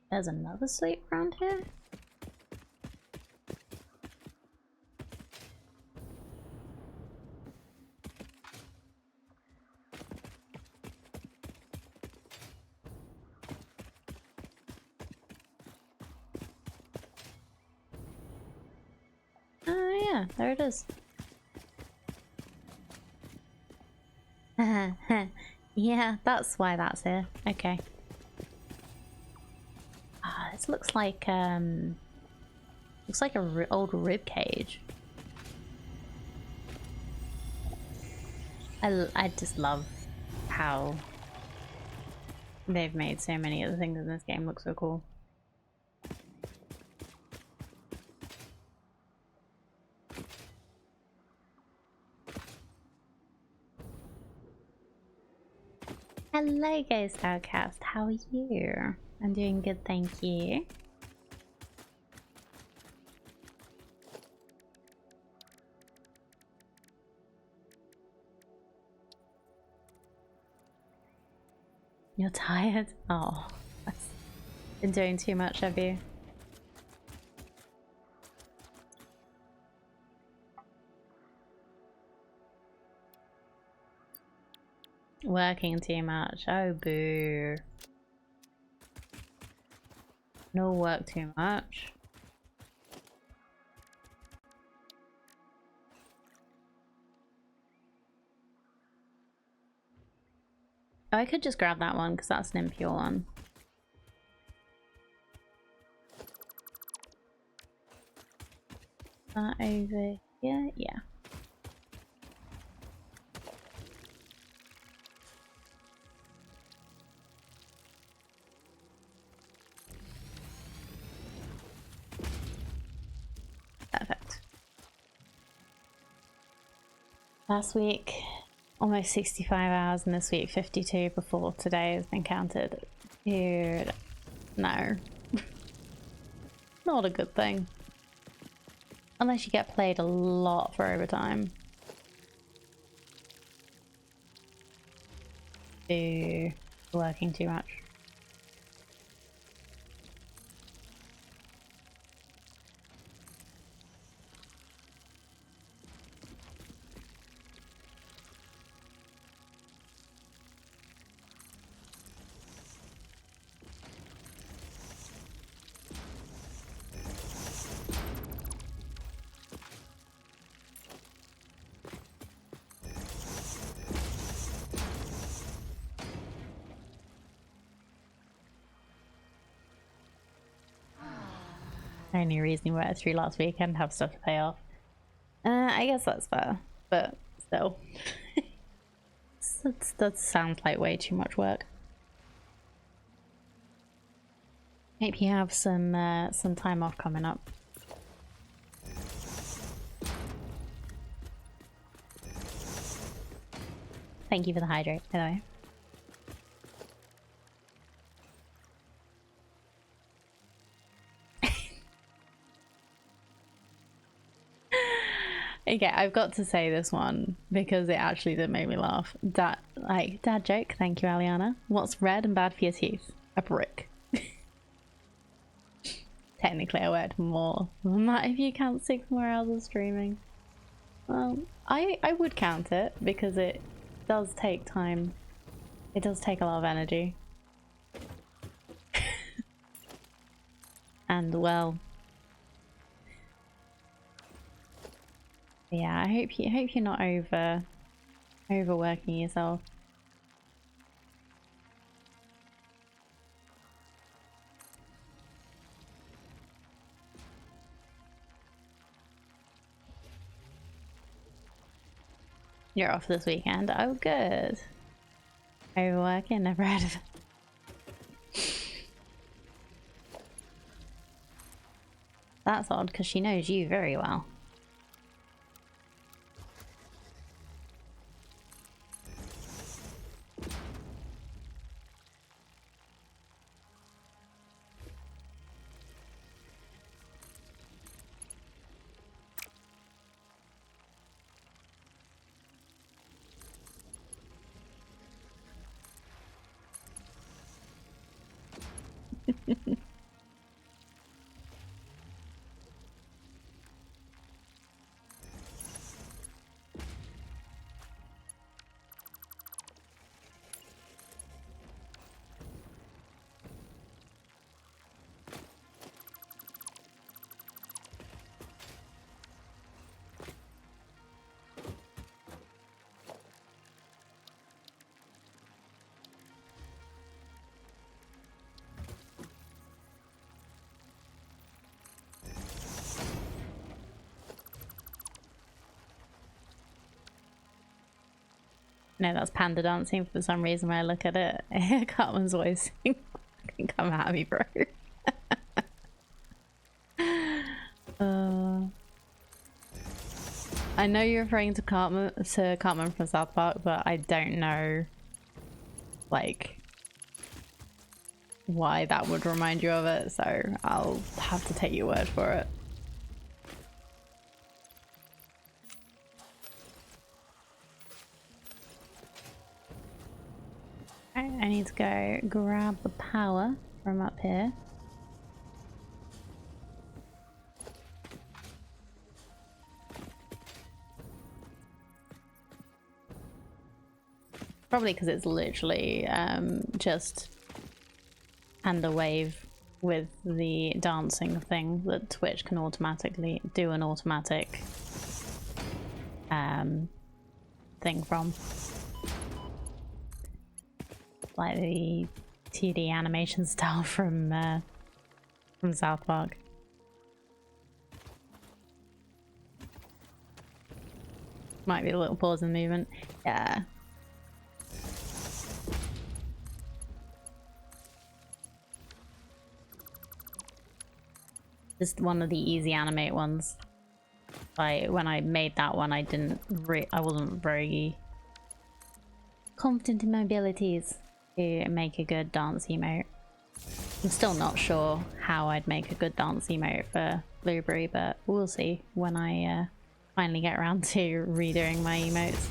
There's another slate around here? Oh yeah, there it is. Yeah, that's why that's here. Okay. Ah, this looks like a old rib cage. I just love how they've made so many of the things in this game look so cool. Hello Ghost Outcast, how are you? I'm doing good, thank you. You're tired? Oh, been doing too much, have you? Working too much. Oh, boo. No work too much. Oh, I could just grab that one because that's an impure one. That over here? Yeah. Perfect. Last week, almost 65 hours, and this week 52 before today has been counted. Dude, no. Not a good thing. Unless you get played a lot for overtime. Boo. Working too much. Only reason you went through last weekend, have stuff to pay off. I guess that's fair, but still. That sounds like way too much work. Maybe you have some time off coming up. Thank you for the hydrate, by the way. Okay, I've got to say this one because it actually did make me laugh. Dad joke. Thank you, Aliana. What's red and bad for your teeth? A brick. Technically, I worked more than that if you count 6 more hours of streaming. I would count it because it does take time. It does take a lot of energy. And well, yeah, I hope you're not overworking yourself. You're off this weekend. Oh, good. Overworking, never heard of it. That's odd because she knows you very well. No, that's panda dancing for some reason when I look at it. Cartman's voice can come at me, bro. I know you're referring to Cartman from South Park, but I don't know, like, why that would remind you of it, so I'll have to take your word for it. I need to go grab the power from up here. Probably because it's literally just panda wave with the dancing thing that Twitch can automatically do an automatic thing from. Like the 2D animation style from South Park. Might be a little pause in the movement. Yeah. Just one of the easy animate ones. When I made that one, I wasn't very confident in my abilities to make a good dance emote. I'm still not sure how I'd make a good dance emote for Blueberry, but we'll see when I finally get around to redoing my emotes.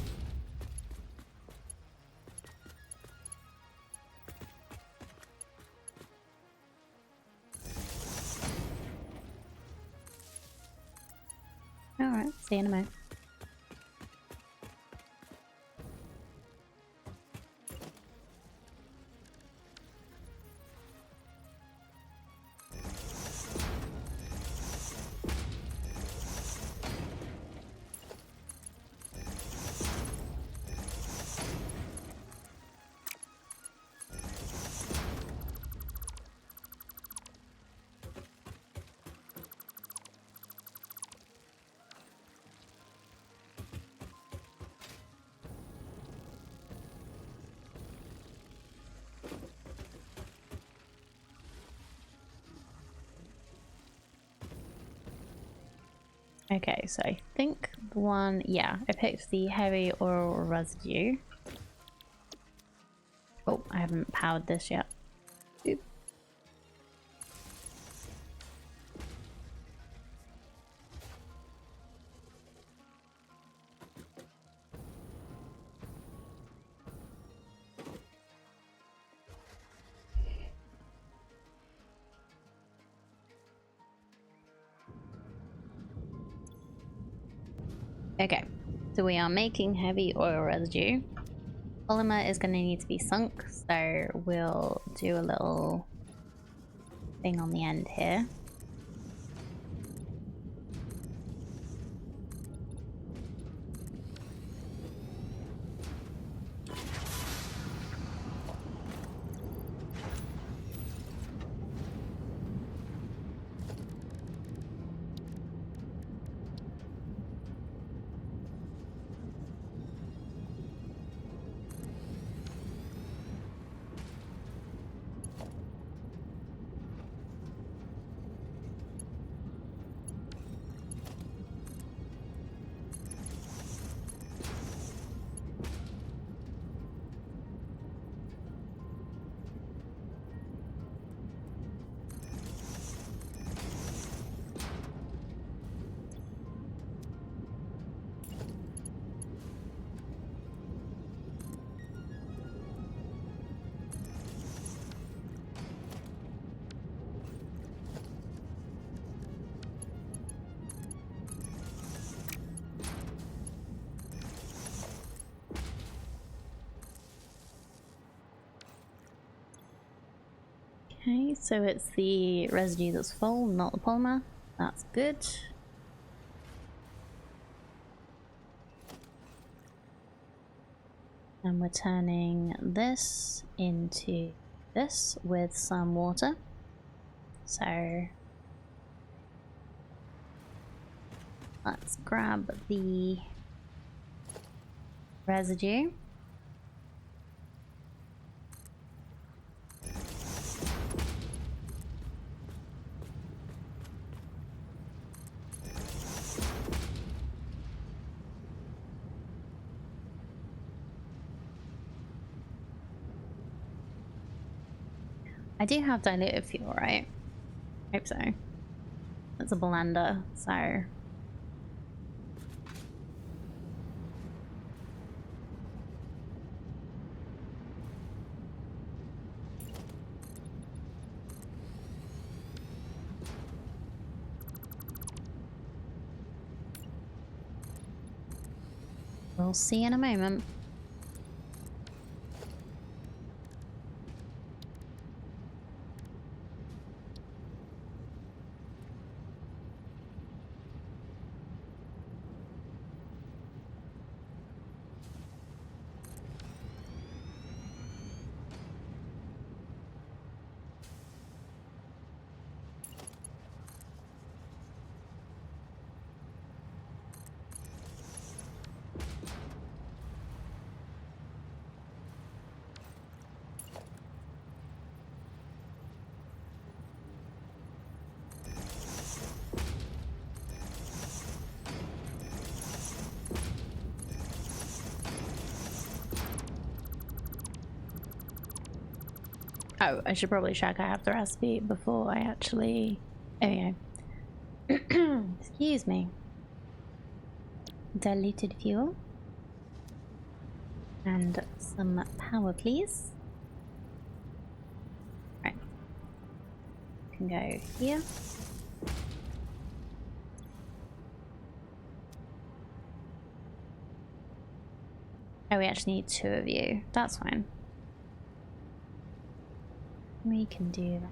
Alright, see you in a moment. Okay, so I think the one, yeah, I picked the heavy oil residue. Oh, I haven't powered this yet. Oop. Okay, so we are making heavy oil residue. Polymer is going to need to be sunk, so we'll do a little thing on the end here. Okay, so it's the residue that's full, not the polymer. That's good. And we're turning this into this with some water. So let's grab the residue. I do have diluted fuel, right? Hope so. It's a blender, so we'll see in a moment. Oh, I should probably check I have the recipe before I actually... Oh yeah. Excuse me. Diluted fuel. And some power, please. Right. Can go here. Oh, we actually need 2 of you. That's fine. We can do that.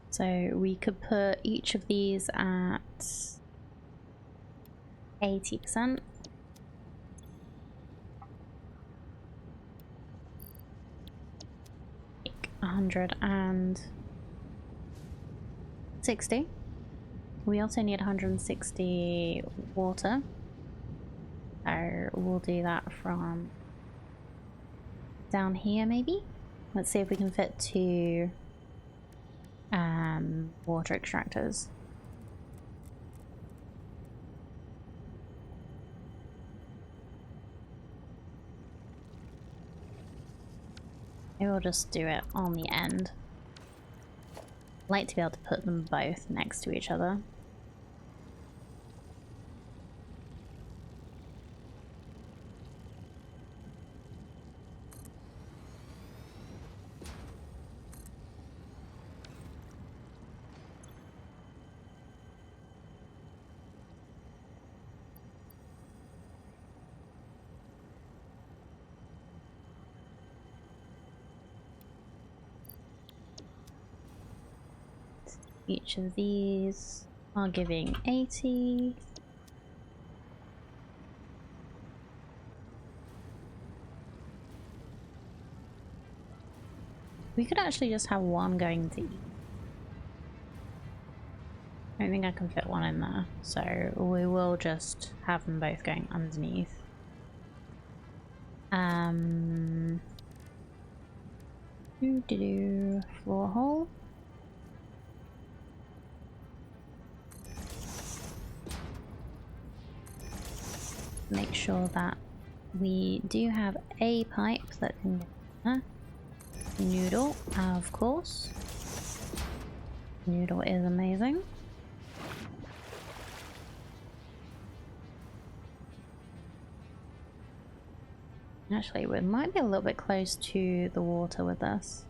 So we could put each of these at 80%. Like 160. We also need 160 water. So we'll do that from down here maybe? Let's see if we can fit 2 water extractors. Maybe we'll just do it on the end. I'd like to be able to put them both next to each other. Each of these are giving 80. We could actually just have one going to each. I don't think I can fit one in there, so we will just have them both going underneath. Floor hole. Make sure that we do have a pipe that can get there. Noodle, of course. Noodle is amazing. Actually, we might be a little bit close to the water with this.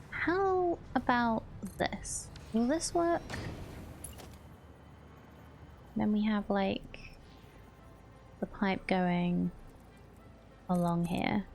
How about this? Will this work? Then we have like the pipe going along here.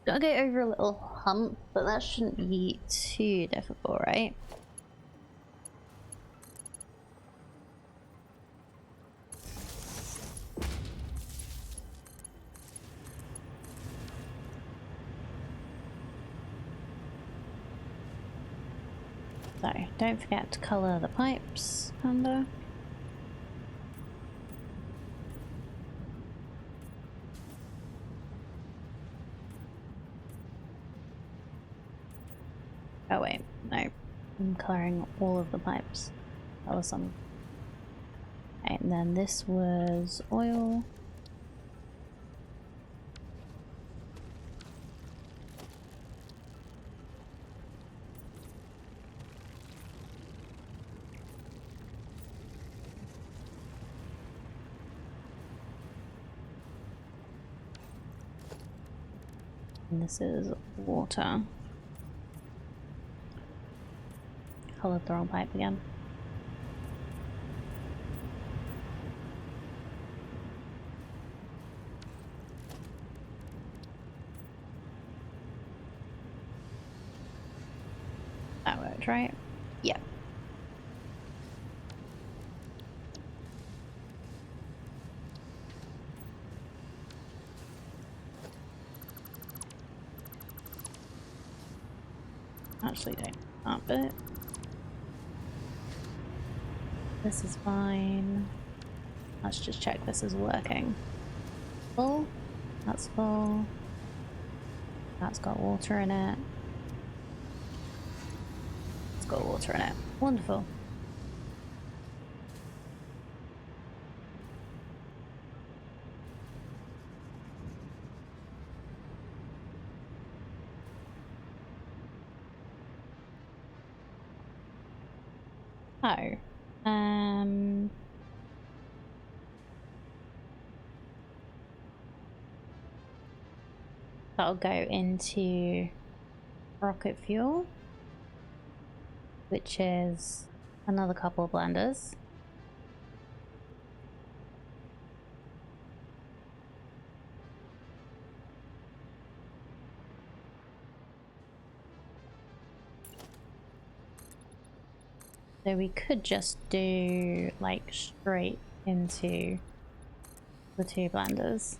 Gotta go over a little hump, but that shouldn't be too difficult, right? So, don't forget to colour the pipes, Panda. Oh wait, no. I'm colouring all of the pipes. That was some. Okay, and then this was oil. And this is water. Coloured the wrong pipe again. That worked, right? Yeah. Actually, don't that bit. This is fine. Let's just check this is working. Full. That's full. That's got water in it. It's got water in it. Wonderful. Oh. That'll go into rocket fuel, which is another couple of blenders. So we could just do like straight into the two blenders.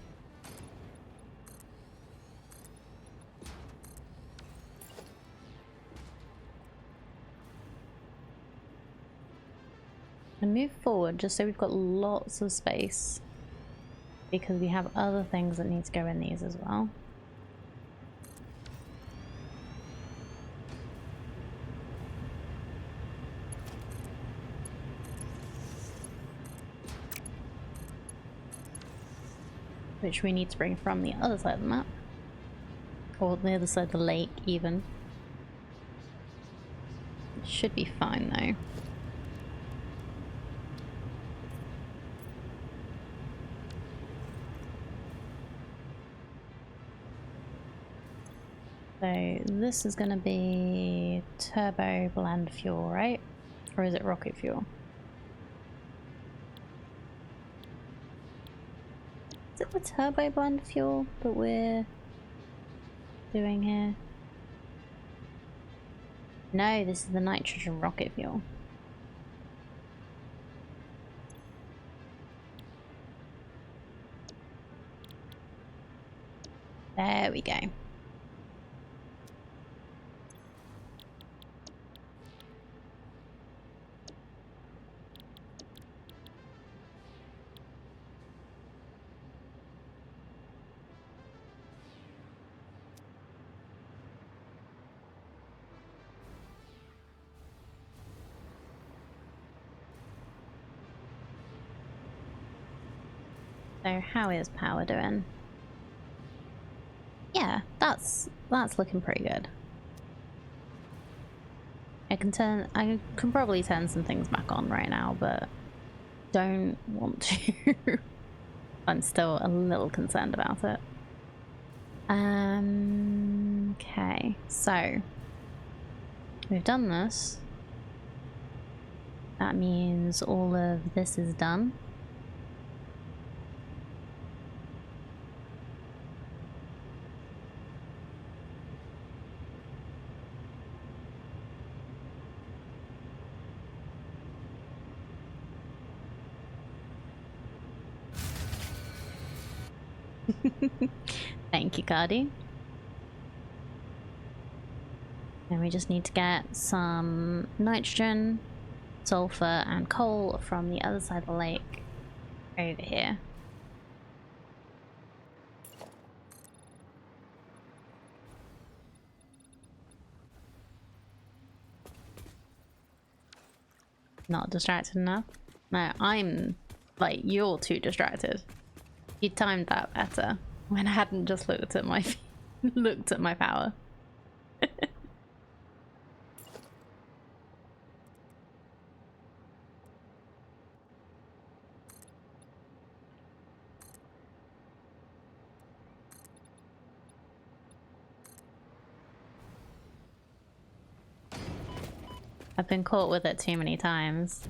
And move forward just so we've got lots of space, because we have other things that need to go in these as well. Which we need to bring from the other side of the map. Or the other side of the lake, even. It should be fine, though. So this is going to be turbo blend fuel, right? Or is it rocket fuel? Is it the turbo blend fuel that we're doing here? No, this is the nitrogen rocket fuel. There we go. So how is power doing? Yeah, that's looking pretty good. I can probably turn some things back on right now, but don't want to. I'm still a little concerned about it. Okay, so we've done this. That means all of this is done. Thank you, Cardi. And we just need to get some nitrogen, sulfur, and coal from the other side of the lake over here. Not distracted enough? No, I'm like, you're too distracted. You timed that better when I hadn't just looked at my looked at my power. I've been caught with it too many times.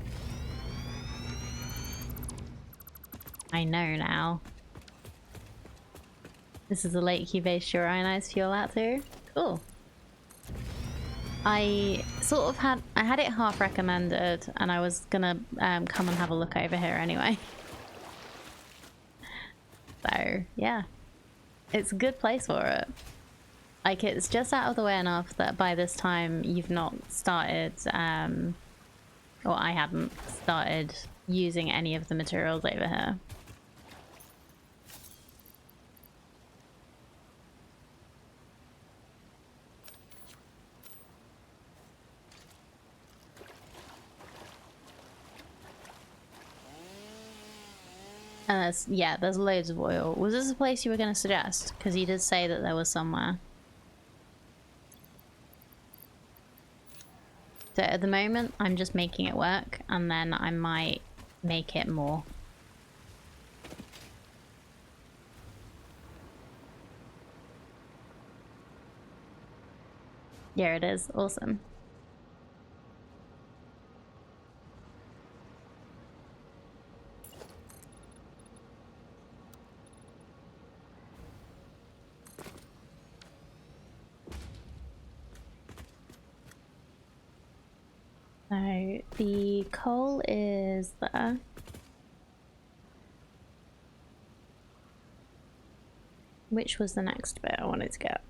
I know now. This is the lake you based your ionized fuel at to? Cool. I sort of had it half recommended, and I was gonna come and have a look over here anyway. So yeah, it's a good place for it. Like, it's just out of the way enough that by this time you've not started or I hadn't started using any of the materials over here. And there's, yeah, there's loads of oil. Was this a place you were going to suggest? Because you did say that there was somewhere. So at the moment, I'm just making it work, and then I might make it more. There it is. Awesome. So the coal is there. Which was the next bit I wanted to get?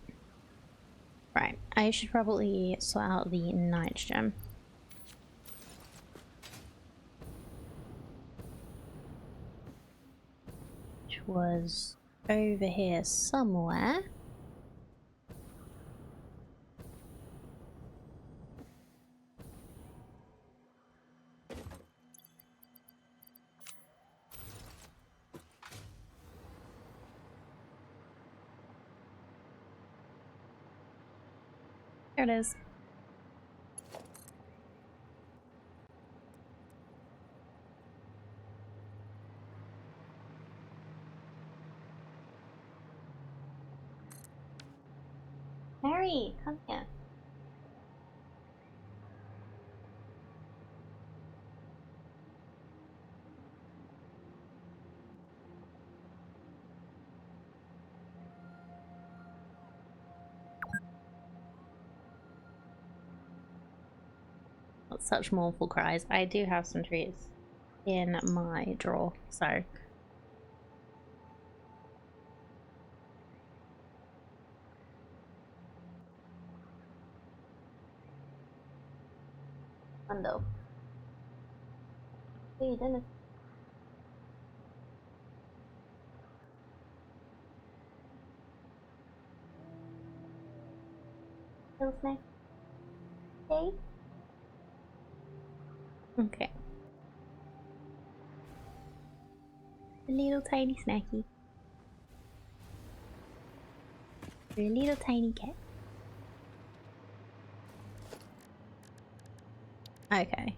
Right, I should probably sort out the nitrogen. Which was over here somewhere. There it is. Mary, come here. That's such mournful cries. I do have some treats in my drawer, so. Bundle. What are you doing? Little snack. Okay. Okay. A little tiny snacky. You're a little tiny cat. Okay.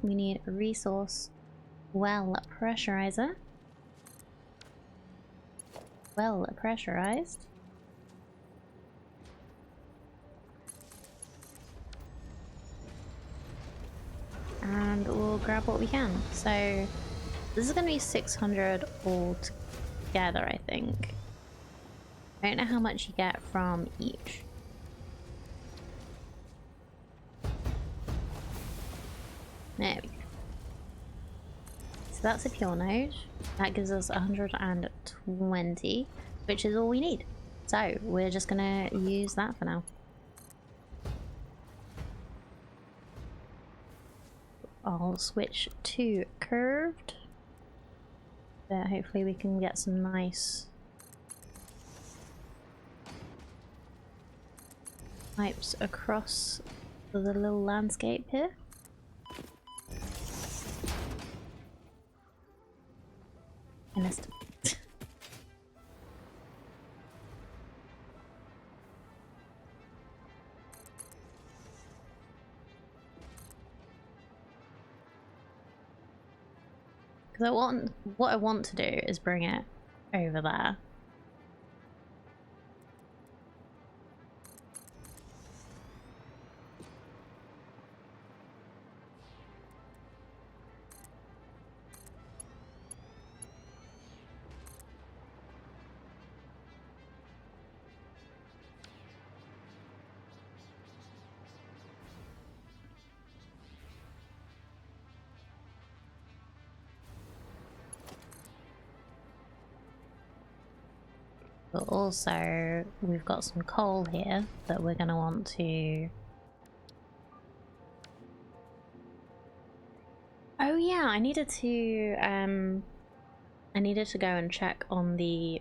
We need a resource well pressurizer. Well pressurized. And we'll grab what we can. So this is going to be 600 altogether, I think. I don't know how much you get from each. There we go. So that's a pure node. That gives us 120, which is all we need. So we're just gonna use that for now. I'll switch to curved. But hopefully we can get some nice pipes across the little landscape here. I missed. Because what I want to do is bring it over there. But also, we've got some coal here that we're going to want to Oh yeah, I needed to go and check on the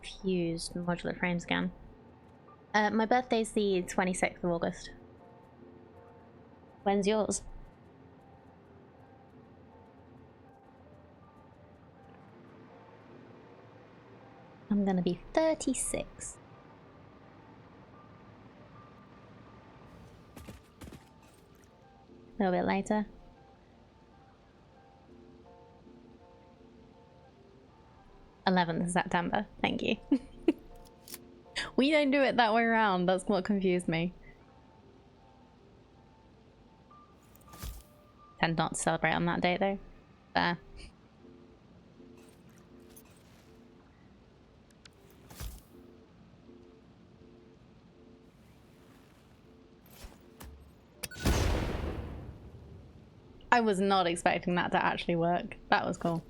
fused modular frames again. My birthday's the 26th of August. When's yours? I'm gonna be 36. A little bit later. September. Thank you. We don't do it that way around. That's what confused me. Tend not to celebrate on that date though. Fair. I was not expecting that to actually work. That was cool.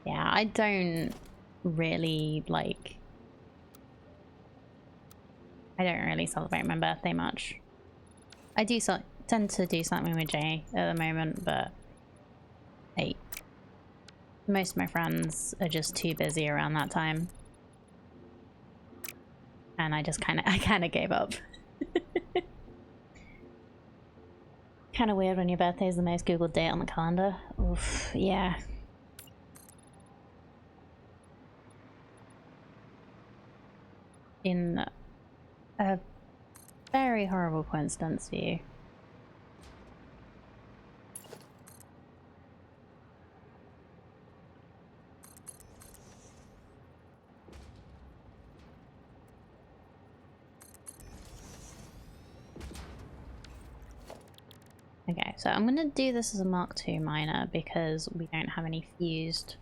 Yeah, I don't really like... I don't really celebrate my birthday much. I do tend to do something with Jay at the moment, but like most of my friends are just too busy around that time. And I just kind of gave up. Kind of weird when your birthday is the most googled date on the calendar. Oof, yeah. In a very horrible coincidence for you. Okay, so I'm gonna do this as a Mark II miner because we don't have any fused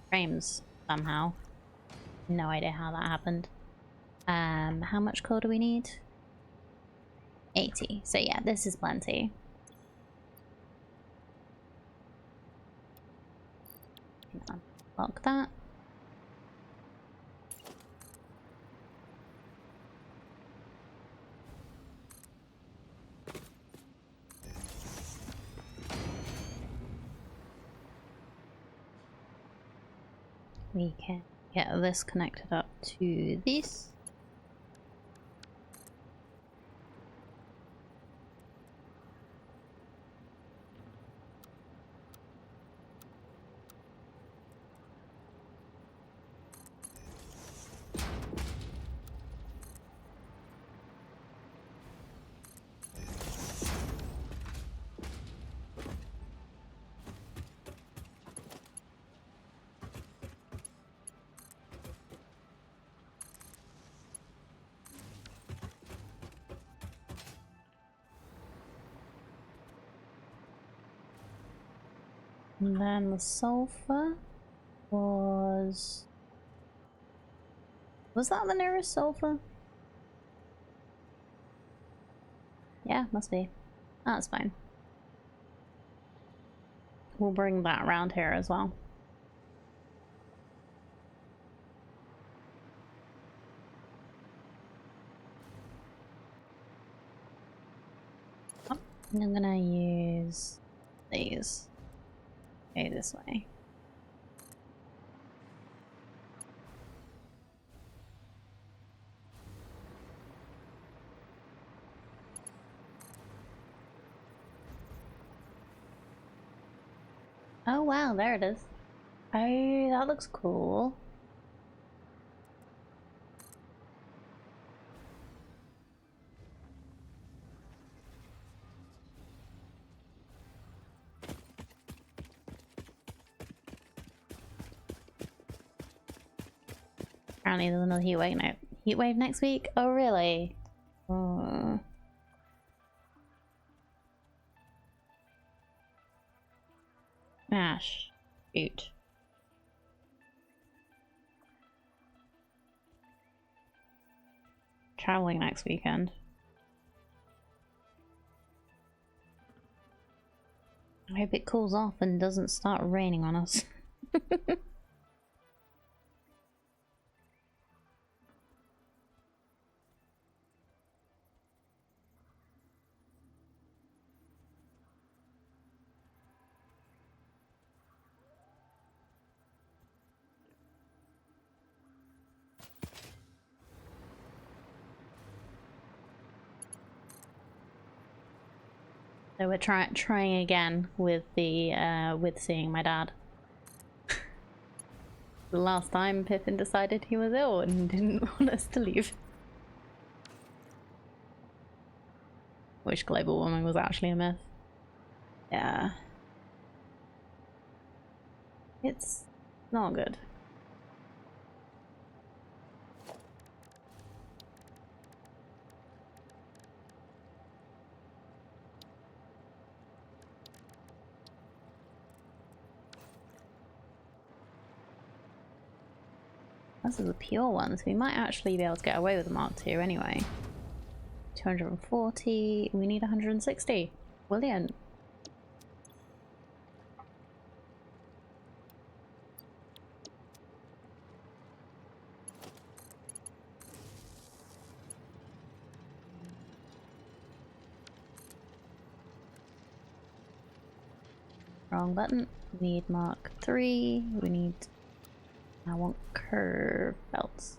frames somehow. No idea how that happened. How much coal do we need? 80. So yeah, this is plenty. Lock that. We can get this connected up to this. And then the sulfur was that the nearest sulfur? Yeah, must be. Oh, that's fine. We'll bring that around here as well. Oh, and I'm gonna use these. Go this way. Oh wow, there it is. Oh, that looks cool. Apparently there's another heat wave next week? Oh really? Oh. Ash. Shoot. Traveling next weekend. I hope it cools off and doesn't start raining on us. So we're trying again with the with seeing my dad. The last time Pippin decided he was ill and didn't want us to leave. Which global warming was actually a myth. Yeah. It's not good. This is a pure one, so we might actually be able to get away with the Mark II anyway. 240, we need 160. Brilliant. Wrong button. We need Mark III. We need... I want curve belts.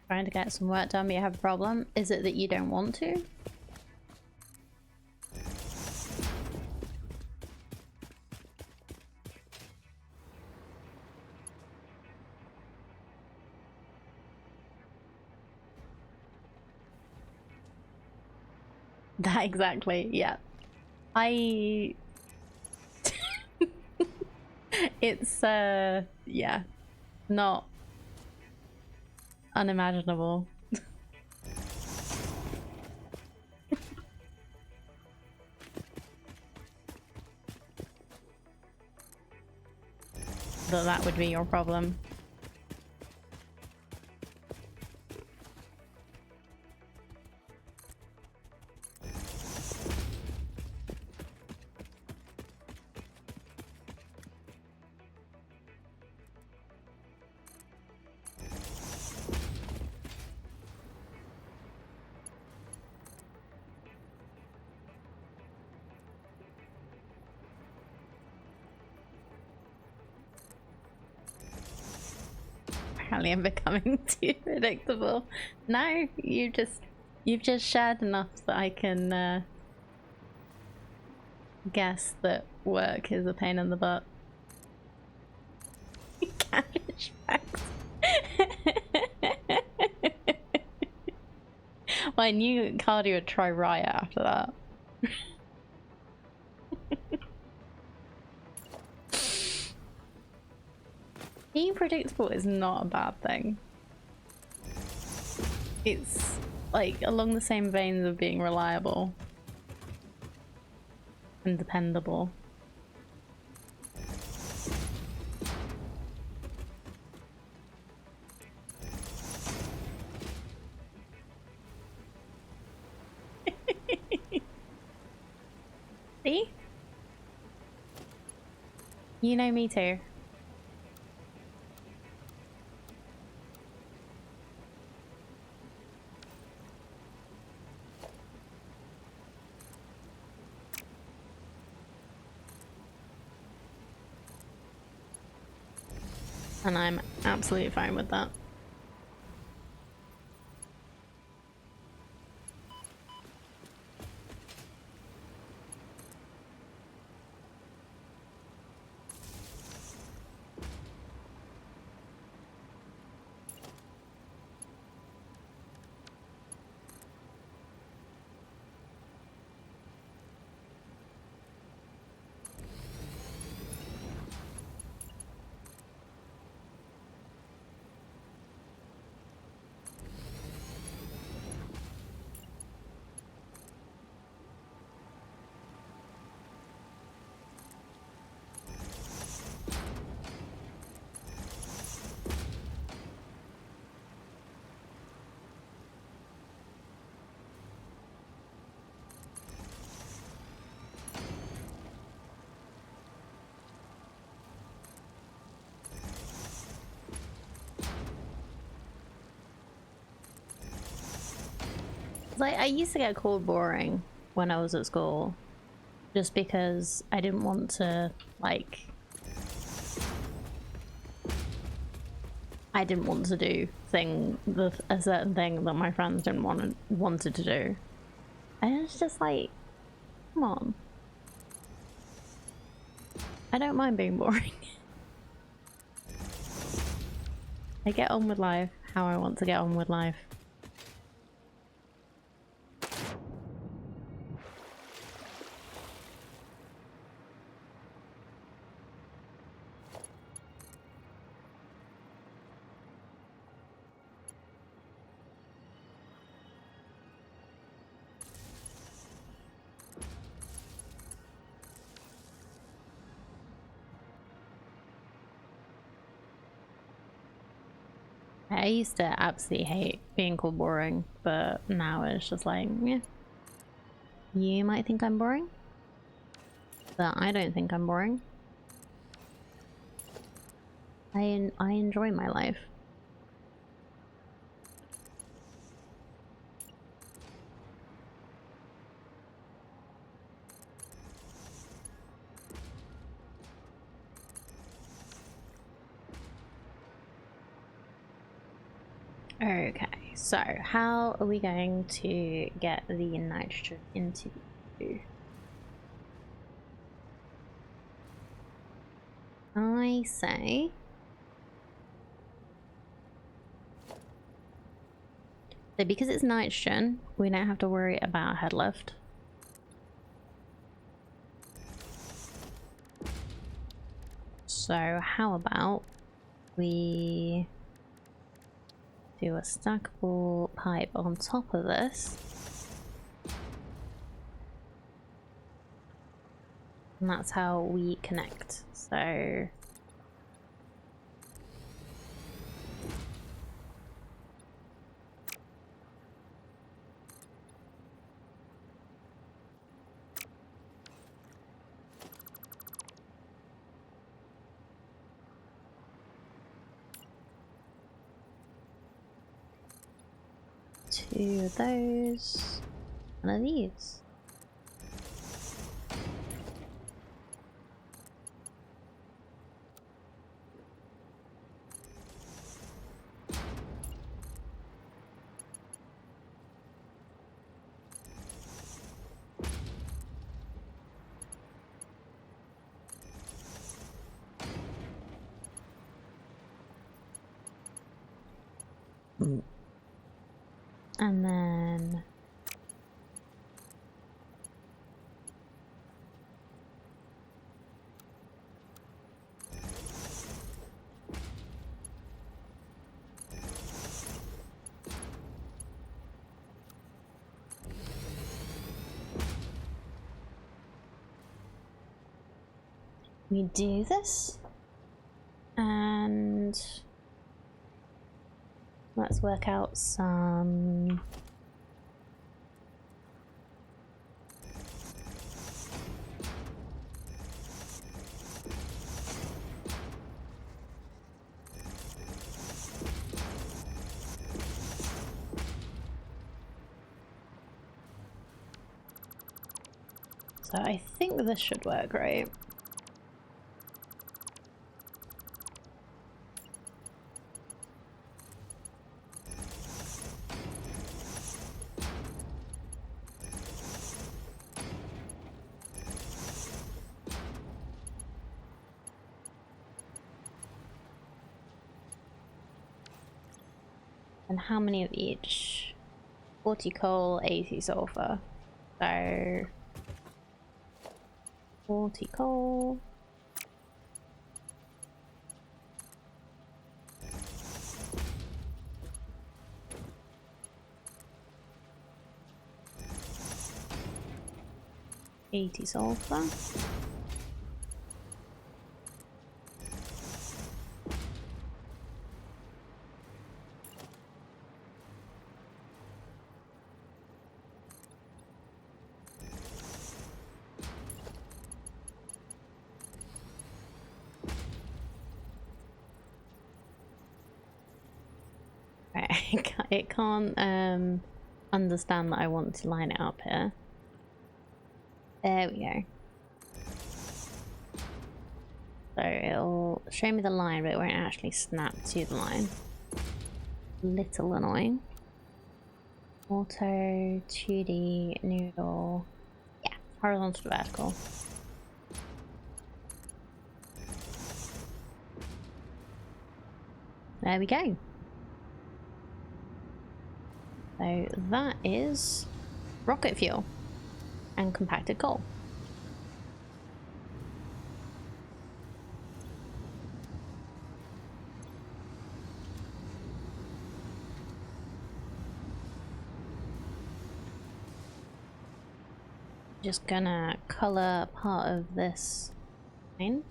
Trying to get some work done, but you have a problem. Is it that you don't want to? That exactly, yeah. It's yeah, not unimaginable. That would be your problem. Apparently I'm becoming too predictable. No, you've just shared enough that I can guess that work is a pain in the butt. Cabbage bags. Well, I knew Cardi would try riot after that. Being predictable is not a bad thing. It's like along the same veins of being reliable and dependable. See? You know me too. And I'm absolutely fine with that. Like, I used to get called boring when I was at school, just because I didn't want to, like, I didn't want to do a certain thing that my friends didn't wanted to do. And it's just like, come on. I don't mind being boring. I get on with life how I want to get on with life. I used to absolutely hate being called boring, but now it's just like, yeah. You might think I'm boring, but I don't think I'm boring. I enjoy my life. Okay, so how are we going to get the nitrogen into the... I say... So because it's nitrogen, we don't have to worry about head lift. So how about we do a stackable pipe on top of this. And that's how we connect. So two of those, one of these. And then we do this, and let's work out some so I think this should work, right? And how many of each? 40 coal, 80 sulfur. So 40 coal.80 sulfur. Right, it can't understand that I want to line it up here. There we go. So it'll show me the line, but it won't actually snap to the line. Little annoying. Auto, 2D, noodle. Yeah, horizontal to vertical. There we go. So that is rocket fuel and compacted coal. Just gonna color part of this line.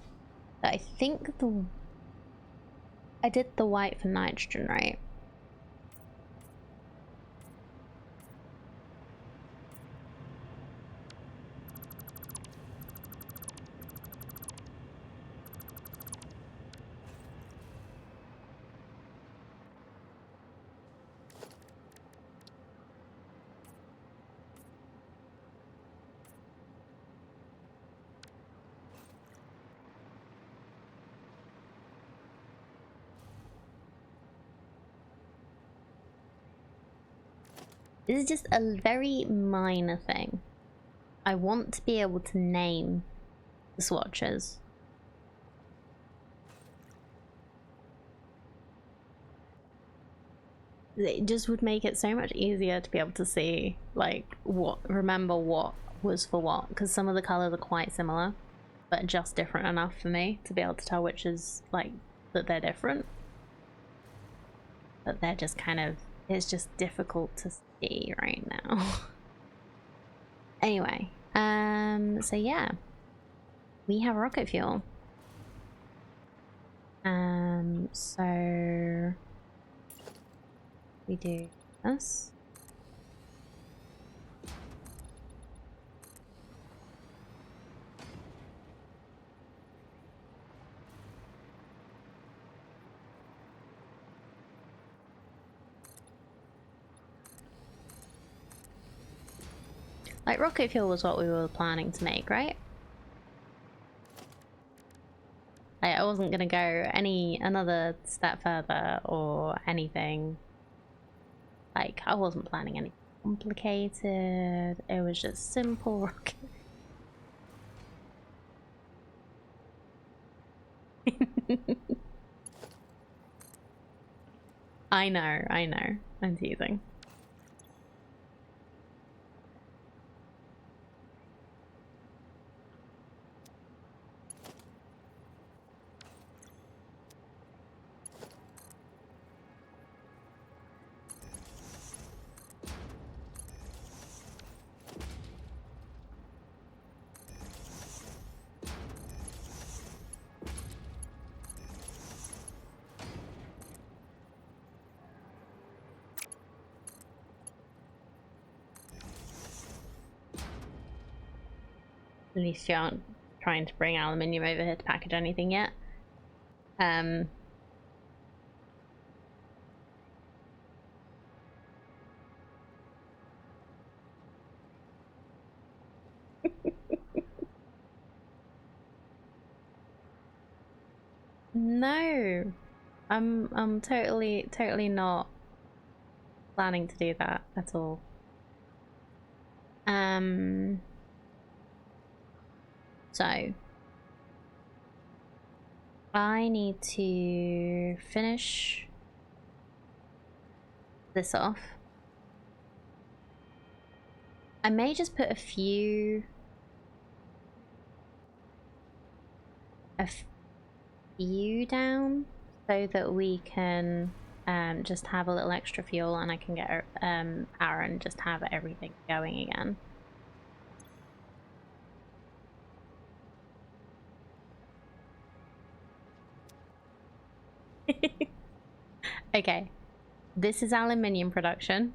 I think I did the white for nitrogen, right? This is just a very minor thing. I want to be able to name the swatches. It just would make it so much easier to be able to see, like, remember what was for what, because some of the colors are quite similar, but just different enough for me to be able to tell which is, like, that they're different. But they're just kind of, it's just difficult to see right now. Anyway, so yeah, we have rocket fuel. So we do this. Like, rocket fuel was what we were planning to make, right? Like, I wasn't gonna go another step further or anything. Like, I wasn't planning anything complicated. It was just simple rocket. I know. I'm teasing. At least you aren't trying to bring aluminium over here to package anything yet. No, I'm totally not planning to do that at all. So I need to finish this off. I may just put a few down so that we can just have a little extra fuel, and I can get power and just have everything going again. Okay, this is aluminium production.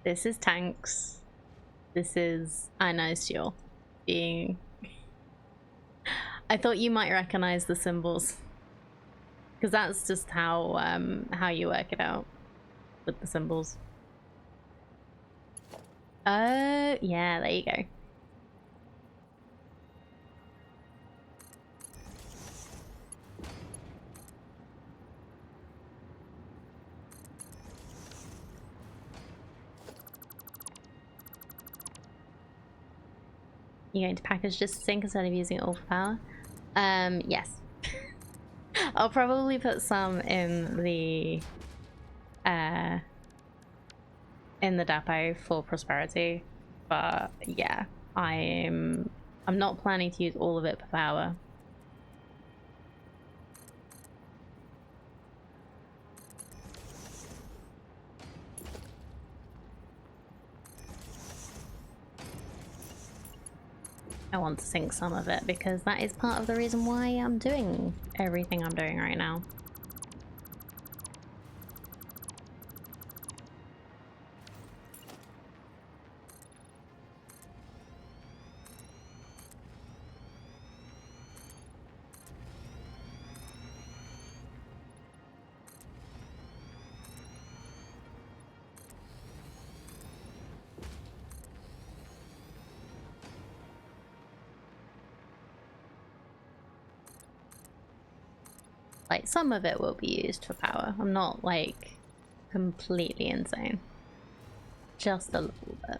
This is tanks. This is ionized fuel. I thought you might recognize the symbols. because that's just how you work it out with the symbols. Oh, yeah, there you go. You're going to package just a sink instead of using it all for power? Yes. I'll probably put some in the depot for prosperity, but yeah, I'm not planning to use all of it for power. I want to sink some of it because that is part of the reason why I'm doing everything I'm doing right now. Like, some of it will be used for power. I'm not, like, completely insane. Just a little bit.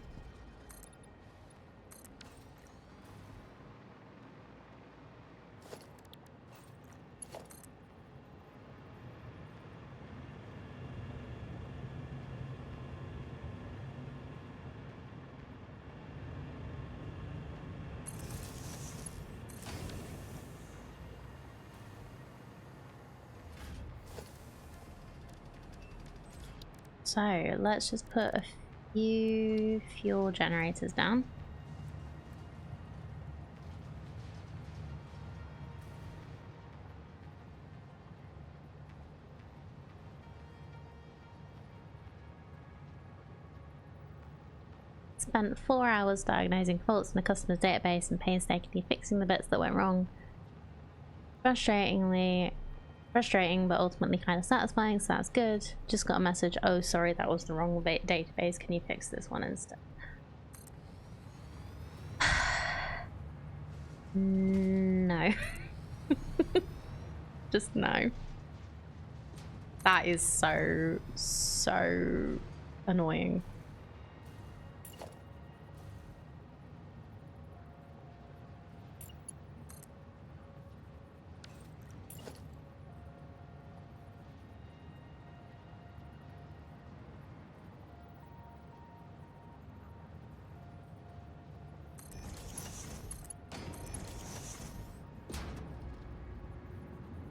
So let's just put a few fuel generators down. Spent 4 hours diagnosing faults in the customer's database and painstakingly fixing the bits that went wrong. Frustrating, but ultimately kind of satisfying, so that's good. Just got a message, oh sorry, that was the wrong database, can you fix this one instead? No. Just no. That is so annoying.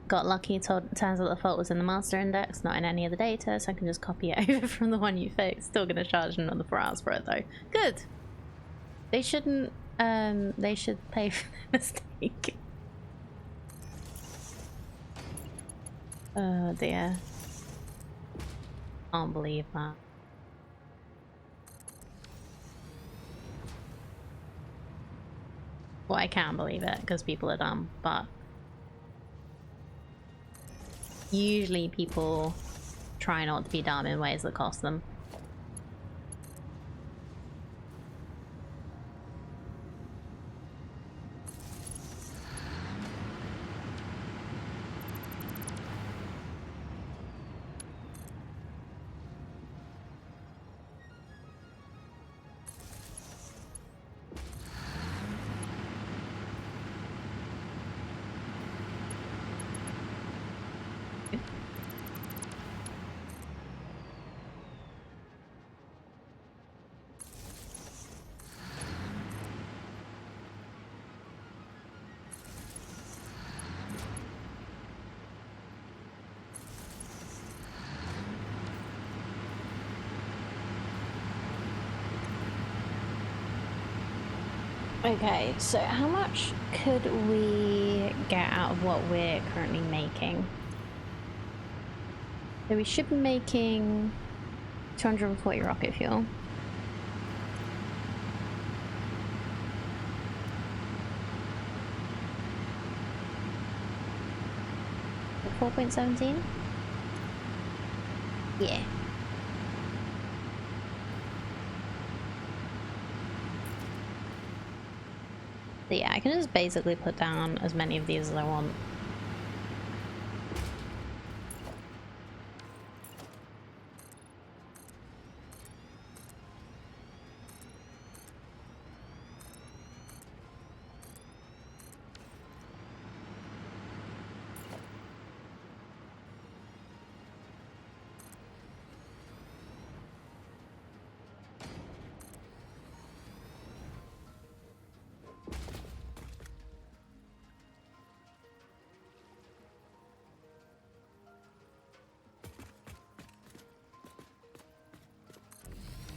Got lucky, turns out the fault was in the master index, not in any of the data, so I can just copy it over from the one you fixed. Still gonna charge another 4 hours for it though. Good! They shouldn't, they should pay for the mistake. Oh dear. Can't believe that. Well, I can believe it, because people are dumb, but usually people try not to be dumb in ways that cost them. Okay, so how much could we get out of what we're currently making? So we should be making 240 rocket fuel. 4.17? Yeah. So yeah, I can just basically put down as many of these as I want.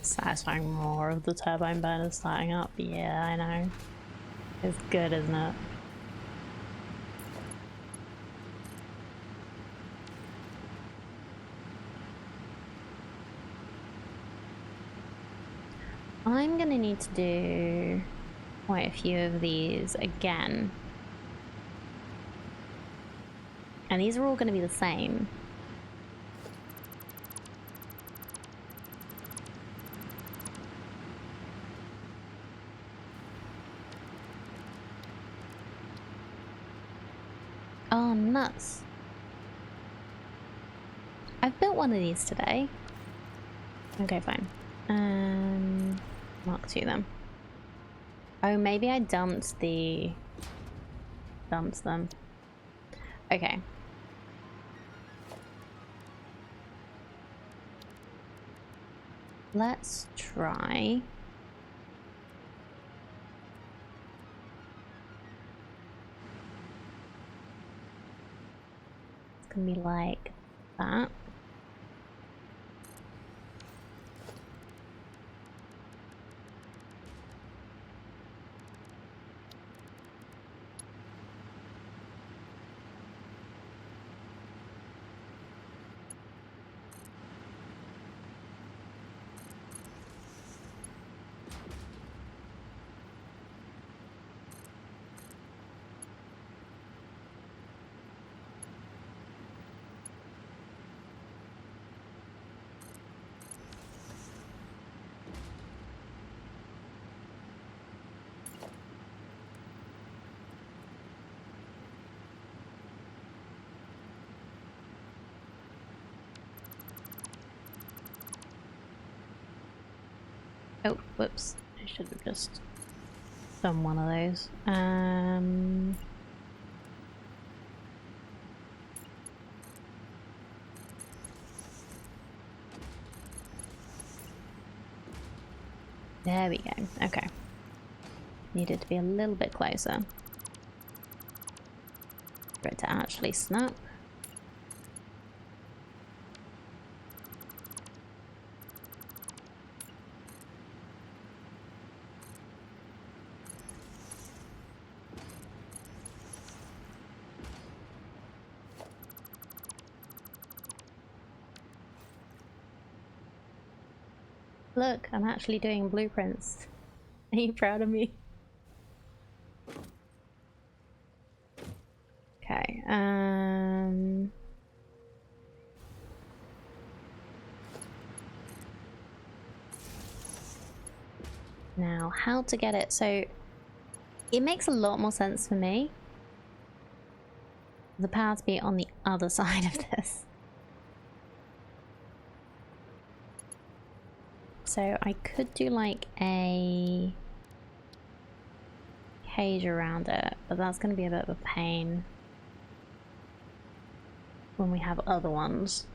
Satisfying more of the turbine burners starting up. Yeah, I know. It's good, isn't it? I'm gonna need to do quite a few of these again. And these are all gonna be the same. Oh, nuts. I've built one of these today. Okay, fine. Mark 2 then. Oh, maybe I dumped them. Okay. Let's try. It's gonna be like that. Oh, whoops. I should have just done one of those. There we go. Okay. Needed to be a little bit closer for it to actually snap. Look, I'm actually doing blueprints. Are you proud of me? Okay, now how to get it, so it makes a lot more sense for me the power to be on the other side of this. So I could do like a cage around it, but that's going to be a bit of a pain when we have other ones.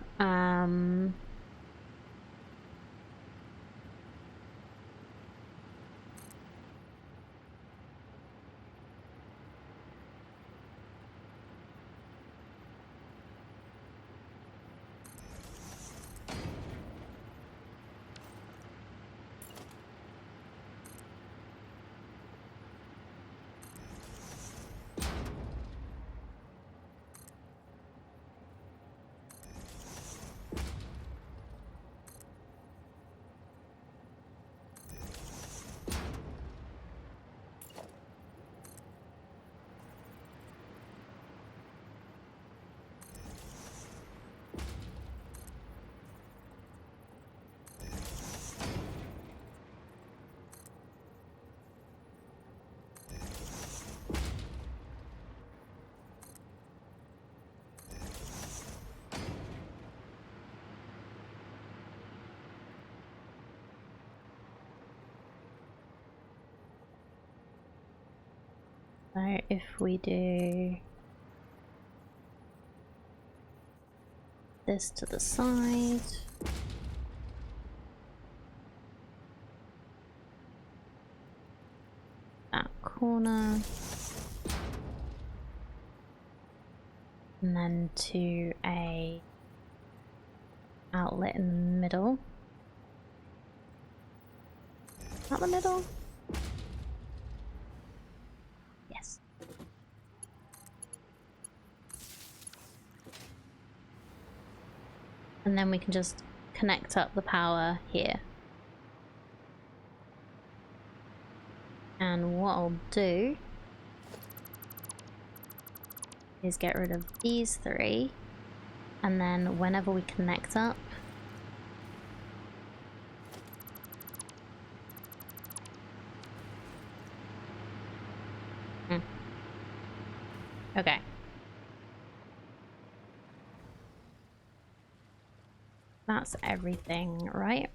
So if we do this to the side, that corner, and then to a outlet in the middle. Not the middle? Yes. And then we can just connect up the power here. And what I'll do is get rid of these three, and then whenever we connect up, okay. That's everything, right?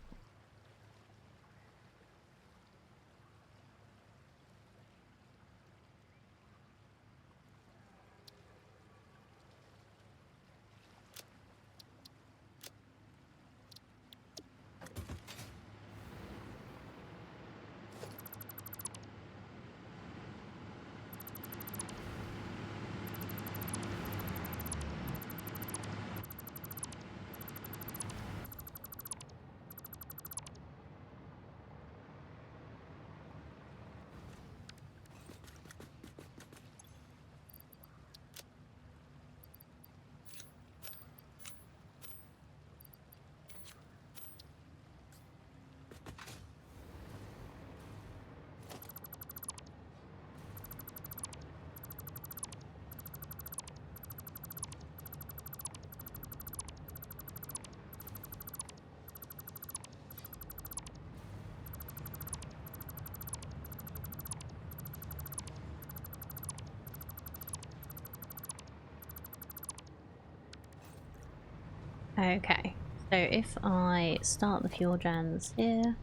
Okay, so if I start the fuel gens here...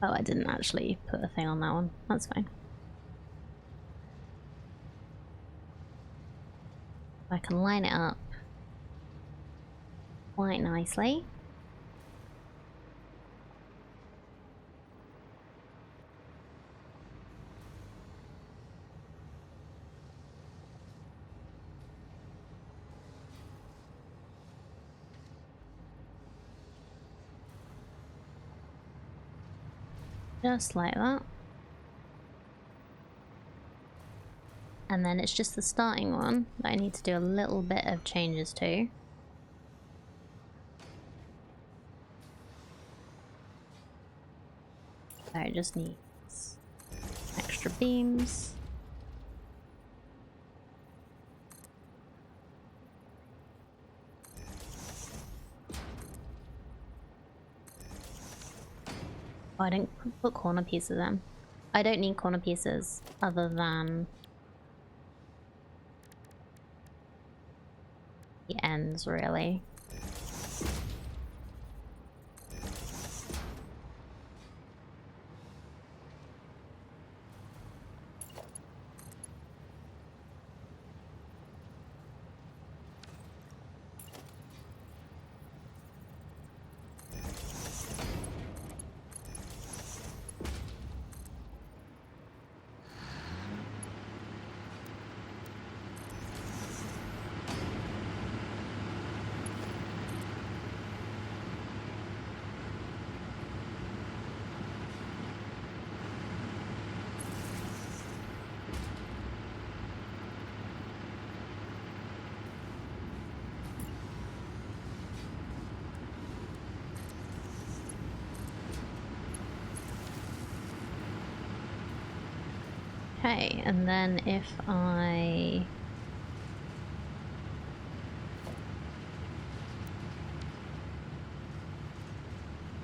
Oh, I didn't actually put a thing on that one. That's fine. I can line it up quite nicely. Just like that. And then it's just the starting one that I need to do a little bit of changes to. So it just needs extra beams. Oh, I didn't put corner pieces in. I don't need corner pieces other than the ends, really. Okay, and then if I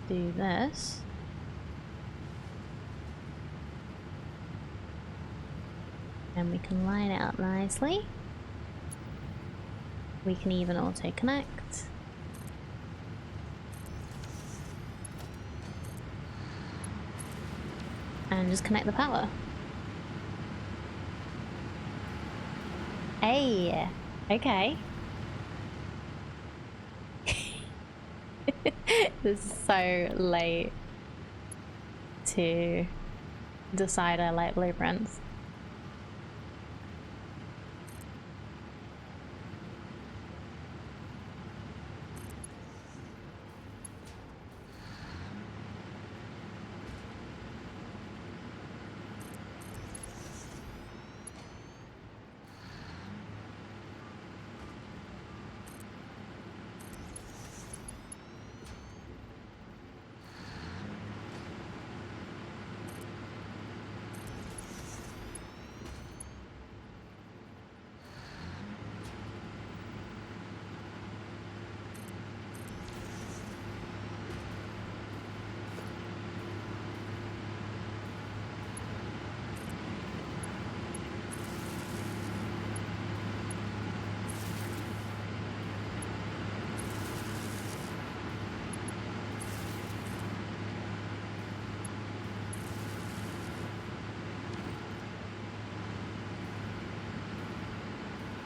do this, and we can line it up nicely. We can even auto connect. And just connect the power. Hey, okay. This is so late to decide I like blueprints.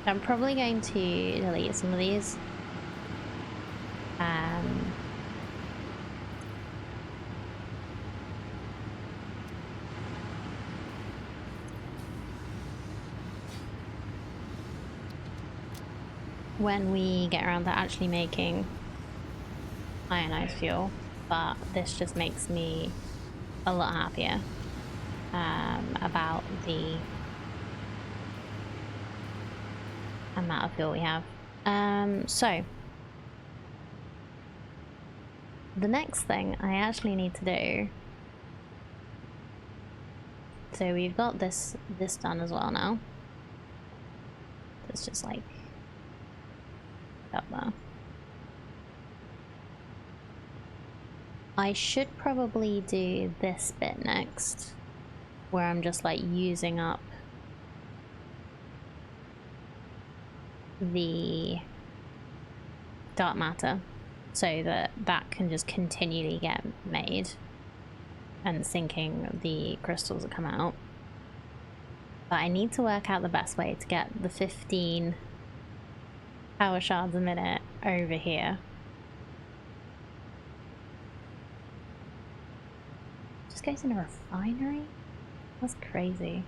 I'm probably going to delete some of these. When we get around to actually making ionized fuel, but this just makes me a lot happier about the amount of fuel we have. So the next thing I actually need to do, so we've got this done as well now. It's just like up there. I should probably do this bit next, where I'm just like using up the dark matter so that that can just continually get made and sinking the crystals that come out. But I need to work out the best way to get the 15 power shards a minute over here. Just goes in a refinery? That's crazy.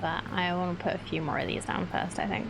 But I want to put a few more of these down first, I think.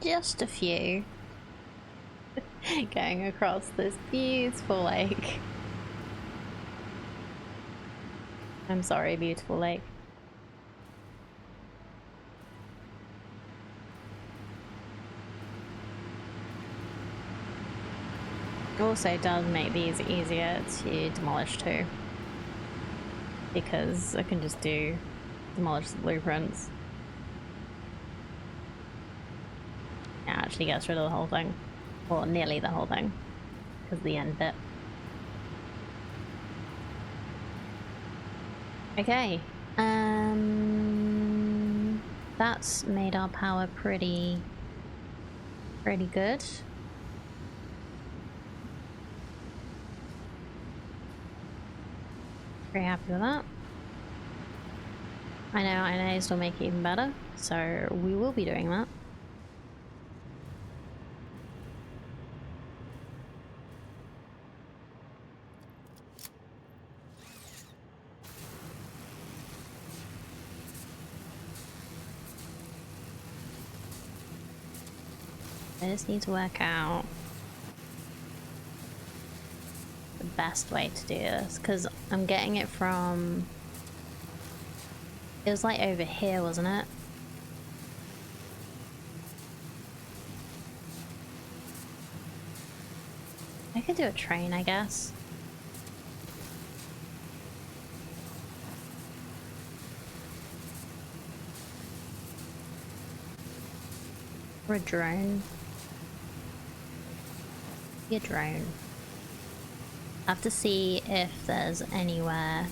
Just a few. Going across this beautiful lake. I'm sorry, beautiful lake. Also does make these easier to demolish too, because I can just demolish the blueprints. It actually gets rid of the whole thing, or nearly the whole thing, because the end bit. Okay, that's made our power pretty good. Very happy with that. I know Ionized will make it even better, so we will be doing that. I just need to work out the best way to do this, because I'm getting it from... It was like over here, wasn't it? I could do a train, I guess. Or a drone. Be a drone. I have to see if there's anywhere...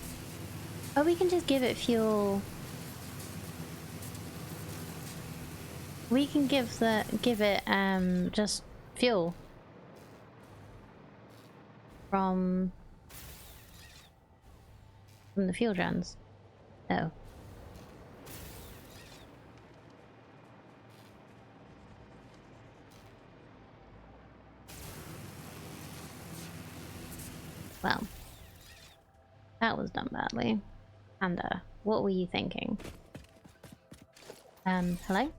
Oh, we can just give it fuel. We can give it just fuel from the fuel gens. Oh. Well, that was done badly. Panda, what were you thinking? Hello?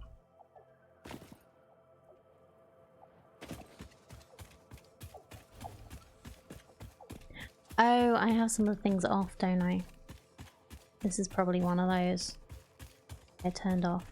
Oh, I have some of the things off, don't I? This is probably one of those I turned off.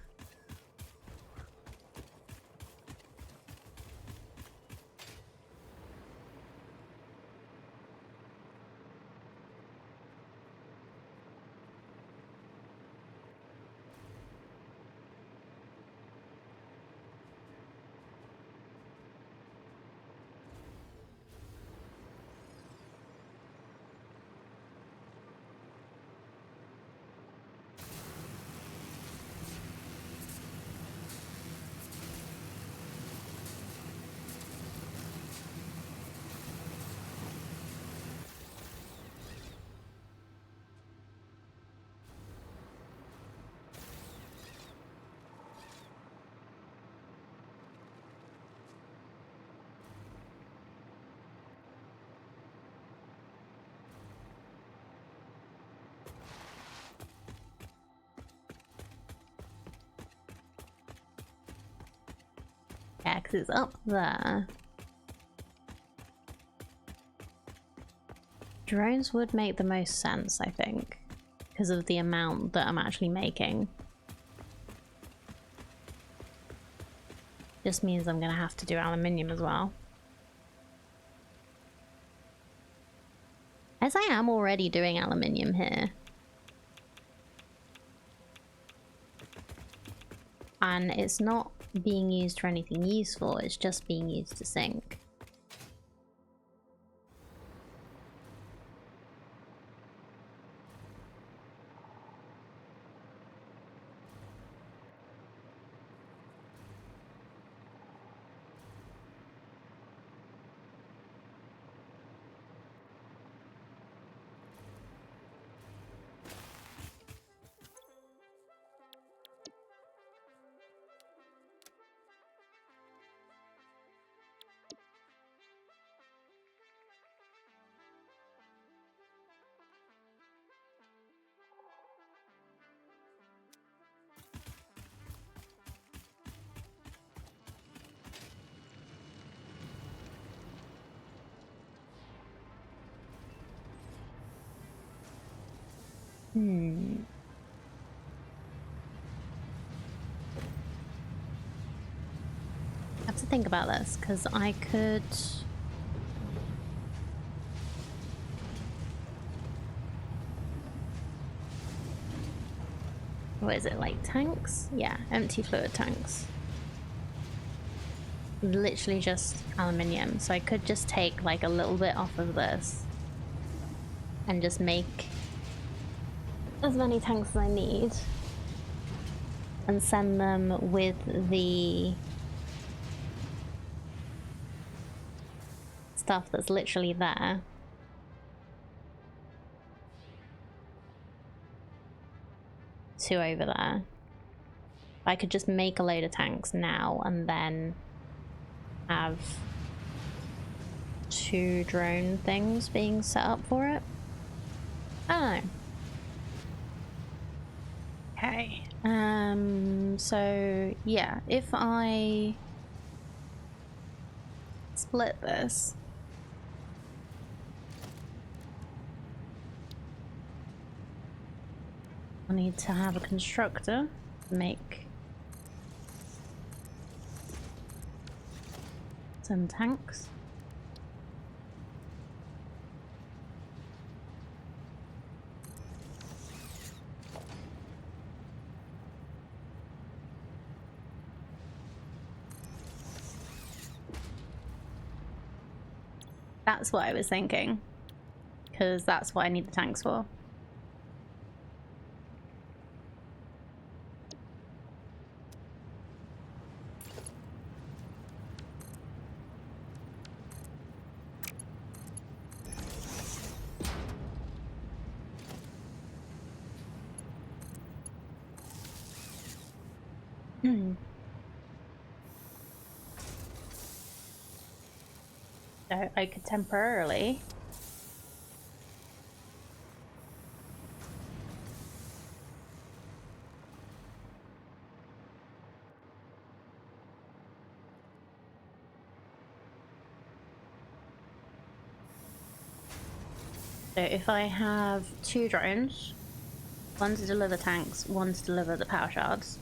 Yeah, 'cause it's up there. Drones would make the most sense, I think, because of the amount that I'm actually making. Just means I'm gonna have to do aluminium as well. As I am already doing aluminium here. And it's not being used for anything useful, it's just being used to sink. I have to think about this, because I could... What is it, like tanks? Yeah, empty fluid tanks. Literally just aluminium, so I could just take like a little bit off of this and just make as many tanks as I need and send them with the stuff that's literally there. 2 over there. I could just make a load of tanks now and then have 2 drone things being set up for it. I don't know. Okay. So yeah, if I split this, I need to have a constructor make some tanks. That's what I was thinking, because that's what I need the tanks for. So I could temporarily so if I have 2 drones, one to deliver tanks, one to deliver the power shards.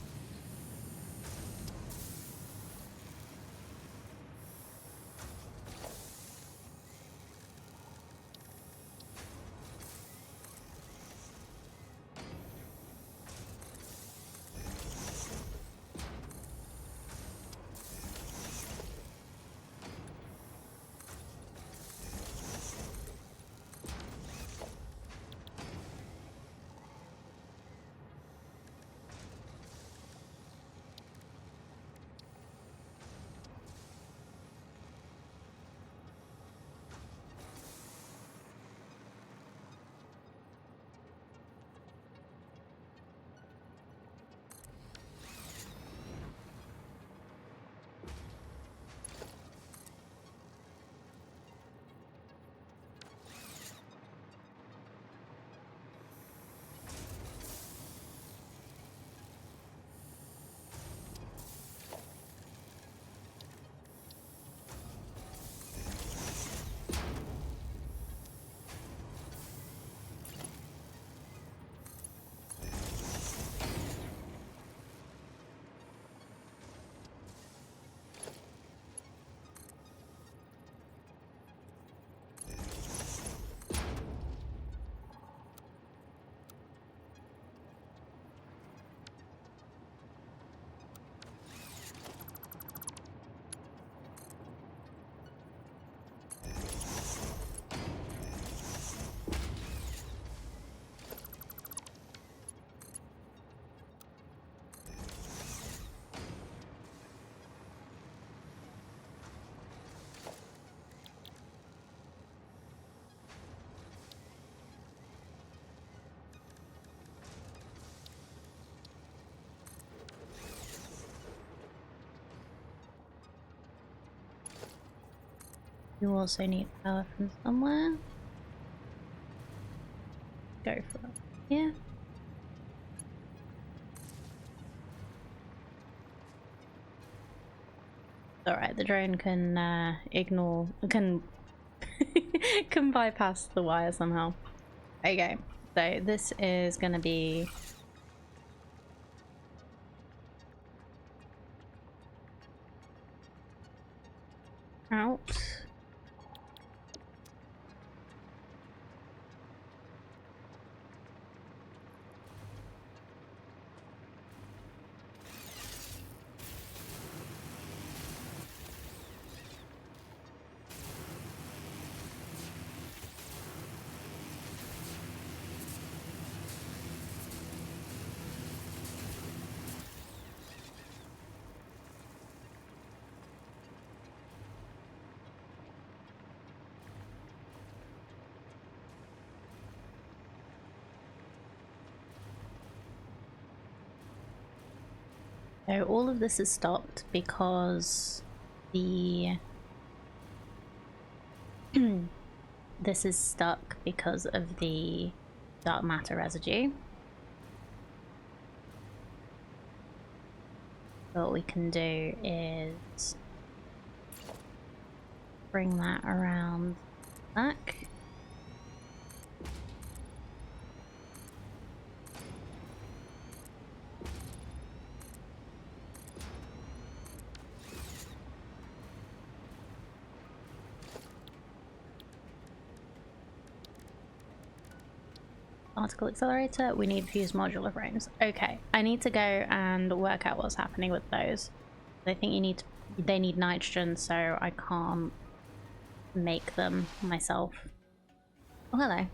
You also need power from somewhere. Go for it. Yeah. Alright, the drone can ignore, can can bypass the wire somehow. Okay, so this is gonna be out. So all of this is stopped because the this is stuck because of the dark matter residue. So what we can do is bring that around back. Particle accelerator, we need fused modular frames. Okay, I need to go and work out what's happening with those. I think they need nitrogen, so I can't make them myself. Oh, hello.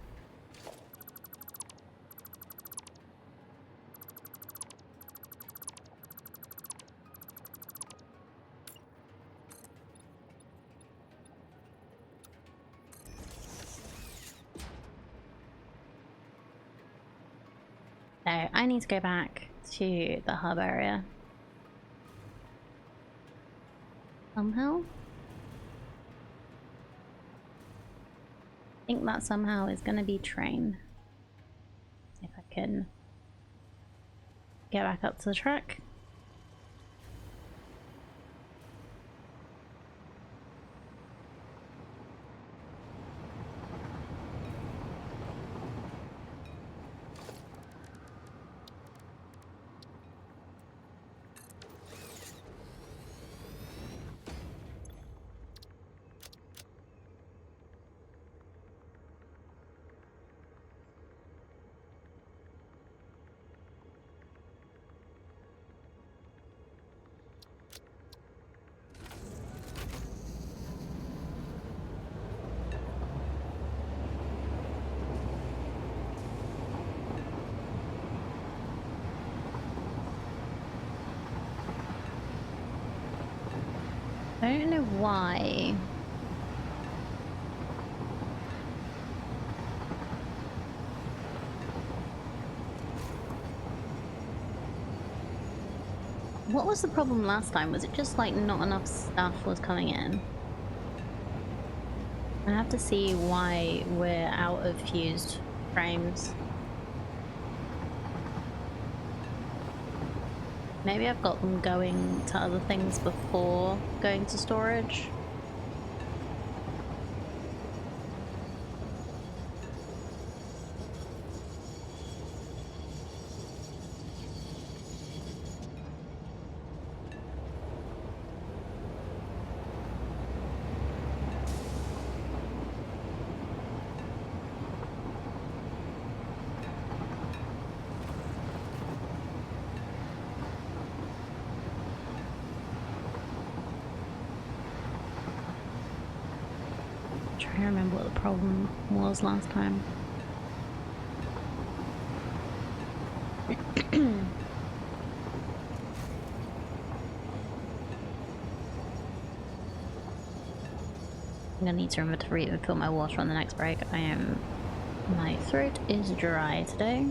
So I need to go back to the hub area. Somehow? I think that somehow is going to be train. If I can get back up to the track. I don't know why. What was the problem last time? Was it just like not enough stuff was coming in? I have to see why we're out of fused frames. Maybe I've got them going to other things before going to storage. I don't remember what the problem was last time. I'm gonna need to remember to refill my water on the next break. My throat is dry today.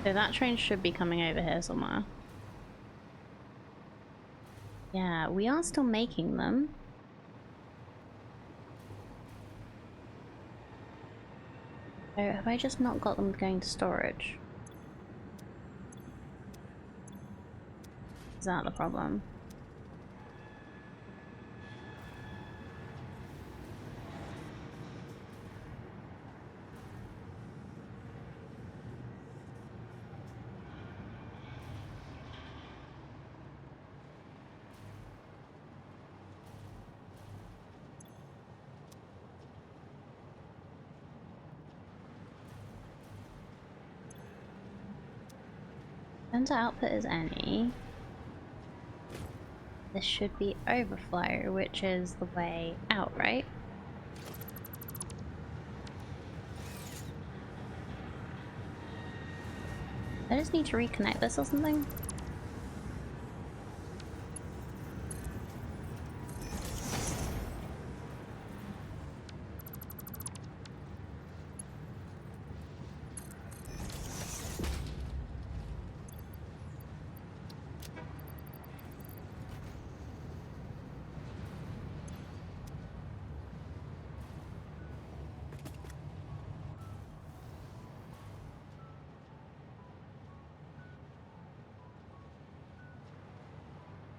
So that train should be coming over here somewhere. Yeah, we are still making them. So have I just not got them going to storage? Is that the problem? Center output is any. This should be overflow, which is the way out, right? I just need to reconnect this or something.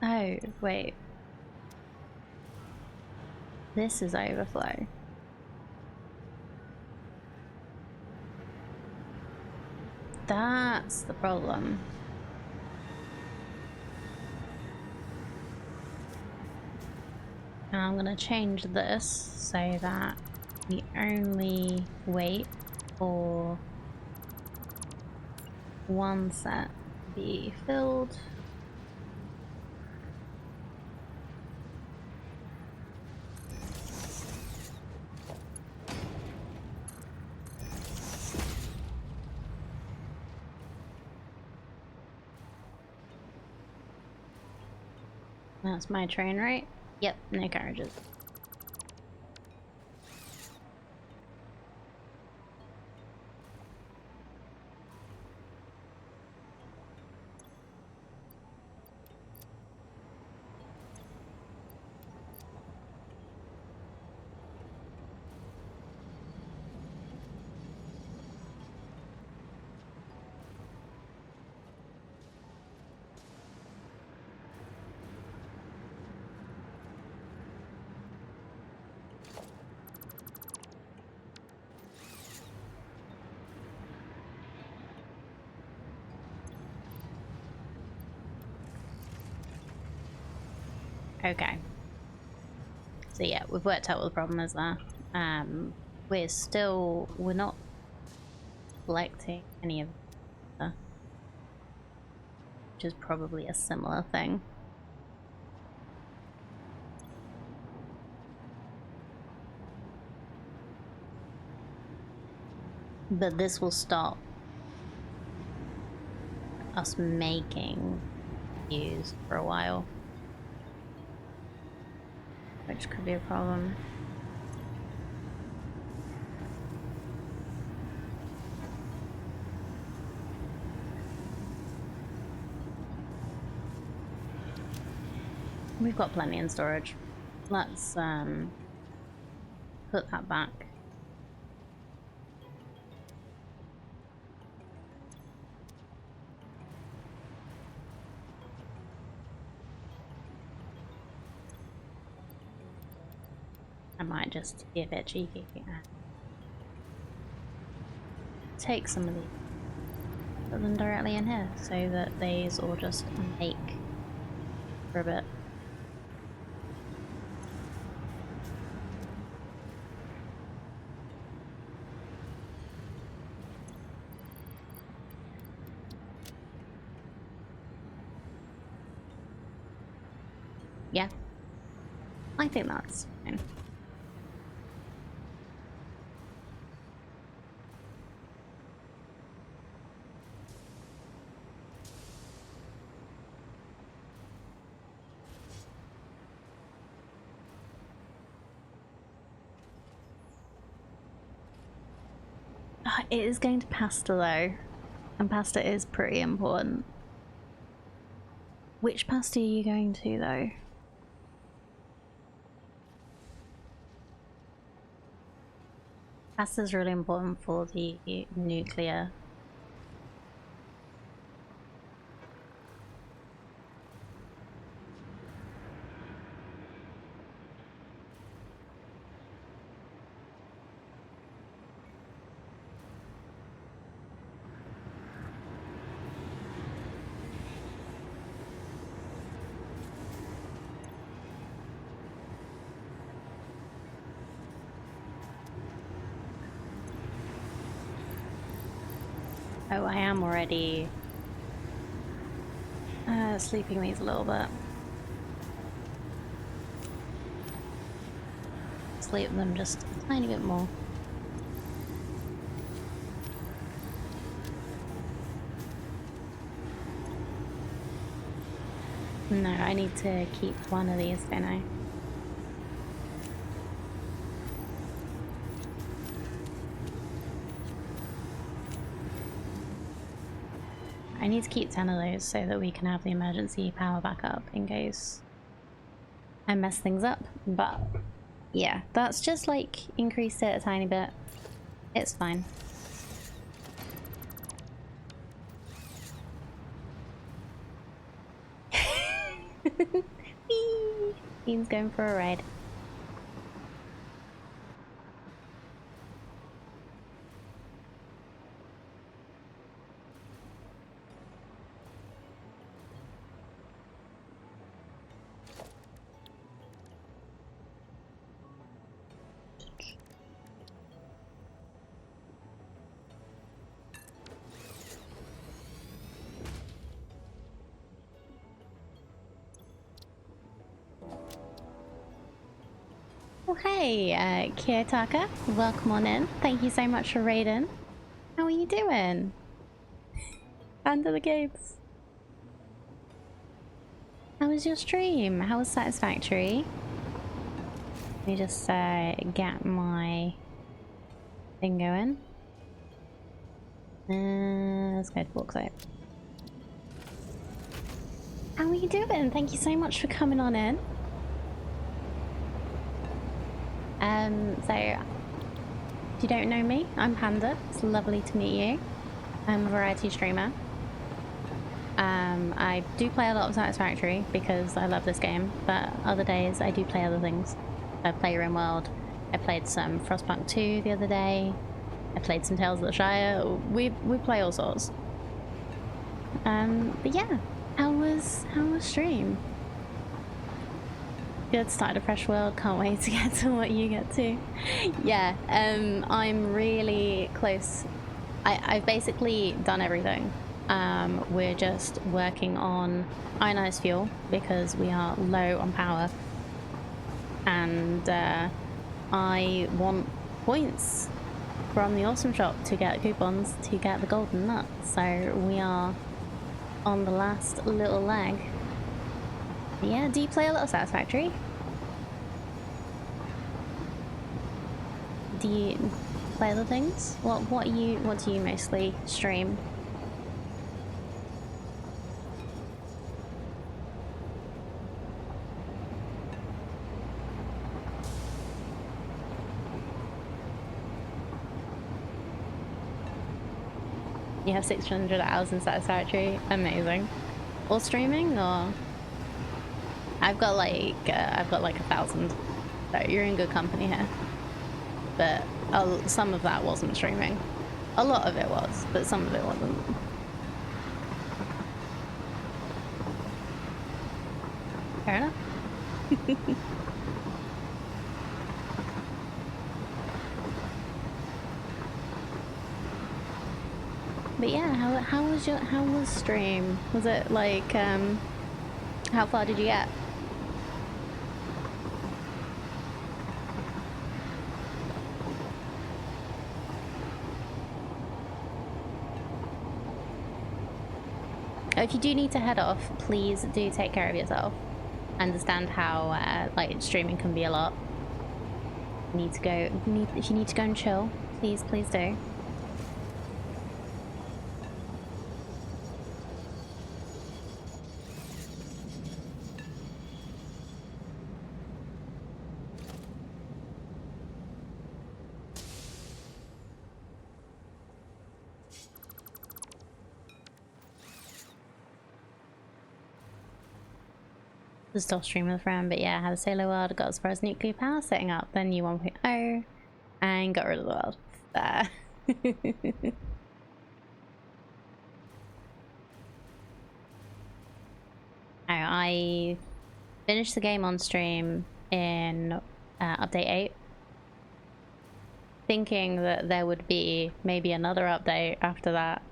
Oh, wait. This is overflow. That's the problem. And I'm gonna change this so that we only wait for one set to be filled. That's my train, right? Yep, no carriages. Okay. So yeah, we've worked out what the problem is there. We're not collecting any of the, which is probably a similar thing. But this will stop us making views for a while, which could be a problem. We've got plenty in storage. Let's put that back. I might just be a bit cheeky and take some of these, put them directly in here so that these all just make for a bit. Yeah, I think that's fine. It is going to pasta though, and pasta is pretty important. Which pasta are you going to though? Pasta is really important for the nuclear. Oh, I am already Sleeping these a little bit. Sleep them just a tiny bit more. No, I need to keep one of these, don't I? I need to keep 10 of those so that we can have the emergency power backup in case I mess things up. But yeah, that's just like increased it a tiny bit. It's fine. Bean's going for a ride. Oh hey, Kiyotaka, welcome on in. Thank you so much for raiding. How are you doing? Under the gates. How was your stream? How was Satisfactory? Let me just get my thing going. Let's go to Bauxite. How are you doing? Thank you so much for coming on in. So if you don't know me, I'm Panda. It's lovely to meet you. I'm a variety streamer. I do play a lot of Satisfactory because I love this game, but other days I do play other things. I play RimWorld. I played some Frostpunk 2 the other day. I played some Tales of the Shire. We play all sorts. But yeah, how was stream? Good, started a fresh world. Can't wait to get to what you get to. Yeah, I'm really close. I've basically done everything. We're just working on ionized fuel because we are low on power, and I want points from the awesome shop to get coupons to get the golden nut. So we are on the last little leg. Yeah, do you play a lot of Satisfactory? Do you play other things? What do you mostly stream? You have 600 hours in Satisfactory. Amazing. Or streaming, or I've got like 1,000. So you're in good company here. But some of that wasn't streaming. A lot of it was, but some of it wasn't. Fair enough. But yeah, how was stream? Was it like how far did you get? If you do need to head off, please do take care of yourself. Understand how like streaming can be a lot. If you need to go and chill, please do. Still stream with a friend, but yeah, had a solo world, got as far as nuclear power setting up, then U 1.0, and got rid of the world. I finished the game on stream in update 8, thinking that there would be maybe another update after that.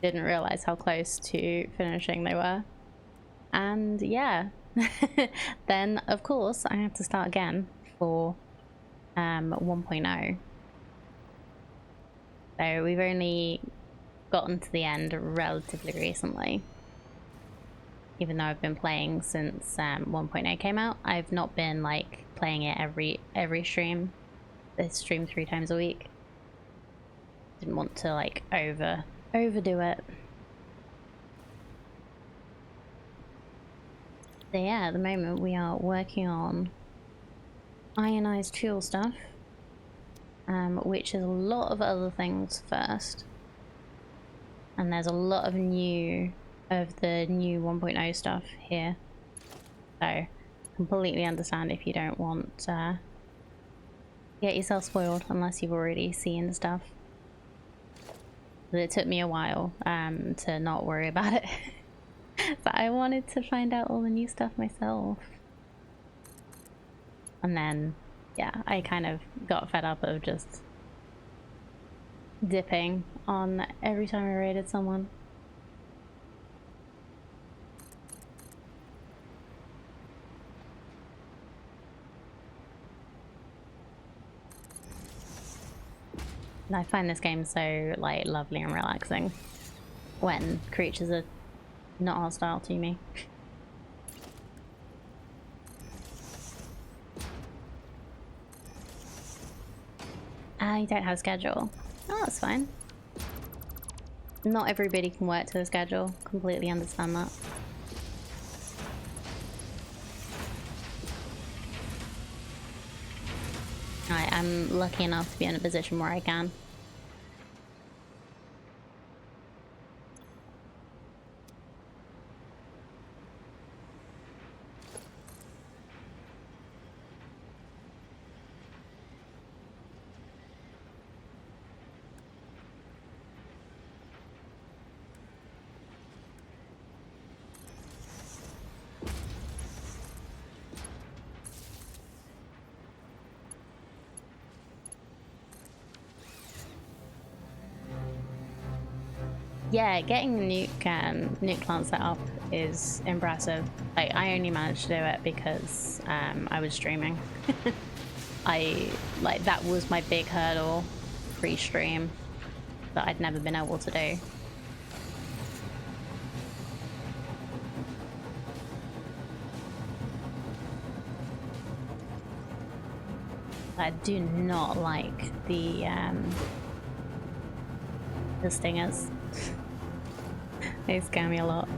Didn't realize how close to finishing they were. And yeah, then of course I have to start again for 1.0. So we've only gotten to the end relatively recently. Even though I've been playing since 1.0 came out, I've not been like playing it every stream. I stream 3 times a week. Didn't want to like overdo it. So yeah, at the moment we are working on ionized fuel stuff, which is a lot of other things first. And there's a lot of the new 1.0 stuff here. So completely understand if you don't want to get yourself spoiled unless you've already seen the stuff. But it took me a while to not worry about it. But I wanted to find out all the new stuff myself. And then, yeah, I kind of got fed up of just dipping on every time I raided someone. And I find this game so like lovely and relaxing when creatures are not hostile to me. You don't have a schedule. Oh, that's fine. Not everybody can work to a schedule. Completely understand that. I'm lucky enough to be in a position where I can. Yeah, getting the nuke plant set up is impressive. Like, I only managed to do it because I was streaming. That was my big hurdle pre-stream that I'd never been able to do. I do not like the stingers. They scare me a lot.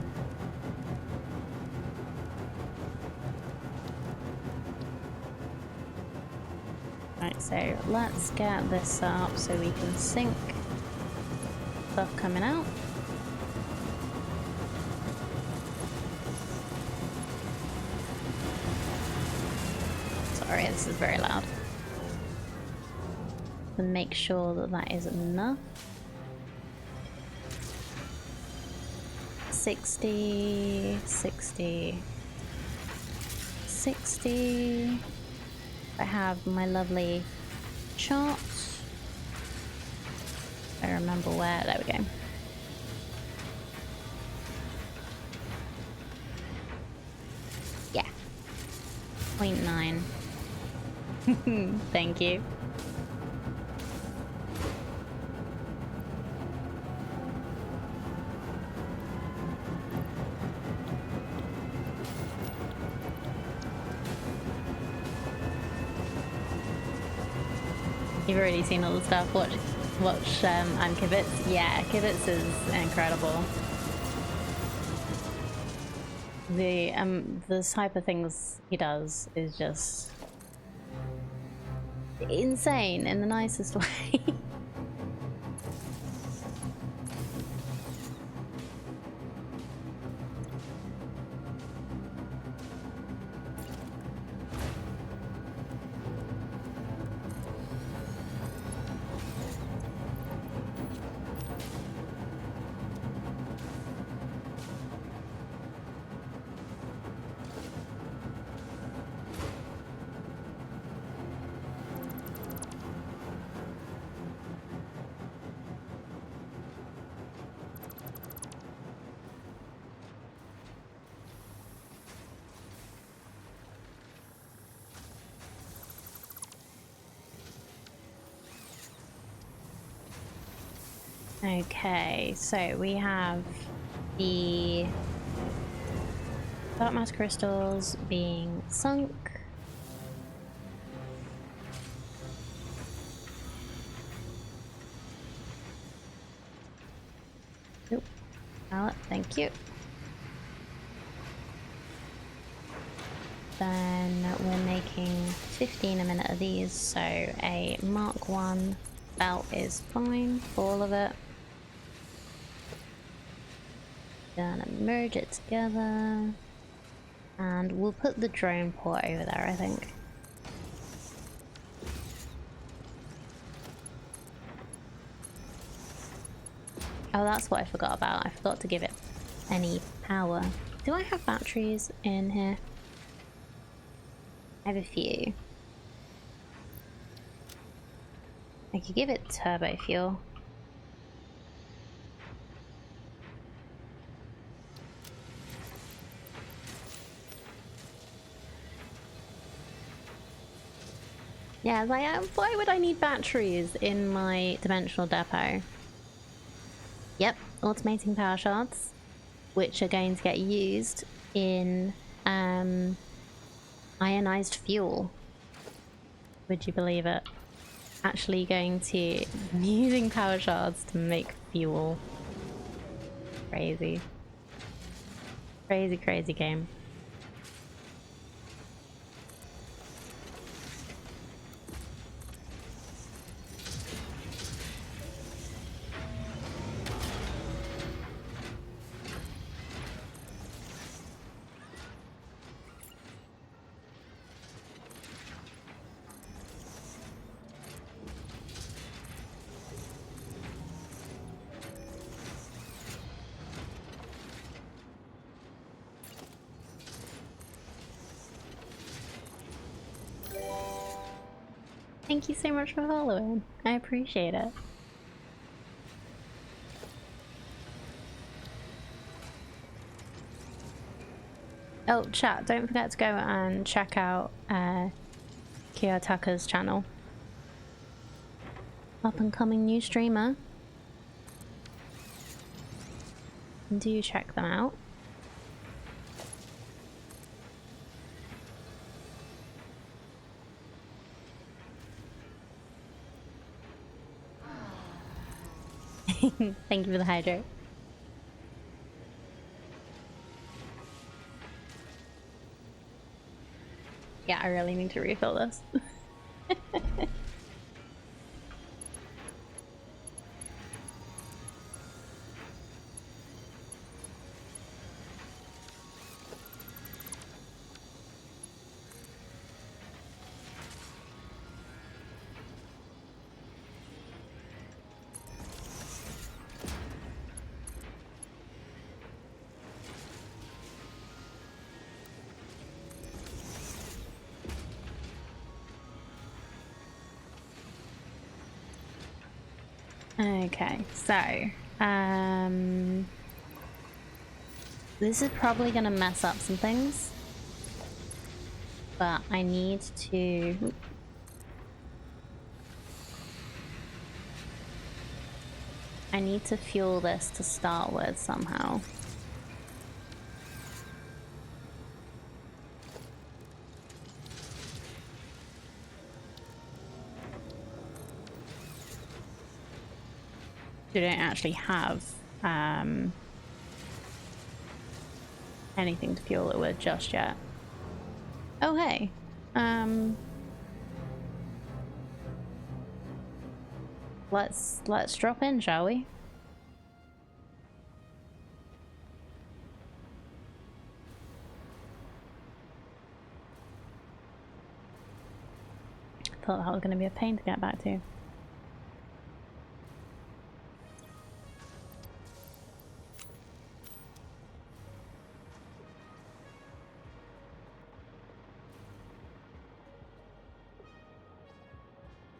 Right, so let's get this up so we can sync stuff coming out. Sorry, this is very loud. And make sure that that is enough. 60, 60, 60. I have my lovely chart. I remember where, there we go. Yeah, 0.9. Thank you. You've already seen all the stuff. Watch Kibitz. Yeah, Kibitz is incredible. The type of things he does is just insane in the nicest way. Okay, so we have the dark matter crystals being sunk. Oop, pallet, thank you. Then we're making 15 a minute of these, so a Mark 1 belt is fine for all of it. Gonna merge it together. And we'll put the drone port over there, I think. Oh, that's what I forgot about. I forgot to give it any power. Do I have batteries in here? I have a few. I could give it turbo fuel. Yeah, like, why would I need batteries in my dimensional depot? Yep, automating power shards, which are going to get used in ionized fuel. Would you believe it? Actually going to using power shards to make fuel. Crazy. Crazy, crazy game. Thank you so much for following. I appreciate it. Oh, chat, don't forget to go and check out Kiyotaka's channel. Up and coming new streamer. Do check them out. Thank you for the hydrate. Yeah, I really need to refill this. Okay, so this is probably gonna mess up some things, but I need to fuel this to start with somehow. We don't actually have anything to fuel it with just yet. Oh hey, let's drop in, shall we? Thought that was going to be a pain to get back to.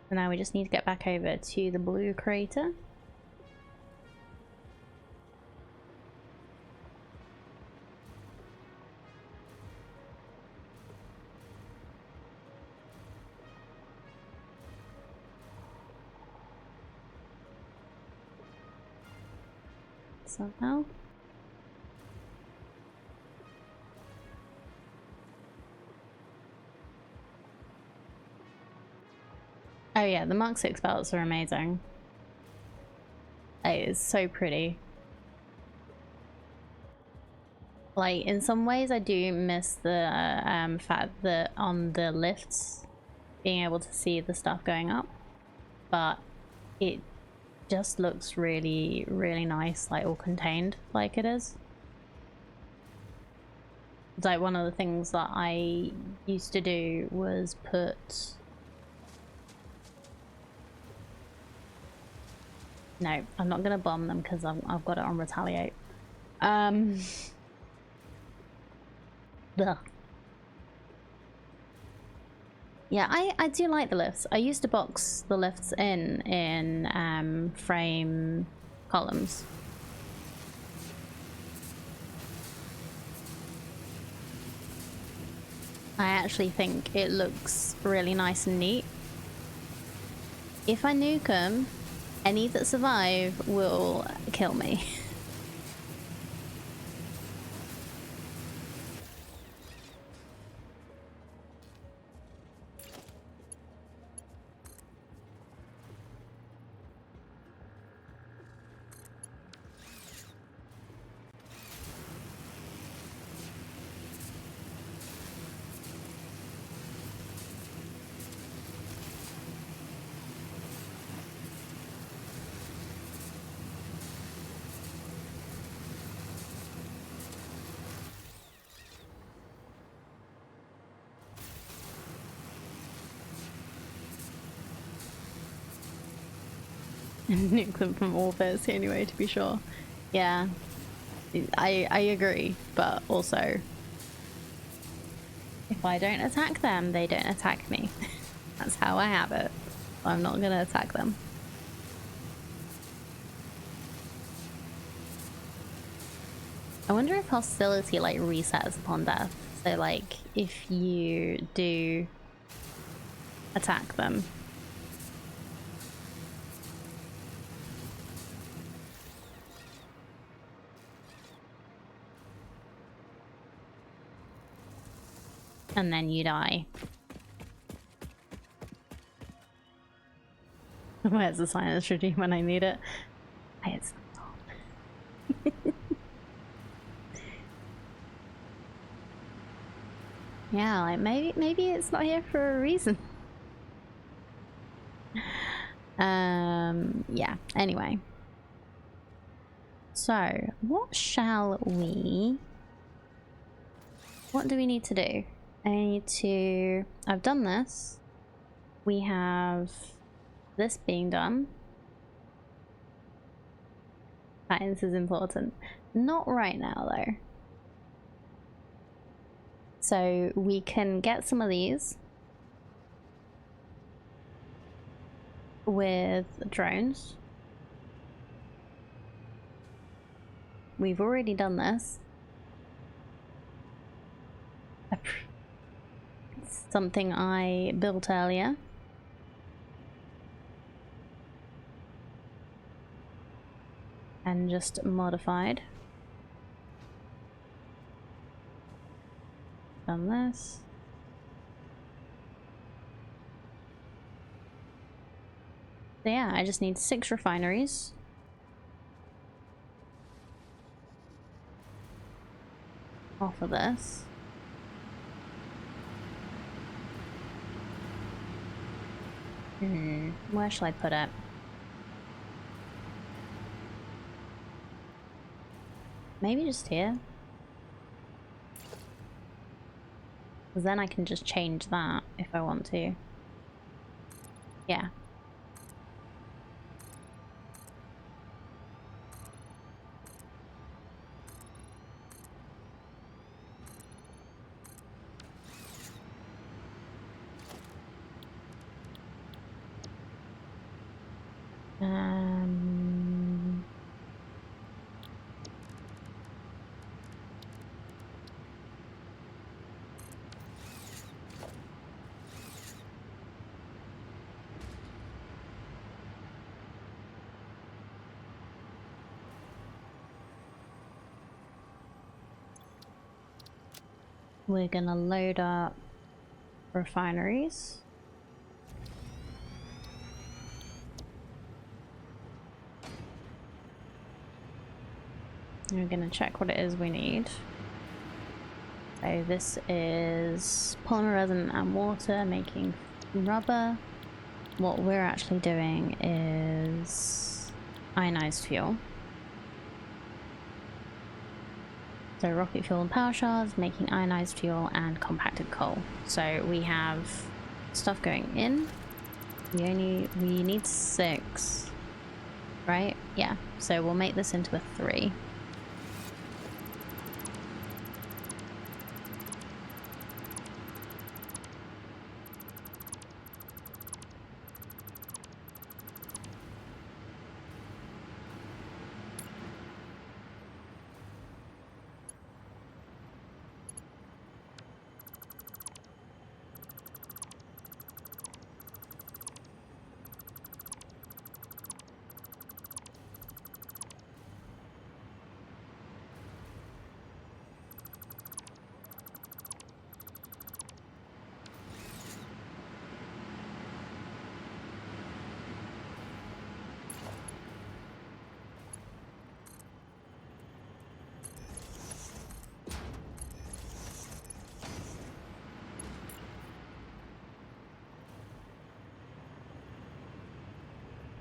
So now we just need to get back over to the blue crater. somehow. Oh yeah, the Mark 6 belts are amazing. It is so pretty. Like, in some ways I do miss the fact that on the lifts, being able to see the stuff going up, but it just looks really, really nice, like all contained like it is. It's like one of the things that I used to do was put... No, I'm not gonna bomb them because I've got it on retaliate. Ugh. Yeah, I do like the lifts. I used to box the lifts in frame columns. I actually think it looks really nice and neat. If I nuke them, any that survive will kill me. Nuke them from orbits anyway, to be sure. Yeah, I agree, but also if I don't attack them, they don't attack me. That's how I have it. I'm not gonna attack them. I wonder if hostility like resets upon death. So like if you do attack them, and then you die. Where's the silence regime when I need it? It's yeah, like maybe it's not here for a reason. Yeah, anyway. So, what do we need to do? I've done this. We have this being done. Science is important. Not right now though. So we can get some of these with drones. We've already done this. It's something I built earlier. And just modified. Done this. So yeah, I just need 6 refineries. Off of this. Where shall I put it? Maybe just here? Because then I can just change that if I want to. Yeah. we're gonna load up refineries. And we're gonna check what it is we need. So this is polymer resin and water making rubber. What we're actually doing is ionized fuel. So rocket fuel and power shards, making ionized fuel and compacted coal. So we have stuff going in. We need 6, right? Yeah. So we'll make this into a 3.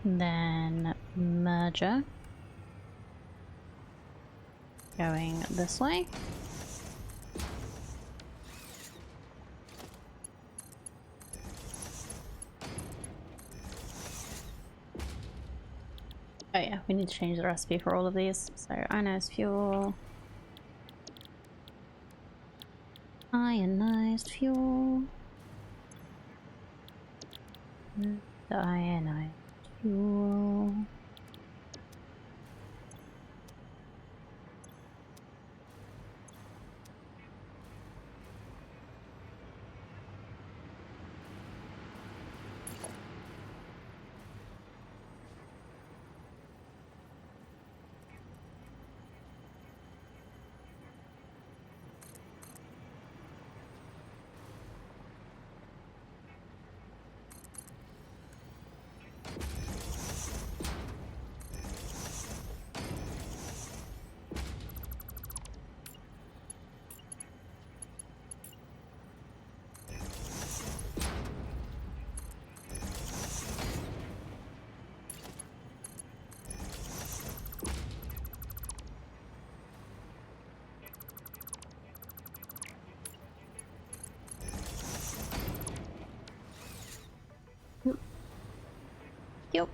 Then merger going this way. Oh yeah, we need to change the recipe for all of these. So ionized fuel. Ionized fuel. The ionized fuel. Yep.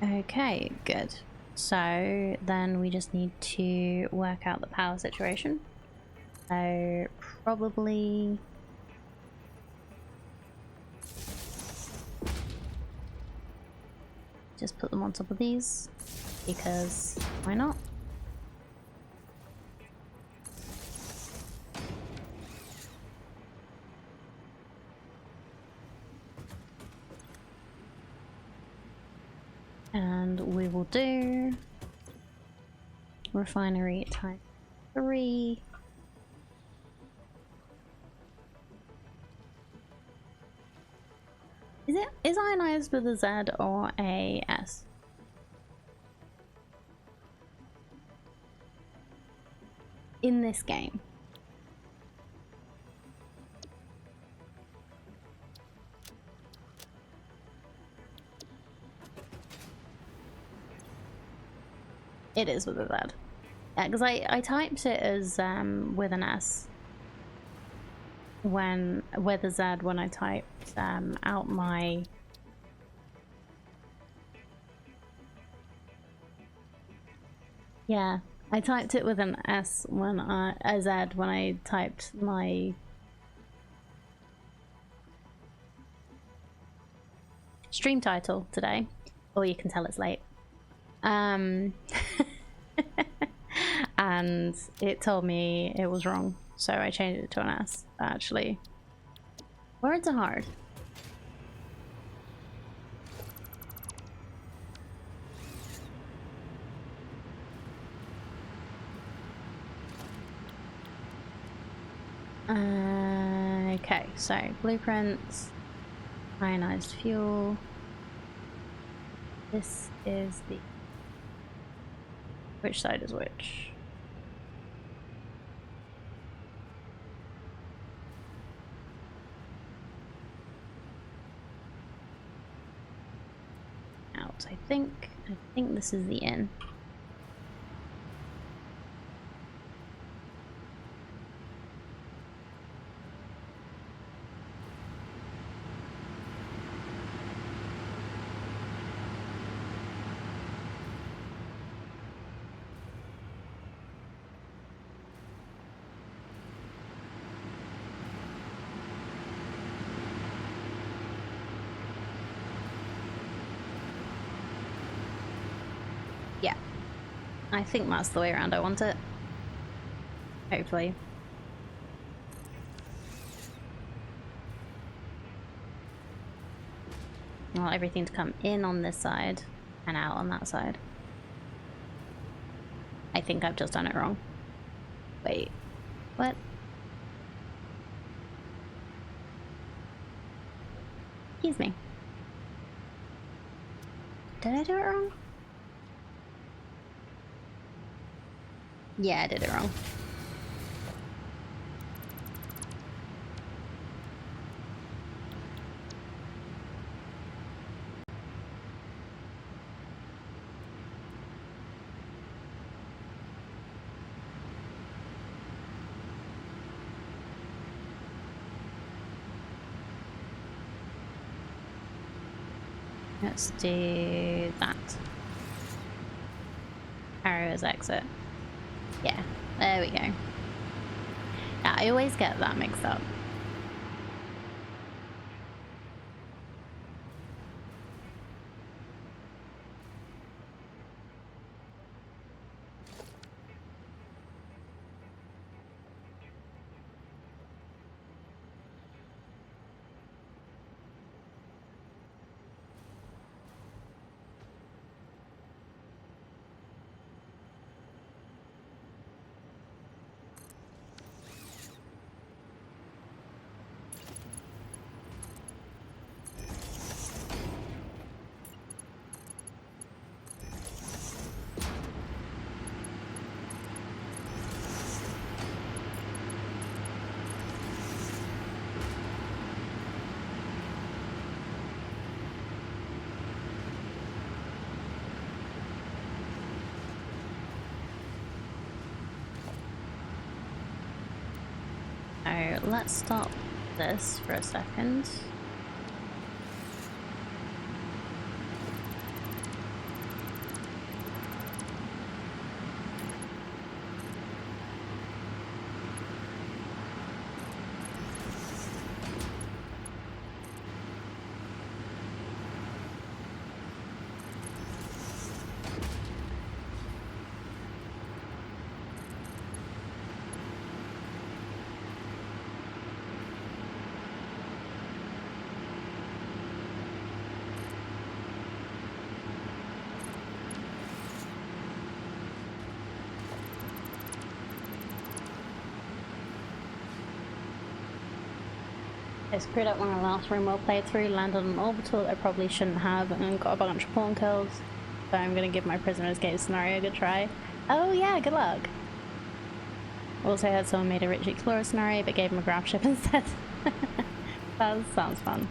Okay, good. So then we just need to work out the power situation. So probably just put them on top of these because why not? And we will do refinery type 3. Is ionized with a Z or a S? In this game. It is with a Z. Yeah, because I typed it as with an S with a Z when I typed out my yeah, I typed it with an S when a Z when I typed my stream title today, or you can tell it's late. And it told me it was wrong, so I changed it to an S, actually. Words are hard. Okay, so blueprints, ionized fuel. This is the... Which side is which? Out, I think. I think this is the in. Yeah. I think that's the way around I want it. Hopefully. I want everything to come in on this side and out on that side. I think I've just done it wrong. Wait, what? Excuse me. Did I do it wrong? Yeah, I did it wrong. Let's do that. Arrow as exit. Yeah, there we go. Yeah, I always get that mixed up. So let's stop this for a second. I screwed up when I last remote playthrough, landed on an orbital I probably shouldn't have, and got a bunch of pawn kills. So I'm gonna give my prisoner escape scenario a good try. Oh yeah, good luck! Also had someone made a Rich Explorer scenario, but gave him a graph ship instead. That sounds fun.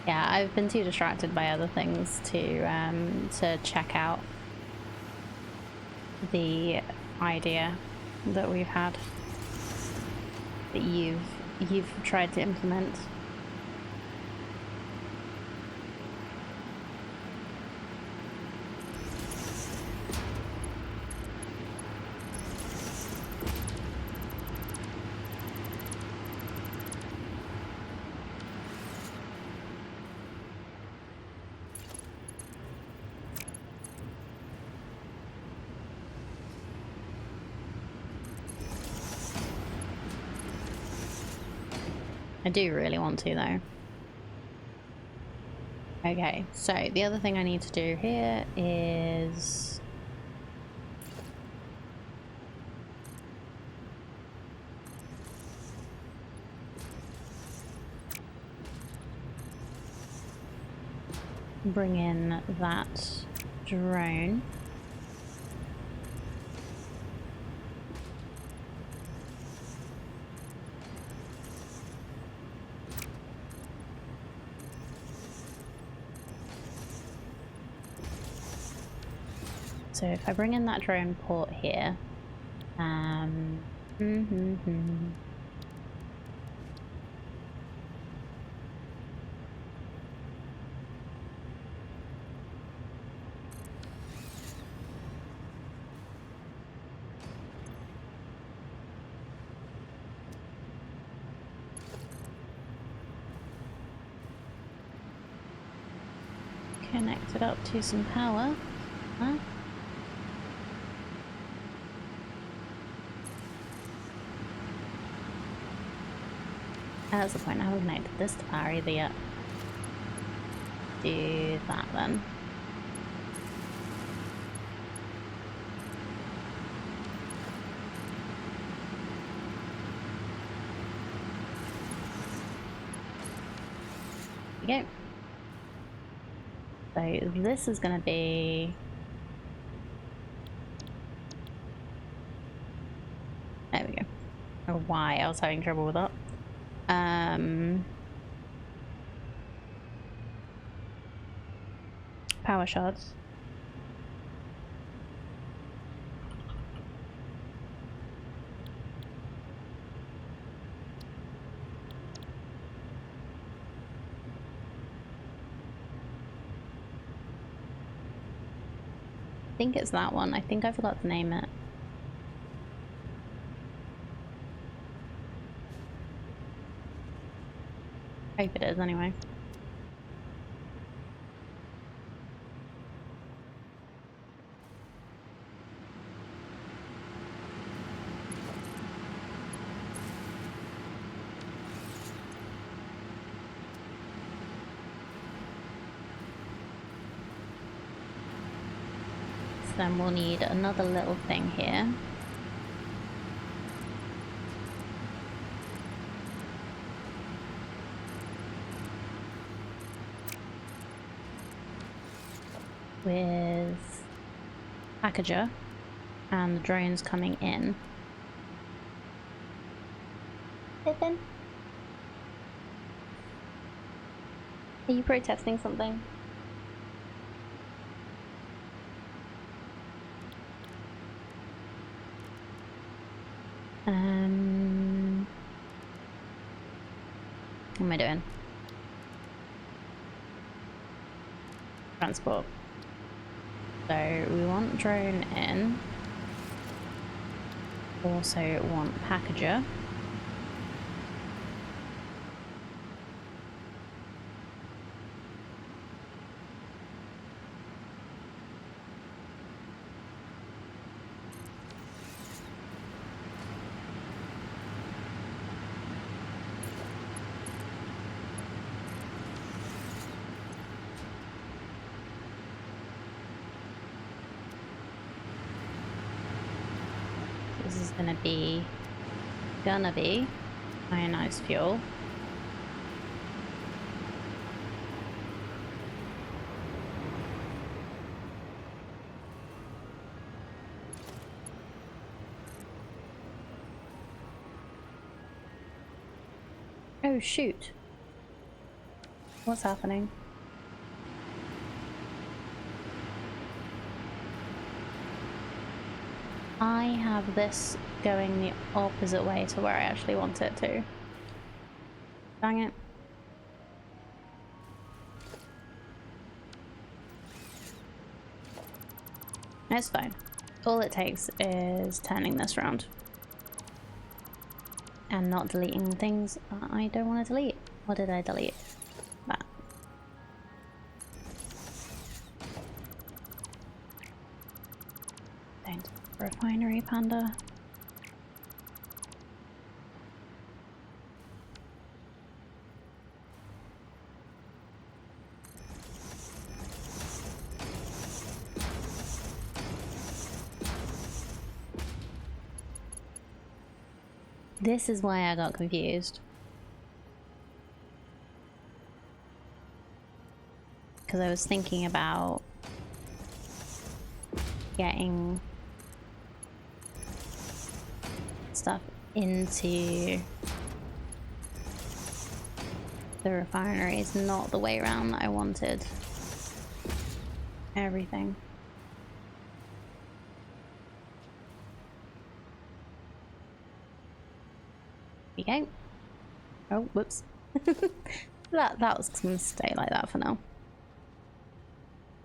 Yeah, I've been too distracted by other things to check out the idea that we've had. That you've tried to implement. I do really want to though. Okay, so the other thing I need to do here is bring in that drone. So if I bring in that drone port here, connect it up to some power. Huh? That's the point, I haven't connected this to power either yet. Do that then. There we go. So this is gonna be... There we go. I don't know why I was having trouble with that. Power shards. I think it's that one. I think I forgot to name it. Hope it is anyway. So then we'll need another little thing here. With packager and the drones coming in. Pippin? Are you protesting something? What am I doing? Transport. So we want drone in. Also want packager. This is gonna be ionized fuel. Oh shoot. What's happening? I have this going the opposite way to where I actually want it to. Dang it. It's fine. All it takes is turning this round. And not deleting things I don't want to delete. What did I delete? That. Don't. Refinery panda. This is why I got confused. Because I was thinking about getting stuff into the refinery is not the way around that I wanted. Everything. Okay. Oh, whoops. that was gonna stay like that for now.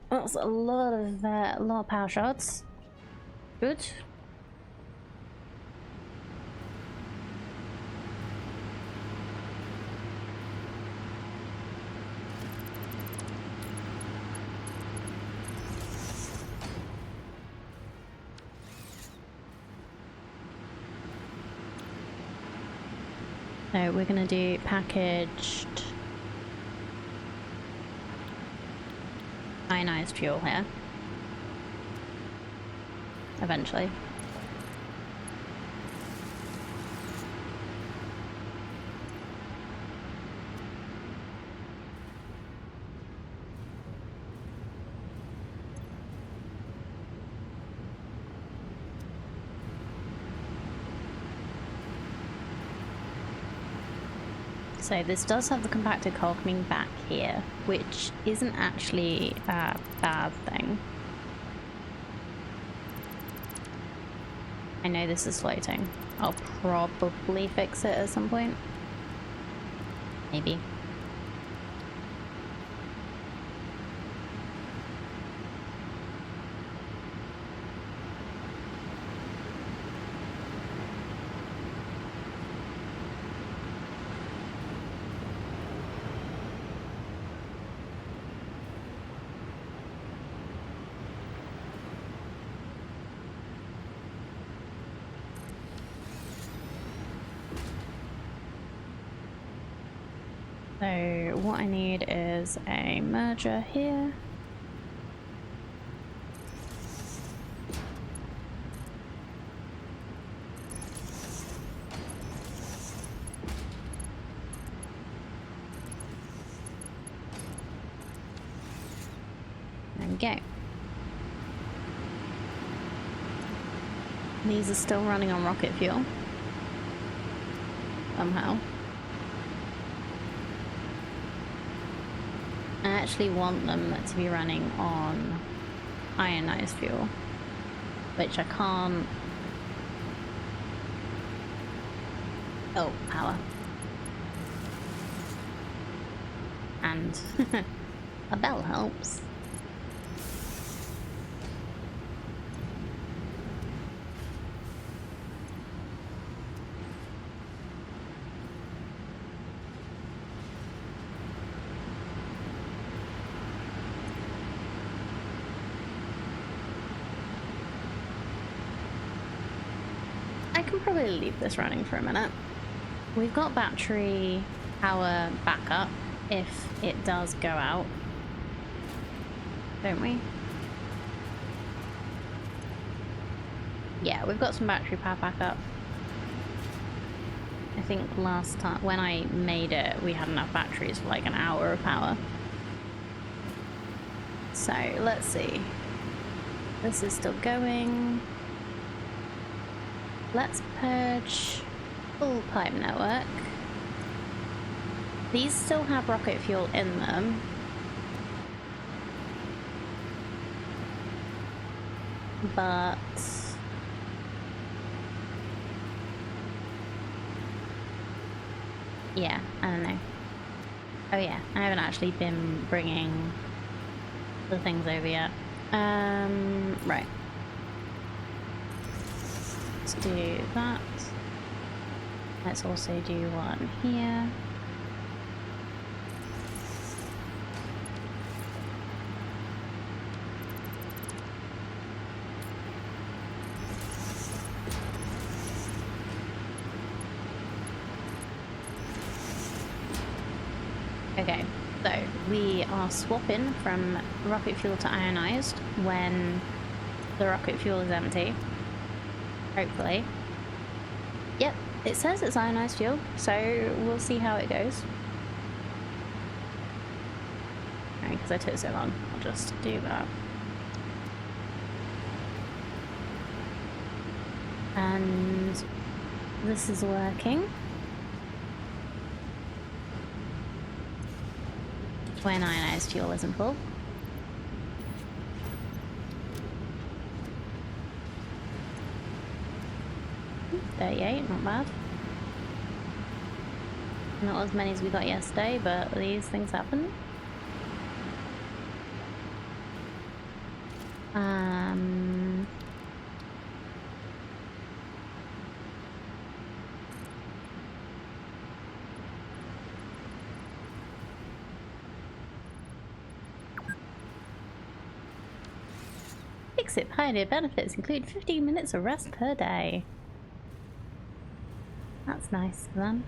That's a lot of power shots. Good. So we're gonna do packaged ionized fuel here. Eventually. So this does have the compacted coal coming back here, which isn't actually a bad thing. I know this is floating. I'll probably fix it at some point. Maybe. So what I need is a merger here. There we go. These are still running on rocket fuel. Somehow. I actually want them to be running on ionized fuel, which I can't. Oh, power. And a bell helps. I can probably leave this running for a minute. We've got battery power backup if it does go out, don't we? Yeah, we've got some battery power backup. I think last time when I made it, we had enough batteries for like an hour of power. So let's see. This is still going. Let's purge full pipe network. These still have rocket fuel in them. But yeah, I don't know. Oh yeah, I haven't actually been bringing the things over yet. Right. Let's do that. Let's also do one here. Okay, so we are swapping from rocket fuel to ionized when the rocket fuel is empty. Hopefully. Yep, It says it's ionized fuel, so we'll see how it goes. Because I took so long, I'll just do that. And this is working. When ionized fuel isn't full. Ooh, 38, not bad. Not as many as we got yesterday, but these things happen. Fix-It Pioneer benefits include 15 minutes of rest per day. That's nice of them.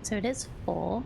So it is 4.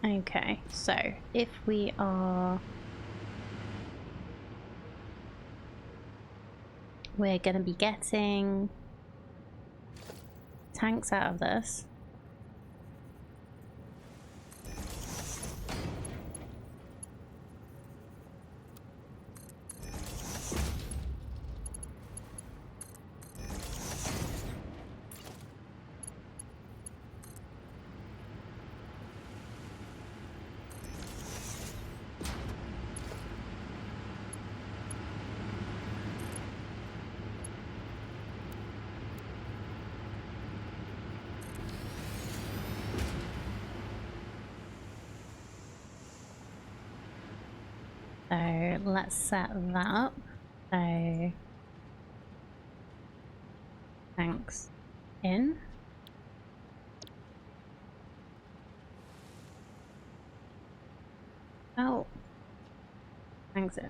Okay, so if we are... We're gonna be getting tanks out of this. So let's set that up. So tanks in. Oh, tanks in.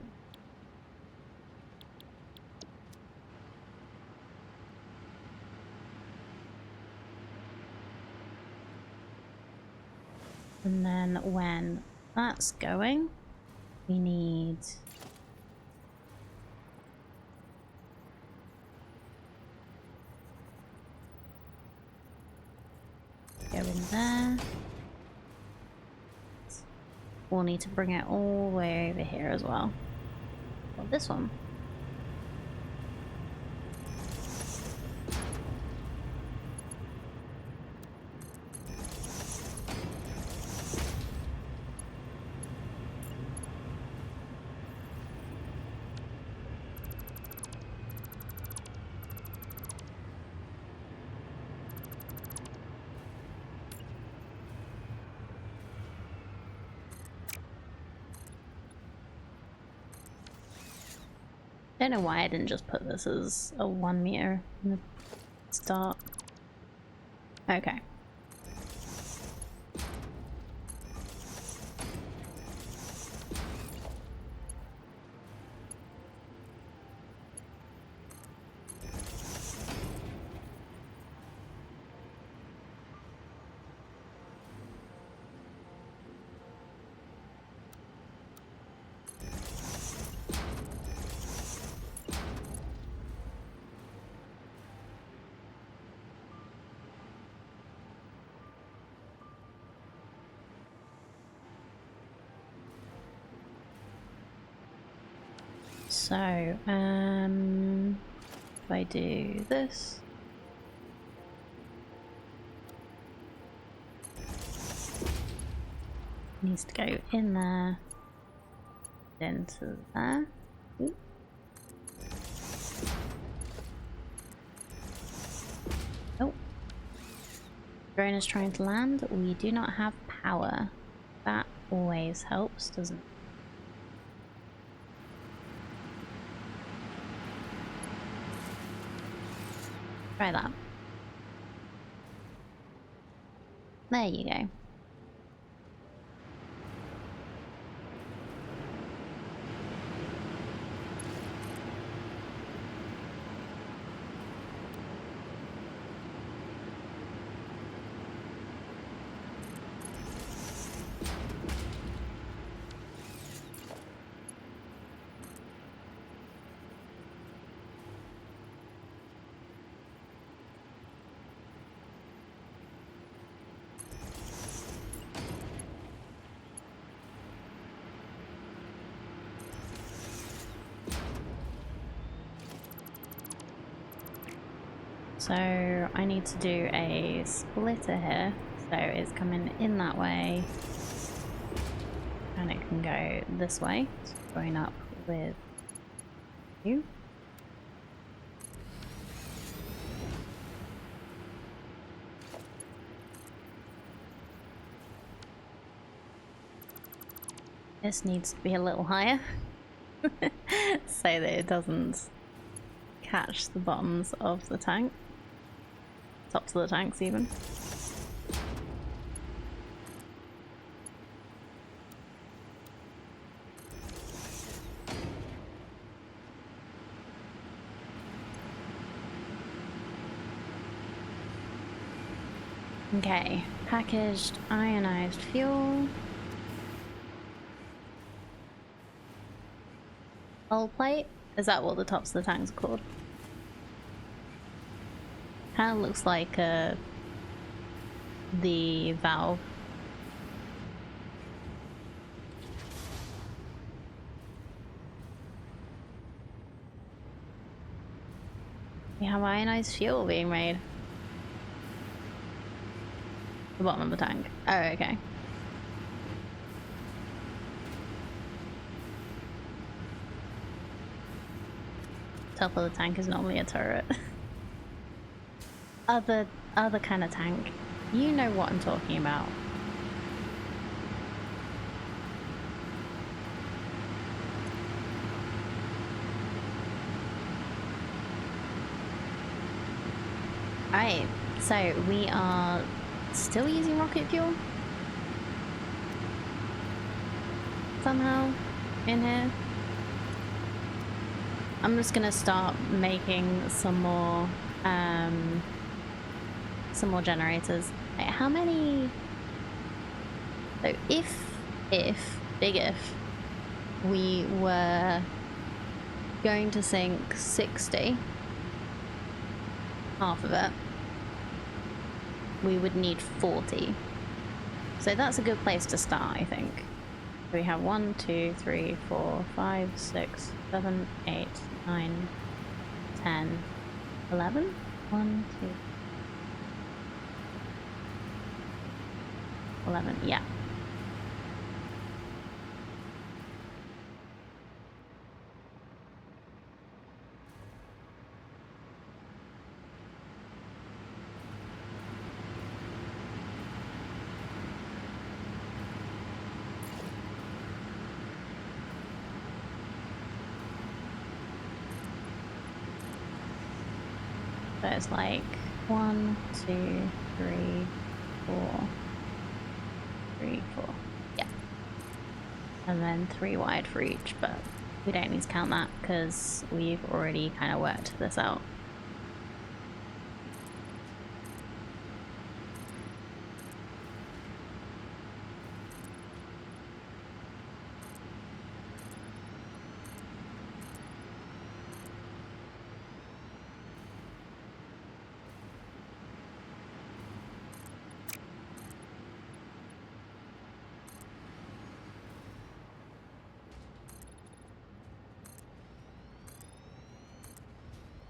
And then when that's going, we need go in there. We'll need to bring it all the way over here as well. Well, this one. Don't know why I didn't just put this as a 1 meter in the start. Okay. So, if I do this. Needs to go in there, into there. Ooh. Oh. Drone is trying to land. We do not have power. That always helps, doesn't it? Try that. There you go. So I need to do a splitter here, so it's coming in that way and it can go this way, so going up with you. This needs to be a little higher so that it doesn't catch the bottoms of the tank. Tops of the tanks even. Okay, packaged ionized fuel. Hull plate? Is that what the tops of the tanks are called? Kind of looks like the valve. We have ionized fuel being made. The bottom of the tank. Oh, okay. Top of the tank is normally a turret. other kind of tank. You know what I'm talking about. Alright, so we are still using rocket fuel? Somehow in here. I'm just gonna start making some more generators. Wait, how many? So big if we were going to sink 60, half of it, we would need 40. So that's a good place to start, I think. We have 1, 2, 3, 4, 5, 6, 7, 8, 9, 10, 11? 1, 2, 11, yeah. So it's like 1, 2, 3, 4, 3, 4. Yeah. And then 3 wide for each, but we don't need to count that because we've already kind of worked this out.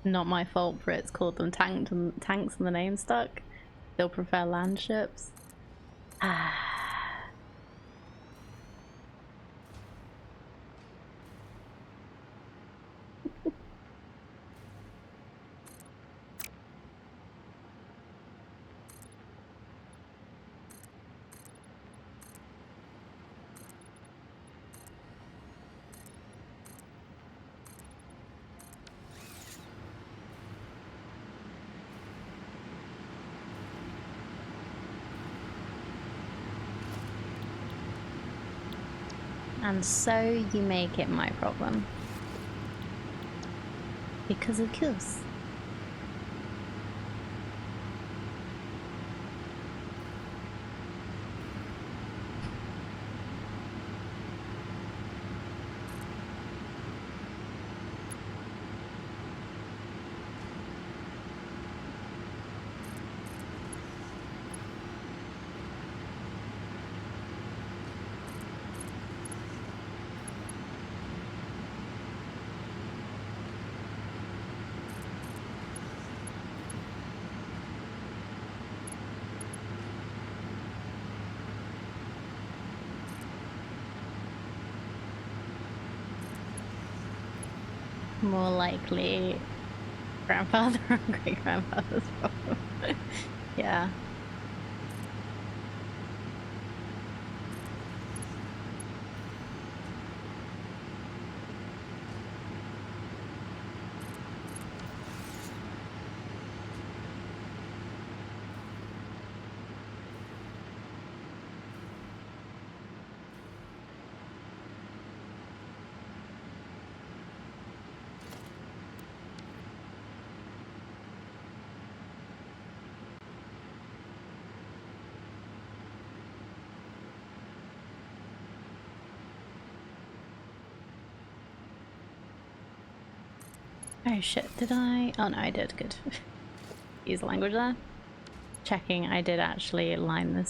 not my fault for it's called them tanks and the name stuck. They'll prefer land ships. And so you make it my problem. Because of course. More likely grandfather or great grandfather's problem. Yeah. Oh shit, did I? Oh no, I did, good. Use the language there. Checking I did actually line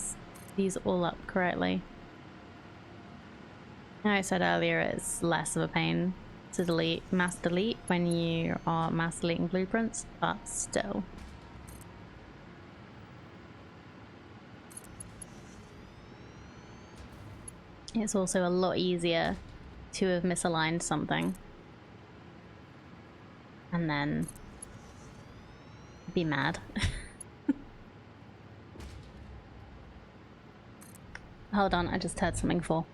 these all up correctly. Like I said earlier, it's less of a pain to mass delete when you are mass deleting blueprints, but still. It's also a lot easier to have misaligned something and then be mad. Hold on, I just heard something fall.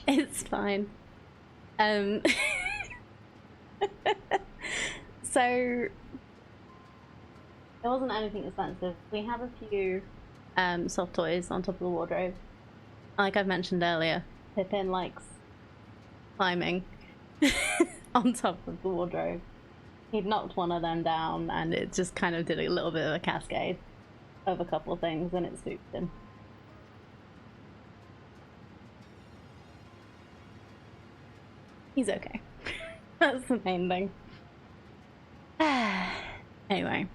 It's fine. So it wasn't anything expensive. We have a few soft toys on top of the wardrobe. Like I've mentioned earlier, Pippin likes climbing on top of the wardrobe. He'd knocked one of them down and it just kind of did a little bit of a cascade of a couple of things and it spooked him. He's okay. That's the main thing. Anyway.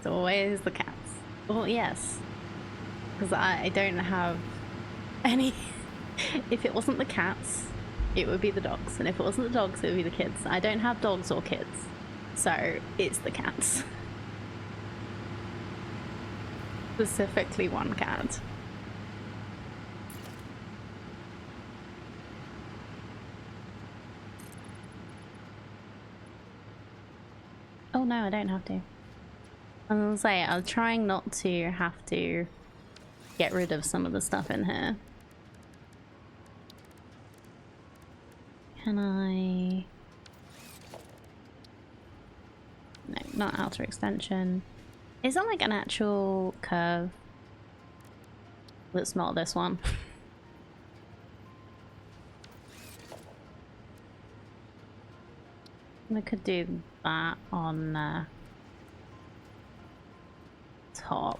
It's always the cats. Well, yes. Because I don't have any... If it wasn't the cats, it would be the dogs. And if it wasn't the dogs, it would be the kids. I don't have dogs or kids. So, it's the cats. Specifically one cat. Oh no, I don't have to. I was gonna say, I'm trying not to have to get rid of some of the stuff in here. Can I... No, not outer extension. Is that like an actual curve? That's not this one. We could do that on top.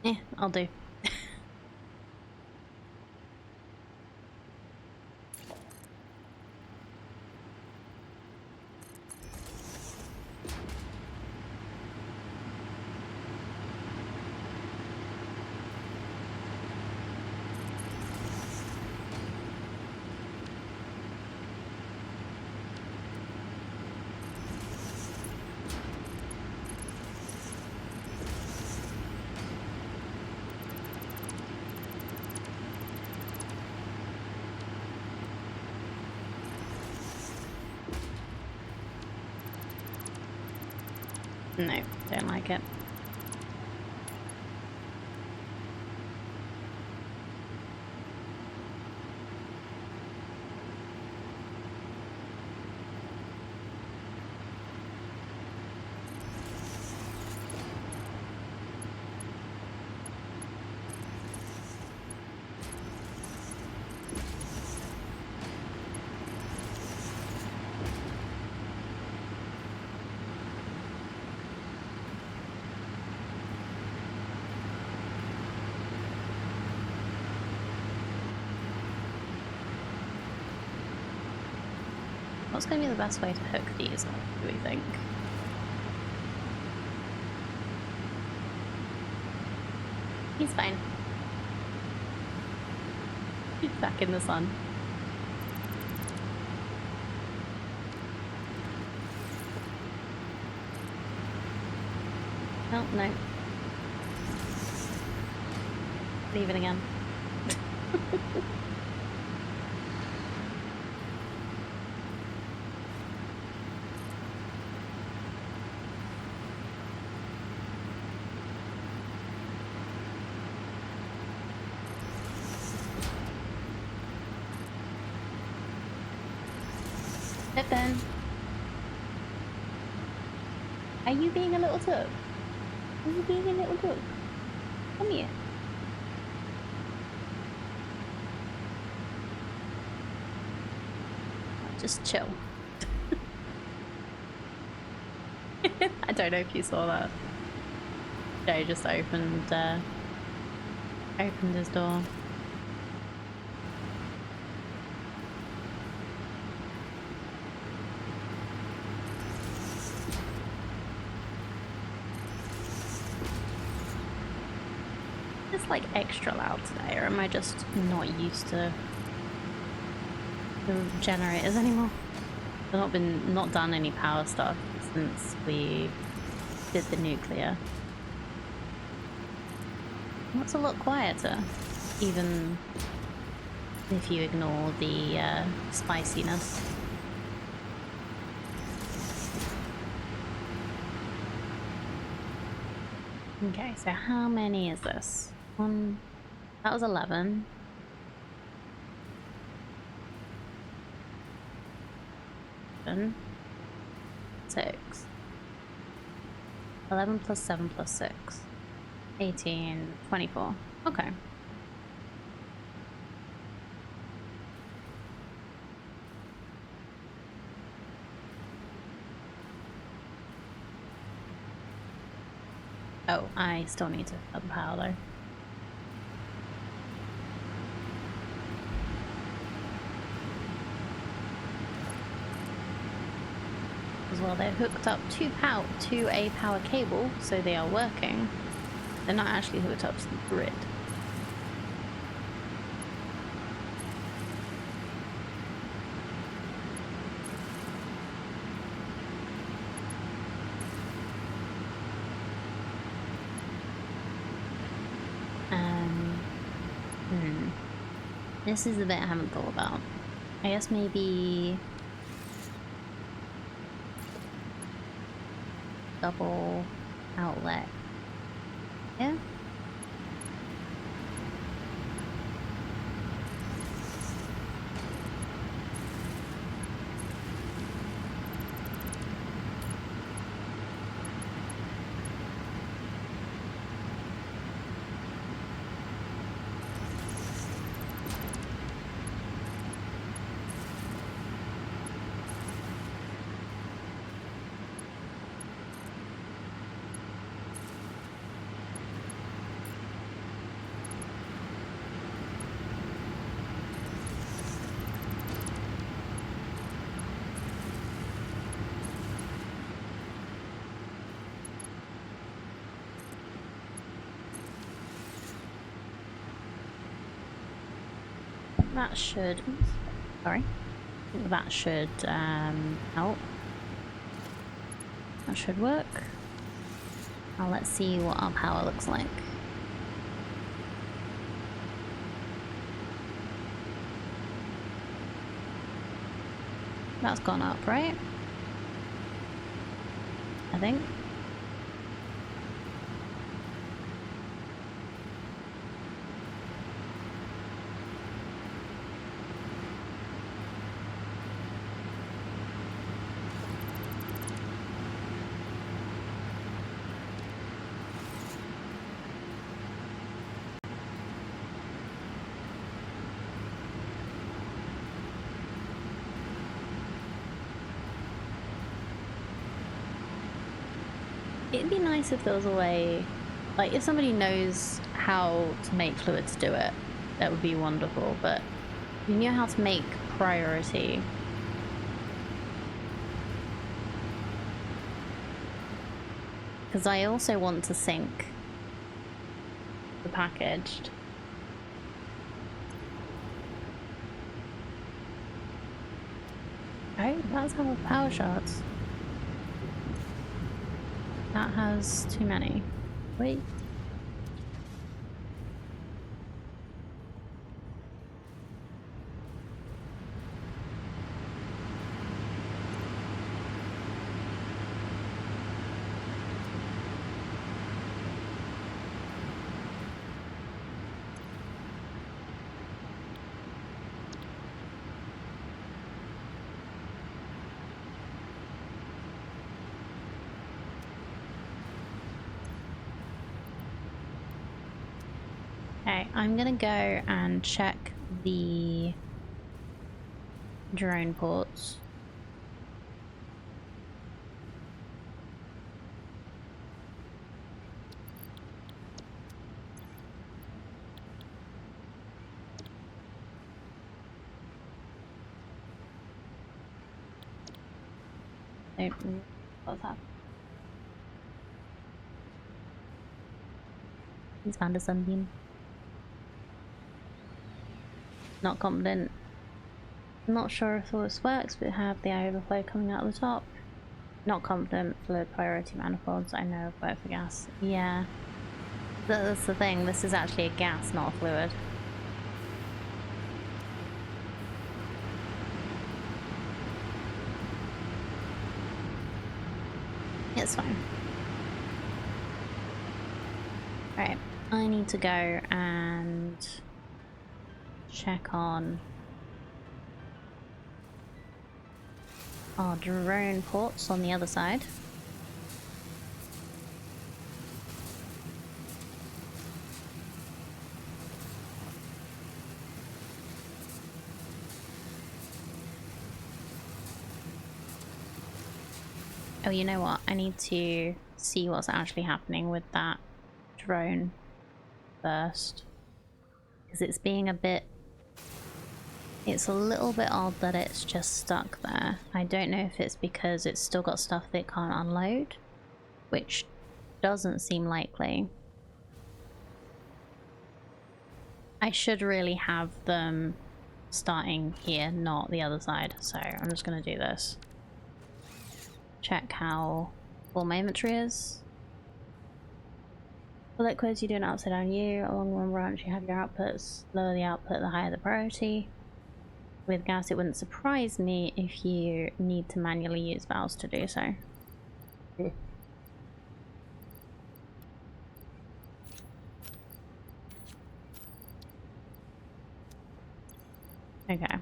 Yeah, I'll do. No, don't like it. What's going to be the best way to hook these up, do we think? He's fine. He's back in the sun. Oh, no. Leave it again. Pippin! Are you being a little tug? Are you being a little tug? Come here. Just chill. I don't know if you saw that. Joe just opened his door. It's like extra loud today, or am I just not used to the generators anymore? I've not done any power stuff since we did the nuclear. It's a lot quieter, even if you ignore the spiciness. Okay, so how many is this? One, that was 11. 6. 11 plus 7 plus 6. 18, 24. Okay. Oh, I still need to put the power though. As well, they're hooked up to a power cable, so they are working. They're not actually hooked up to the grid. This is the bit I haven't thought about. I guess maybe double outlet. Yeah. That should, oops, sorry, I think that should help. That should work. Now let's see what our power looks like. That's gone up, right? I think. It'd be nice if there was a way, like if somebody knows how to make fluids do it, that would be wonderful, but you know how to make priority. Because I also want to sync the packaged. Right, that's how power shards. That has too many. Wait. Okay, I'm gonna go and check the drone ports. What's that? He's found a sunbeam. Not confident. Not sure if this works, but have the overflow coming out of the top. Not confident. Fluid priority manifolds. I know I've worked for gas. Yeah. That's the thing. This is actually a gas, not a fluid. It's fine. Alright. I need to go and check on our drone ports on the other side. Oh, you know what? I need to see what's actually happening with that drone first. Because it's being a bit... It's a little bit odd that it's just stuck there. I don't know if it's because it's still got stuff that it can't unload, which doesn't seem likely. I should really have them starting here, not the other side. So I'm just going to do this. Check how full my inventory is. For liquids, you do an upside down U. Along one branch, you have your outputs. Lower the output, the higher the priority. With gas, it wouldn't surprise me if you need to manually use valves to do so. Okay.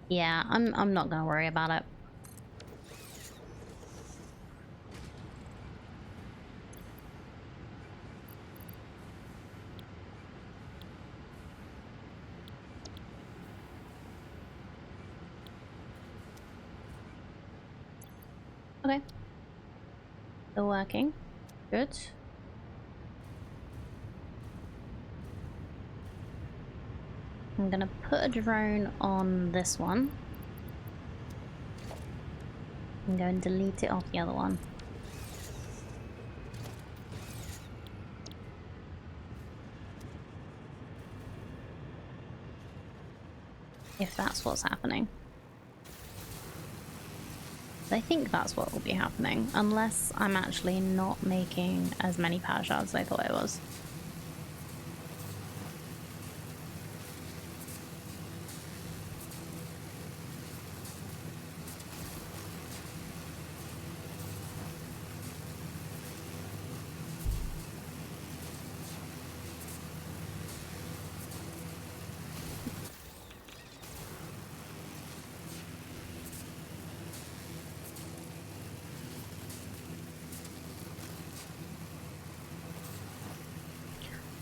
Yeah, I'm not gonna worry about it. Okay. Still working. Good. I'm gonna put a drone on this one. And go and delete it off the other one. If that's what's happening. I think that's what will be happening, unless I'm actually not making as many power shards as I thought I was.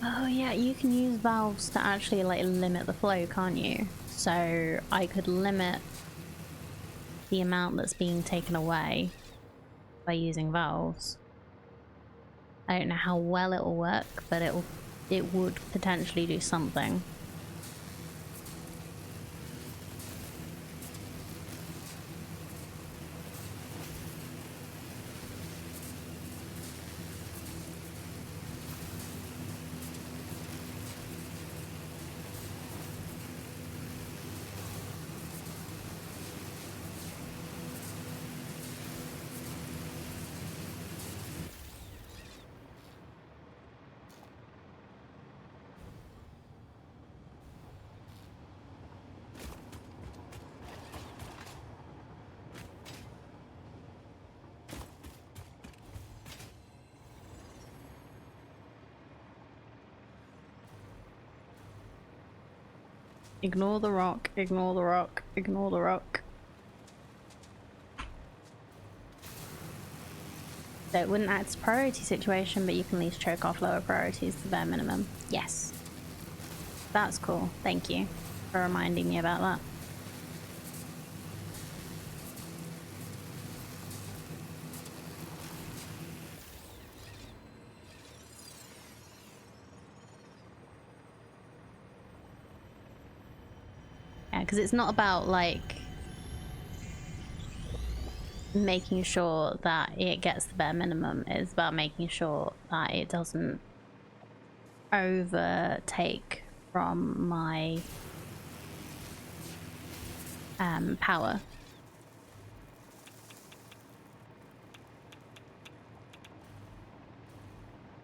Oh yeah, you can use valves to actually like limit the flow, can't you? So I could limit the amount that's being taken away by using valves. I don't know how well it will work, but it would potentially do something. Ignore the rock, ignore the rock, ignore the rock. So it wouldn't act as a priority situation, but you can at least choke off lower priorities to bare minimum. Yes. That's cool. Thank you for reminding me about that. Yeah, because it's not about like making sure that it gets the bare minimum. It's about making sure that it doesn't overtake from my power.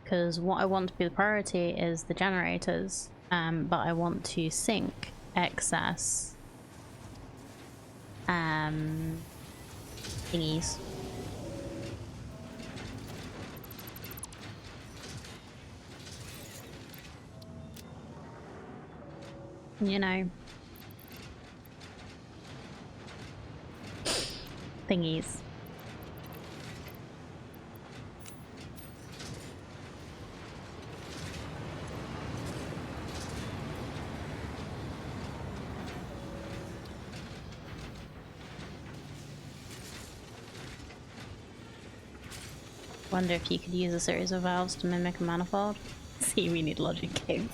Because what I want to be the priority is the generators, but I want to sink excess thingies. You know, thingies. Wonder if you could use a series of valves to mimic a manifold. See, we need logic games.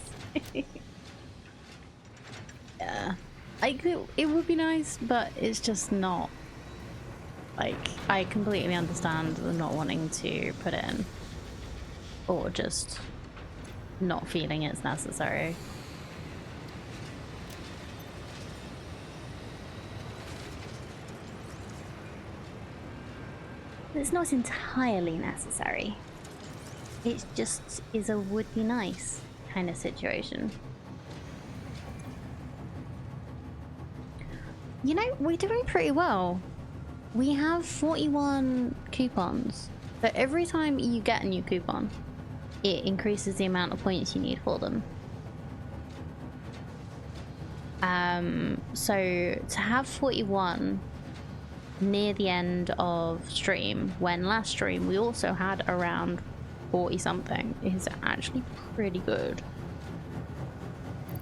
Yeah. It would be nice, but it's just not. Like, I completely understand the not wanting to put it in. Or just not feeling it's necessary. It's not entirely necessary. It just is a would be nice kind of situation. You know, we're doing pretty well. We have 41 coupons. So every time you get a new coupon, it increases the amount of points you need for them. So to have 41 near the end of stream, when last stream we also had around 40 something, is actually pretty good.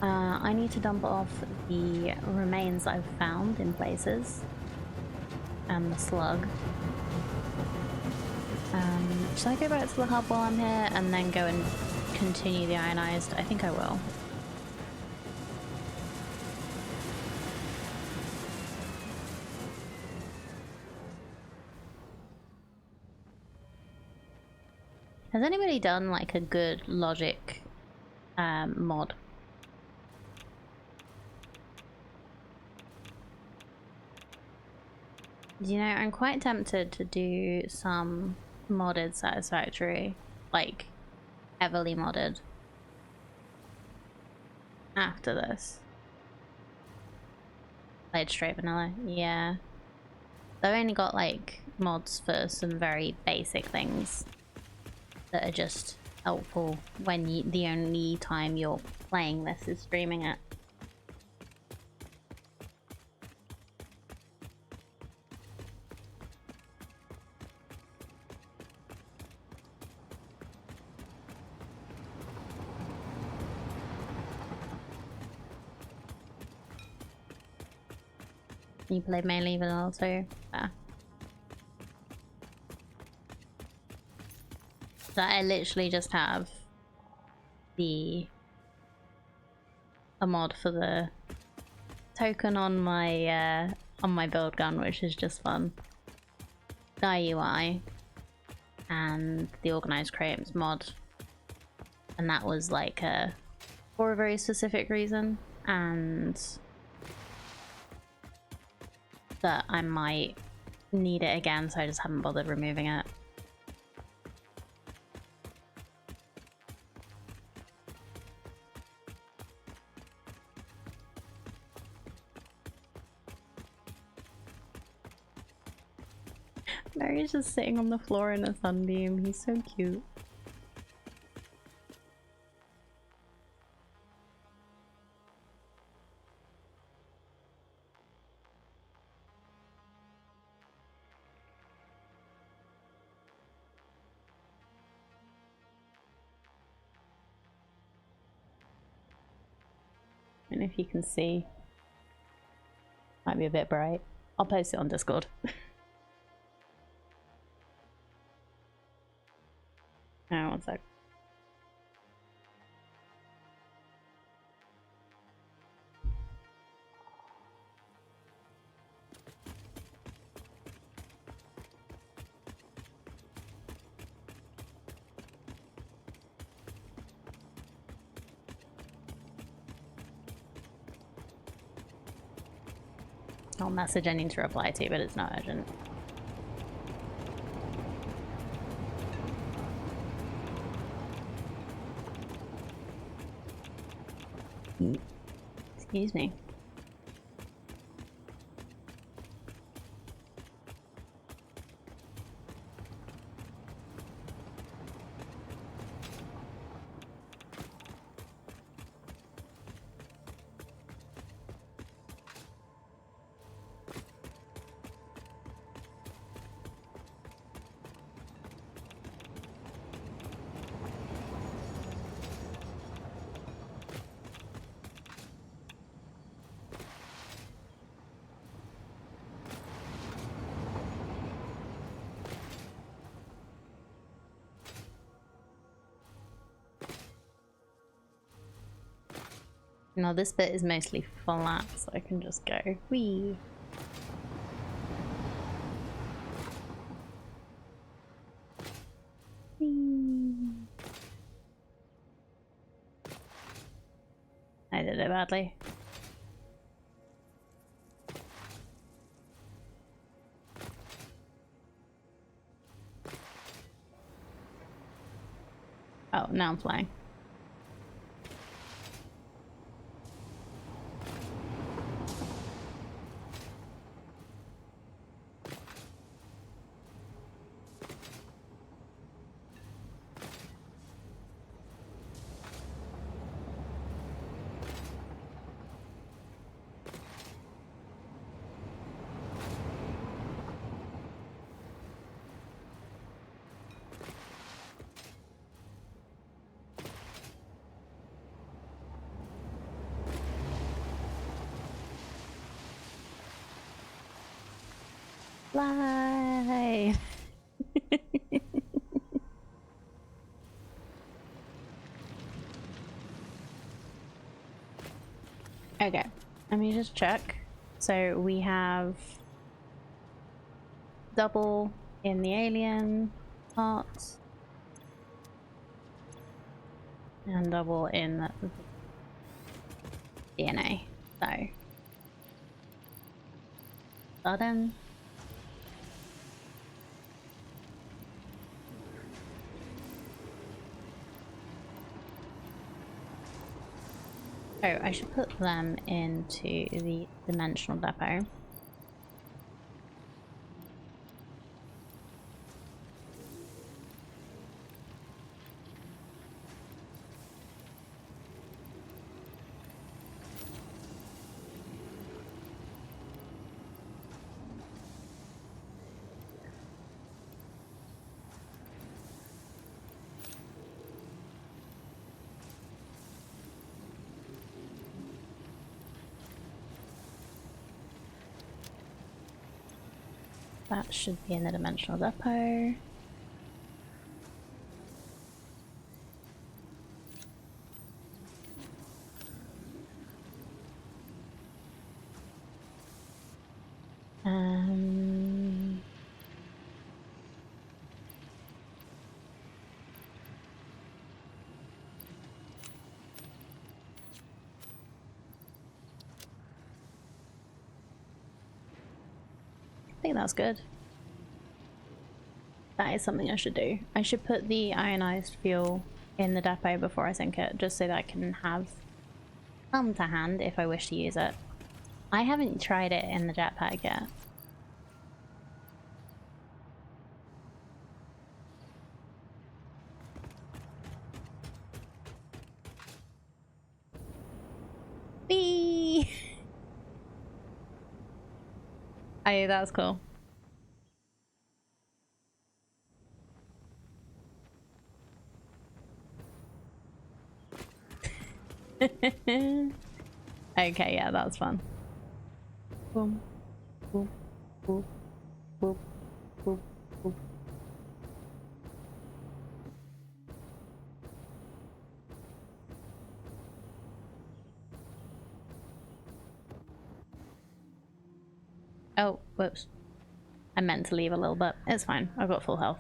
I need to dump off the remains I've found in places and the slug. Should I go back to the hub while I'm here and then go and continue the ionized? I think I will. Has anybody done like a good logic mod? You know, I'm quite tempted to do some modded Satisfactory, like heavily modded, after this. Played straight vanilla, yeah. I've only got like mods for some very basic things that are just helpful when the only time you're playing this is streaming it. You play mainly vanilla too? Yeah. So I literally just have a mod for the token on my build gun, which is just fun. Guy UI and the organized crates mod, and that was like for a very specific reason, and that I might need it again, so I just haven't bothered removing it. Mary's just sitting on the floor in a sunbeam. He's so cute. And if you can see, might be a bit bright. I'll post it on Discord. Oh, one sec. I'll message I need to reply to, but it's not urgent. Excuse me. Now this bit is mostly flat, so I can just go whee. I did it badly. Oh, now I'm flying. Fly! Okay, let me just check. So we have double in the alien part and double in the DNA. So, button. Oh, I should put them into the dimensional depot. That should be in the dimensional depot. I think that's good. That is something I should do. I should put the ionized fuel in the depot before I sink it, just so that I can have some to hand if I wish to use it. I haven't tried it in the jetpack yet. Whee! Oh, that's cool. Okay, yeah, that's fun. Boom, boom, boom, boom, boom, boom. Oh, whoops. I meant to leave a little bit. It's fine. I've got full health.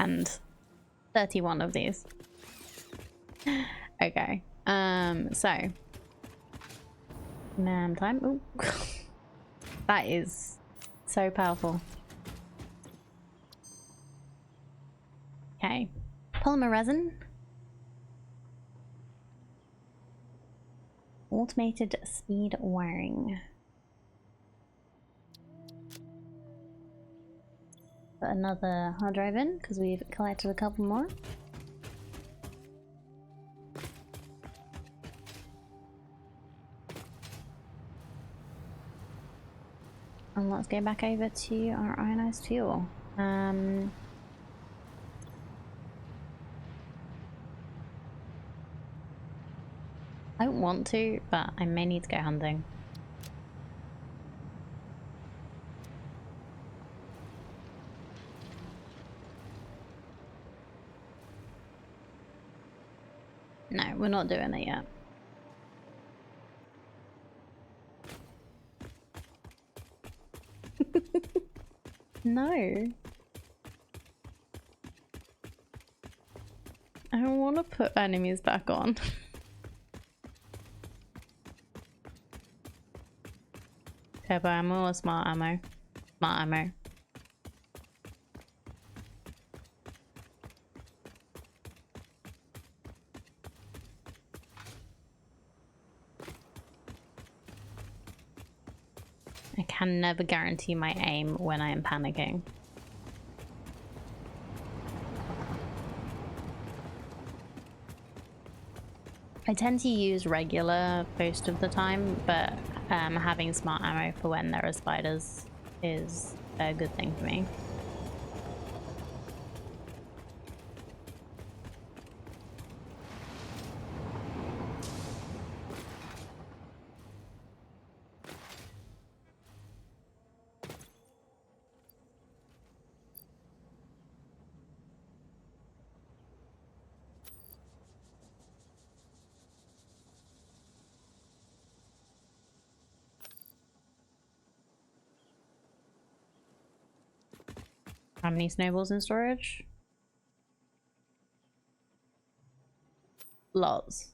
And 31 of these. Okay. So. Nam time. Ooh. That is so powerful. Okay. Polymer resin. Automated speed wiring. Put another hard drive in because we've collected a couple more. And let's go back over to our ionized fuel. I don't want to, but I may need to go hunting. we're not doing it yet. No. I don't want to put enemies back on. Turbo ammo or smart ammo? Smart ammo. I can never guarantee my aim when I am panicking. I tend to use regular most of the time, but having smart ammo for when there are spiders is a good thing for me. How many snowballs in storage? Lots.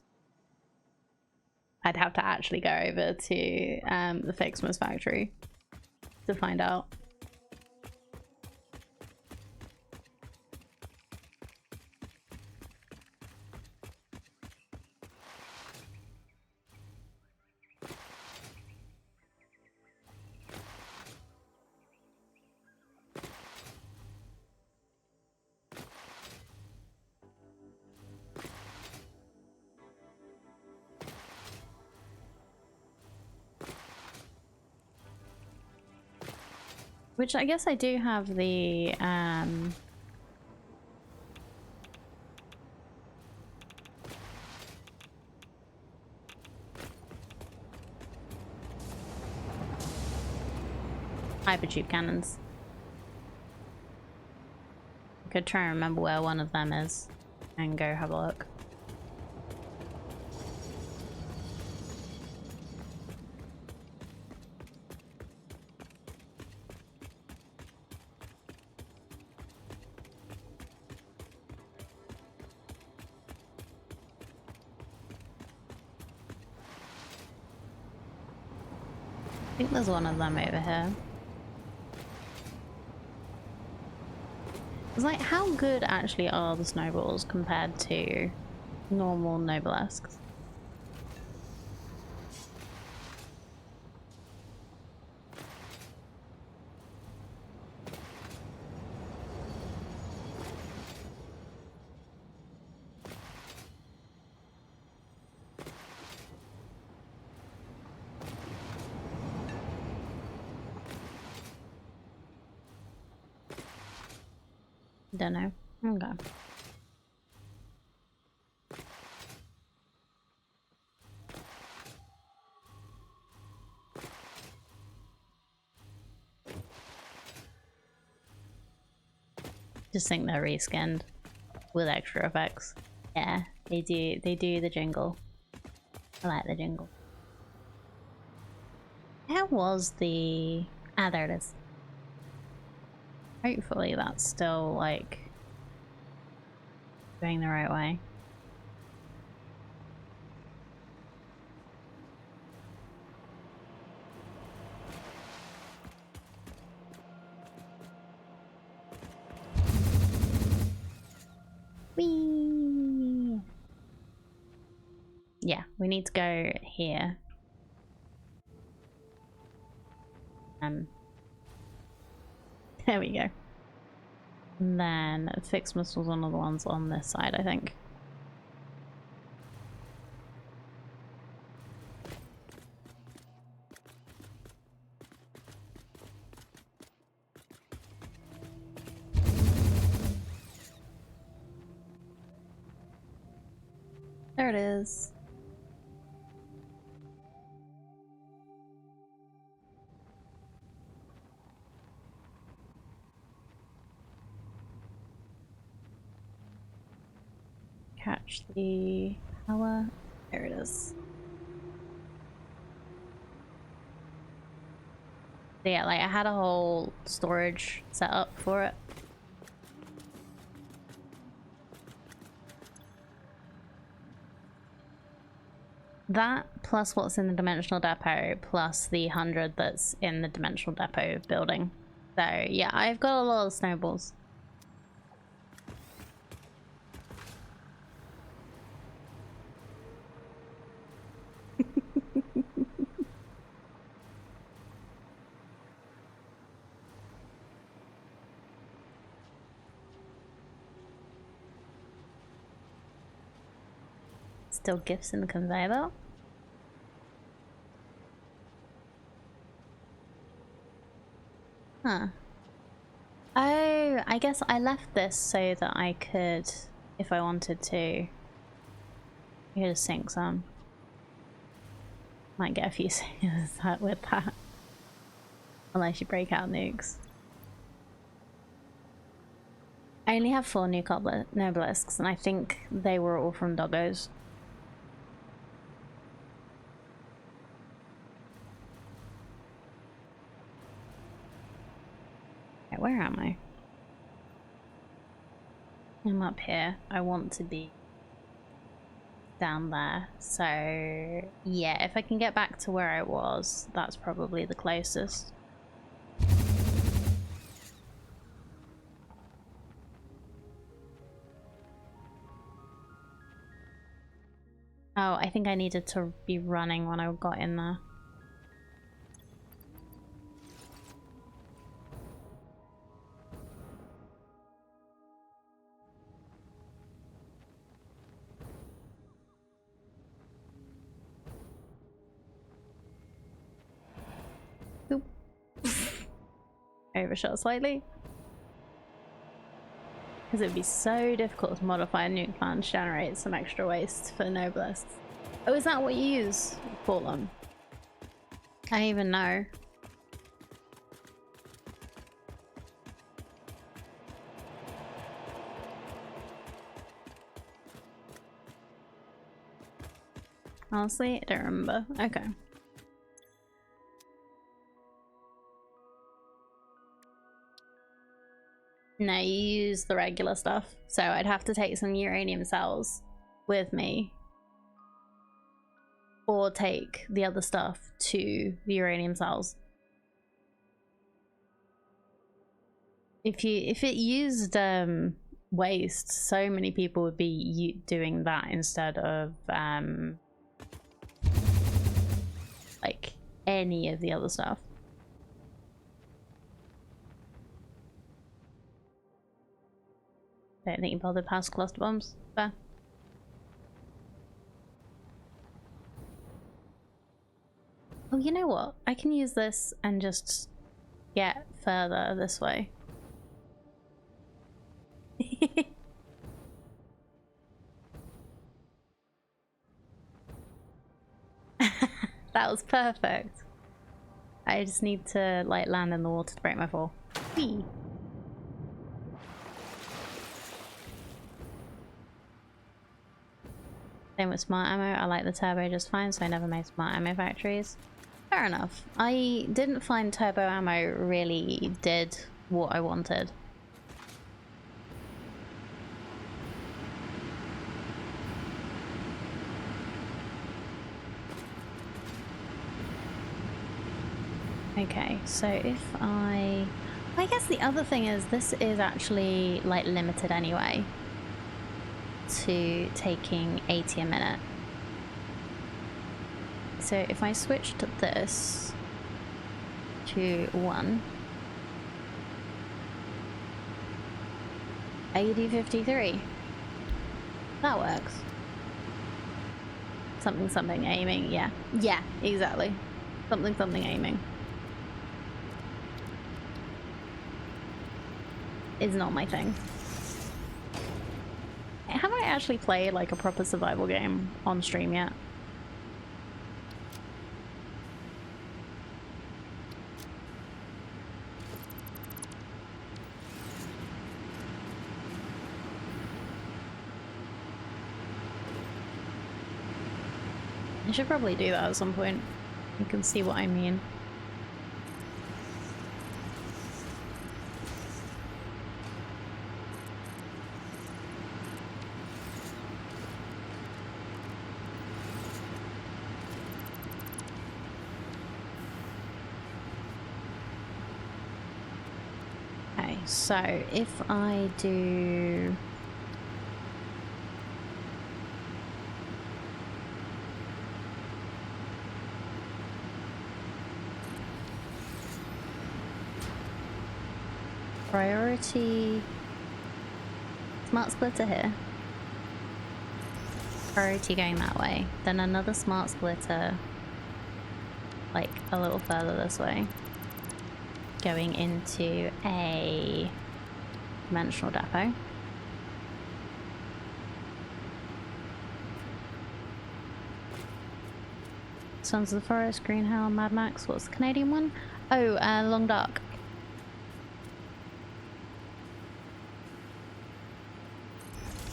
I'd have to actually go over to the Satisfactory to find out. Which I guess I do have the hypertube cannons. I could try and remember where one of them is and go have a look. I think there's one of them over here. It's like, how good actually are the snowballs compared to normal Noblesques? Don't know. Okay. Just think they're reskinned with extra effects. Yeah, they do the jingle. I like the jingle. How was the... Ah, there it is. Hopefully that's still, like, going the right way. Whee! Yeah, we need to go here. There we go. And then fixed missiles one of the ones on this side, I think. There it is. Catch the Power. There it is. So yeah, like I had a whole storage set up for it. That plus what's in the dimensional depot plus the 100 that's in the dimensional depot building. So yeah, I've got a lot of snowballs. Still gifts in the conveyor belt. Huh. Oh, I guess I left this so that I could, if I wanted to, I could just sink some. Might get a few singers with that. Unless you break out nukes. I only have 4 nuke nobelisks, and I think they were all from doggos. Okay, where am I? I'm up here. I want to be down there. So yeah, if I can get back to where I was, that's probably the closest. Oh, I think I needed to be running when I got in there. Oop. Overshot slightly. Because it would be so difficult to modify a nuke plan to generate some extra waste for nobelisks. Oh, is that what you use for them? I don't even know. Honestly, I don't remember. Okay. No, you use the regular stuff. So I'd have to take some uranium cells with me. Or take the other stuff to the uranium cells. If it used waste, so many people would be doing that instead of like any of the other stuff. Don't think you bothered past cluster bombs. Fair. Oh, you know what? I can use this and just get further this way. That was perfect. I just need to like land in the water to break my fall. Whee! Same with smart ammo. I like the turbo just fine, so I never made smart ammo factories. Fair enough. I didn't find turbo ammo really did what I wanted. Okay, so if I guess the other thing is this is actually like limited anyway to taking 80 a minute. So if I switched this to 1, AD 53. That works. Something something aiming, yeah. Yeah, exactly. Something something aiming. Is not my thing. Have I actually played like a proper survival game on stream yet? should probably do that at some point. You can see what I mean. Okay, so if I do... priority smart splitter here, priority going that way, then another smart splitter like a little further this way going into a dimensional depot. Sons of the Forest, Green Hell, Mad Max. What's the Canadian one? Oh, Long Dark.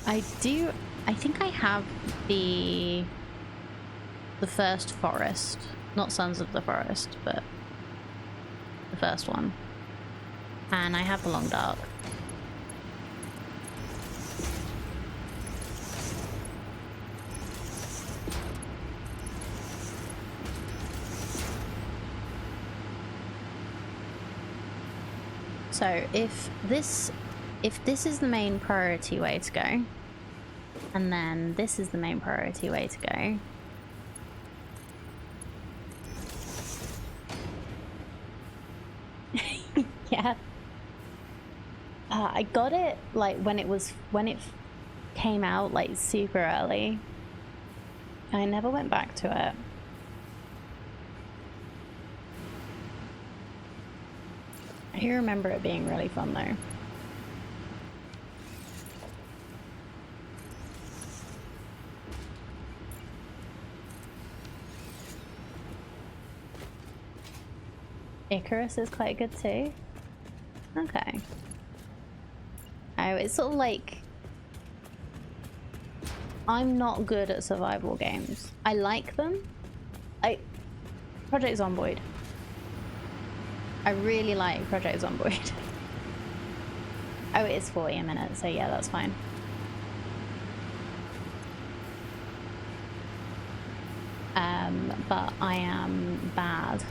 I think I have the first forest, not Sons of the Forest, but the first one. And I have the Long Dark. So if this is the main priority way to go, and then this is the main priority way to go, yeah. I got it like when it came out like super early. I never went back to it. I do remember it being really fun though. Icarus is quite good too. Okay. Oh, it's sort of like... I'm not good at survival games. I like them. Project Zomboid. I really like Project Zomboid. Oh, it is 40 a minute, so yeah, that's fine. But I am bad.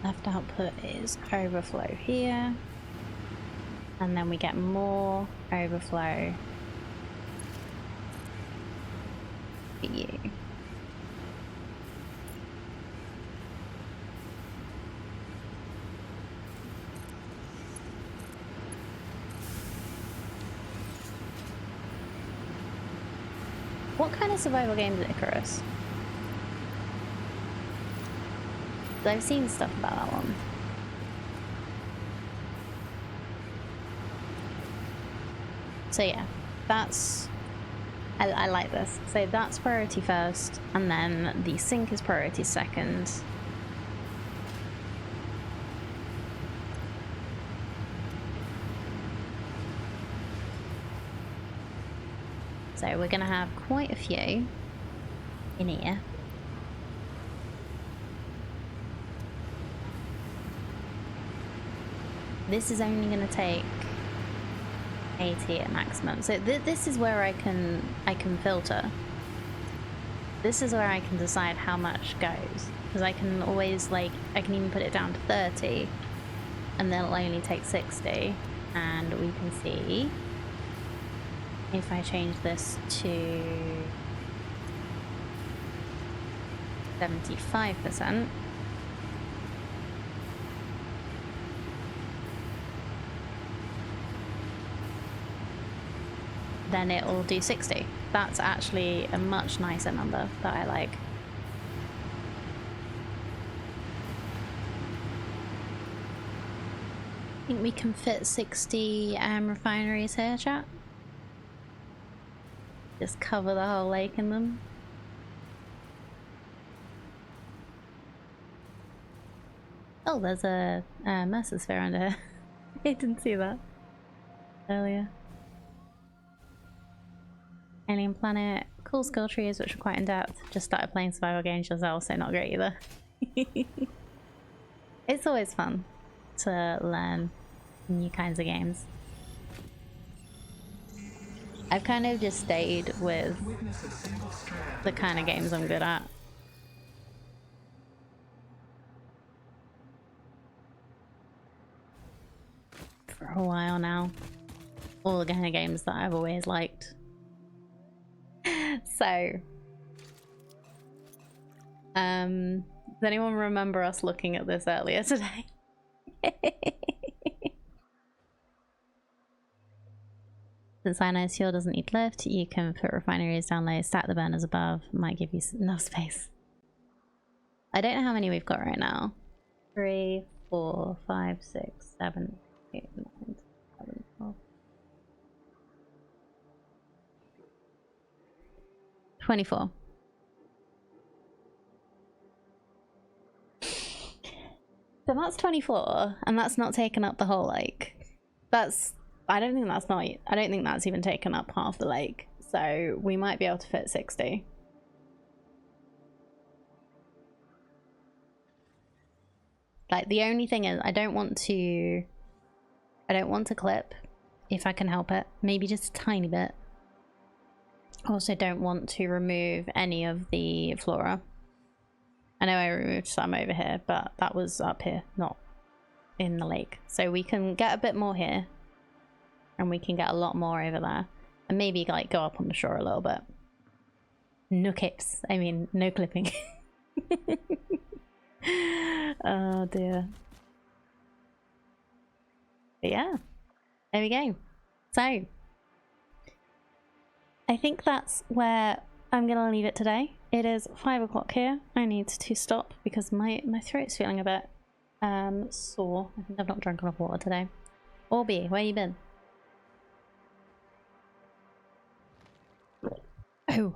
Left output is overflow here, and then we get more overflow for you. What kind of survival game is Icarus? I've seen stuff about that one. So yeah, that's... I like this. So that's priority first, and then the sync is priority second. So we're gonna have quite a few in here. This is only going to take 80 at maximum. So this is where I can filter. This is where I can decide how much goes, because I can always I can even put it down to 30, and then it'll only take 60. And we can see if I change this to 75%. Then it'll do 60. That's actually a much nicer number that I like. I think we can fit 60 refineries here, chat. Just cover the whole lake in them. Oh, there's a Mercer sphere under here. I didn't see that earlier. Alien planet, cool skill trees which are quite in depth. Just started playing survival games yourself, so not great either. It's always fun to learn new kinds of games. I've kind of just stayed with the kind of games I'm good at. For a while now. All the kind of games that I've always liked. So, does anyone remember us looking at this earlier today? Since Ionized fuel doesn't need lift, you can put refineries down low, stack the burners above, might give you enough space. I don't know how many we've got right now. 3, 4, 5, 6, 7, 8, 9, 10, 11, 12. 24. So that's 24, and that's not taken up the whole lake. I don't think that's even taken up half the lake. So we might be able to fit 60. Like, the only thing is I don't want to clip if I can help it. Maybe just a tiny bit. I also don't want to remove any of the flora. I know I removed some over here, but that was up here, not in the lake. So we can get a bit more here, and we can get a lot more over there, and maybe like go up on the shore a little bit. No clips. I mean, no clipping. Oh dear. But yeah, there we go. So I think that's where I'm gonna leave it today. It is 5 o'clock here. I need to stop because my throat's feeling a bit sore. I think I've not drunk enough water today. Orby, where you been? Oh,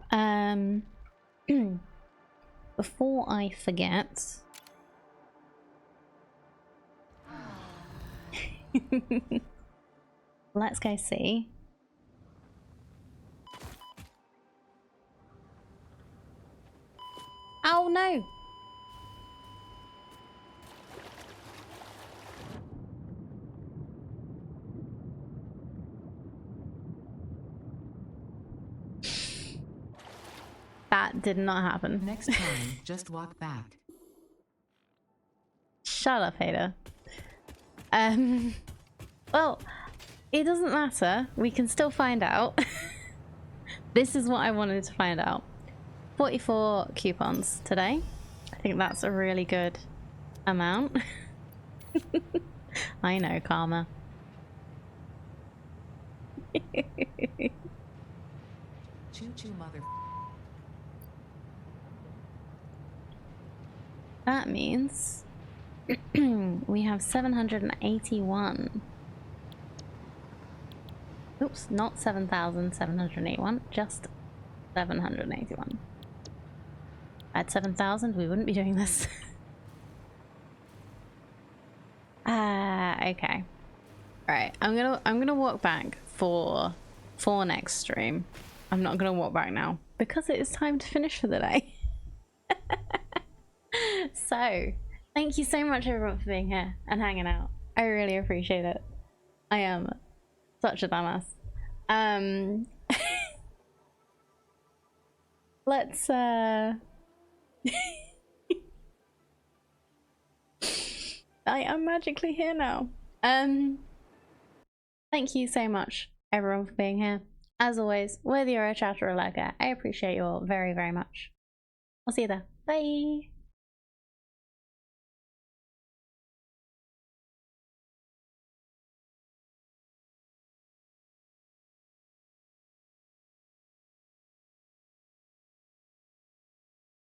before I forget. Let's go see. Oh no! That did not happen. Next time, just walk back. Shut up, Ada. Well, it doesn't matter. We can still find out. This is what I wanted to find out. 44 coupons today. I think that's a really good amount. I know, karma. Choo-choo, mother. That means we have 781. Oops, not 7,781, just 781. At 7,000, we wouldn't be doing this. Okay. Right, I'm gonna walk back for next stream. I'm not gonna walk back now because it is time to finish for the day. So, thank you so much everyone for being here and hanging out. I really appreciate it. I am such a dumbass. Let's I am magically here now. Thank you so much everyone for being here. As always, whether you're a chat or a lurker, I appreciate you all very, very much. I'll see you there. Bye!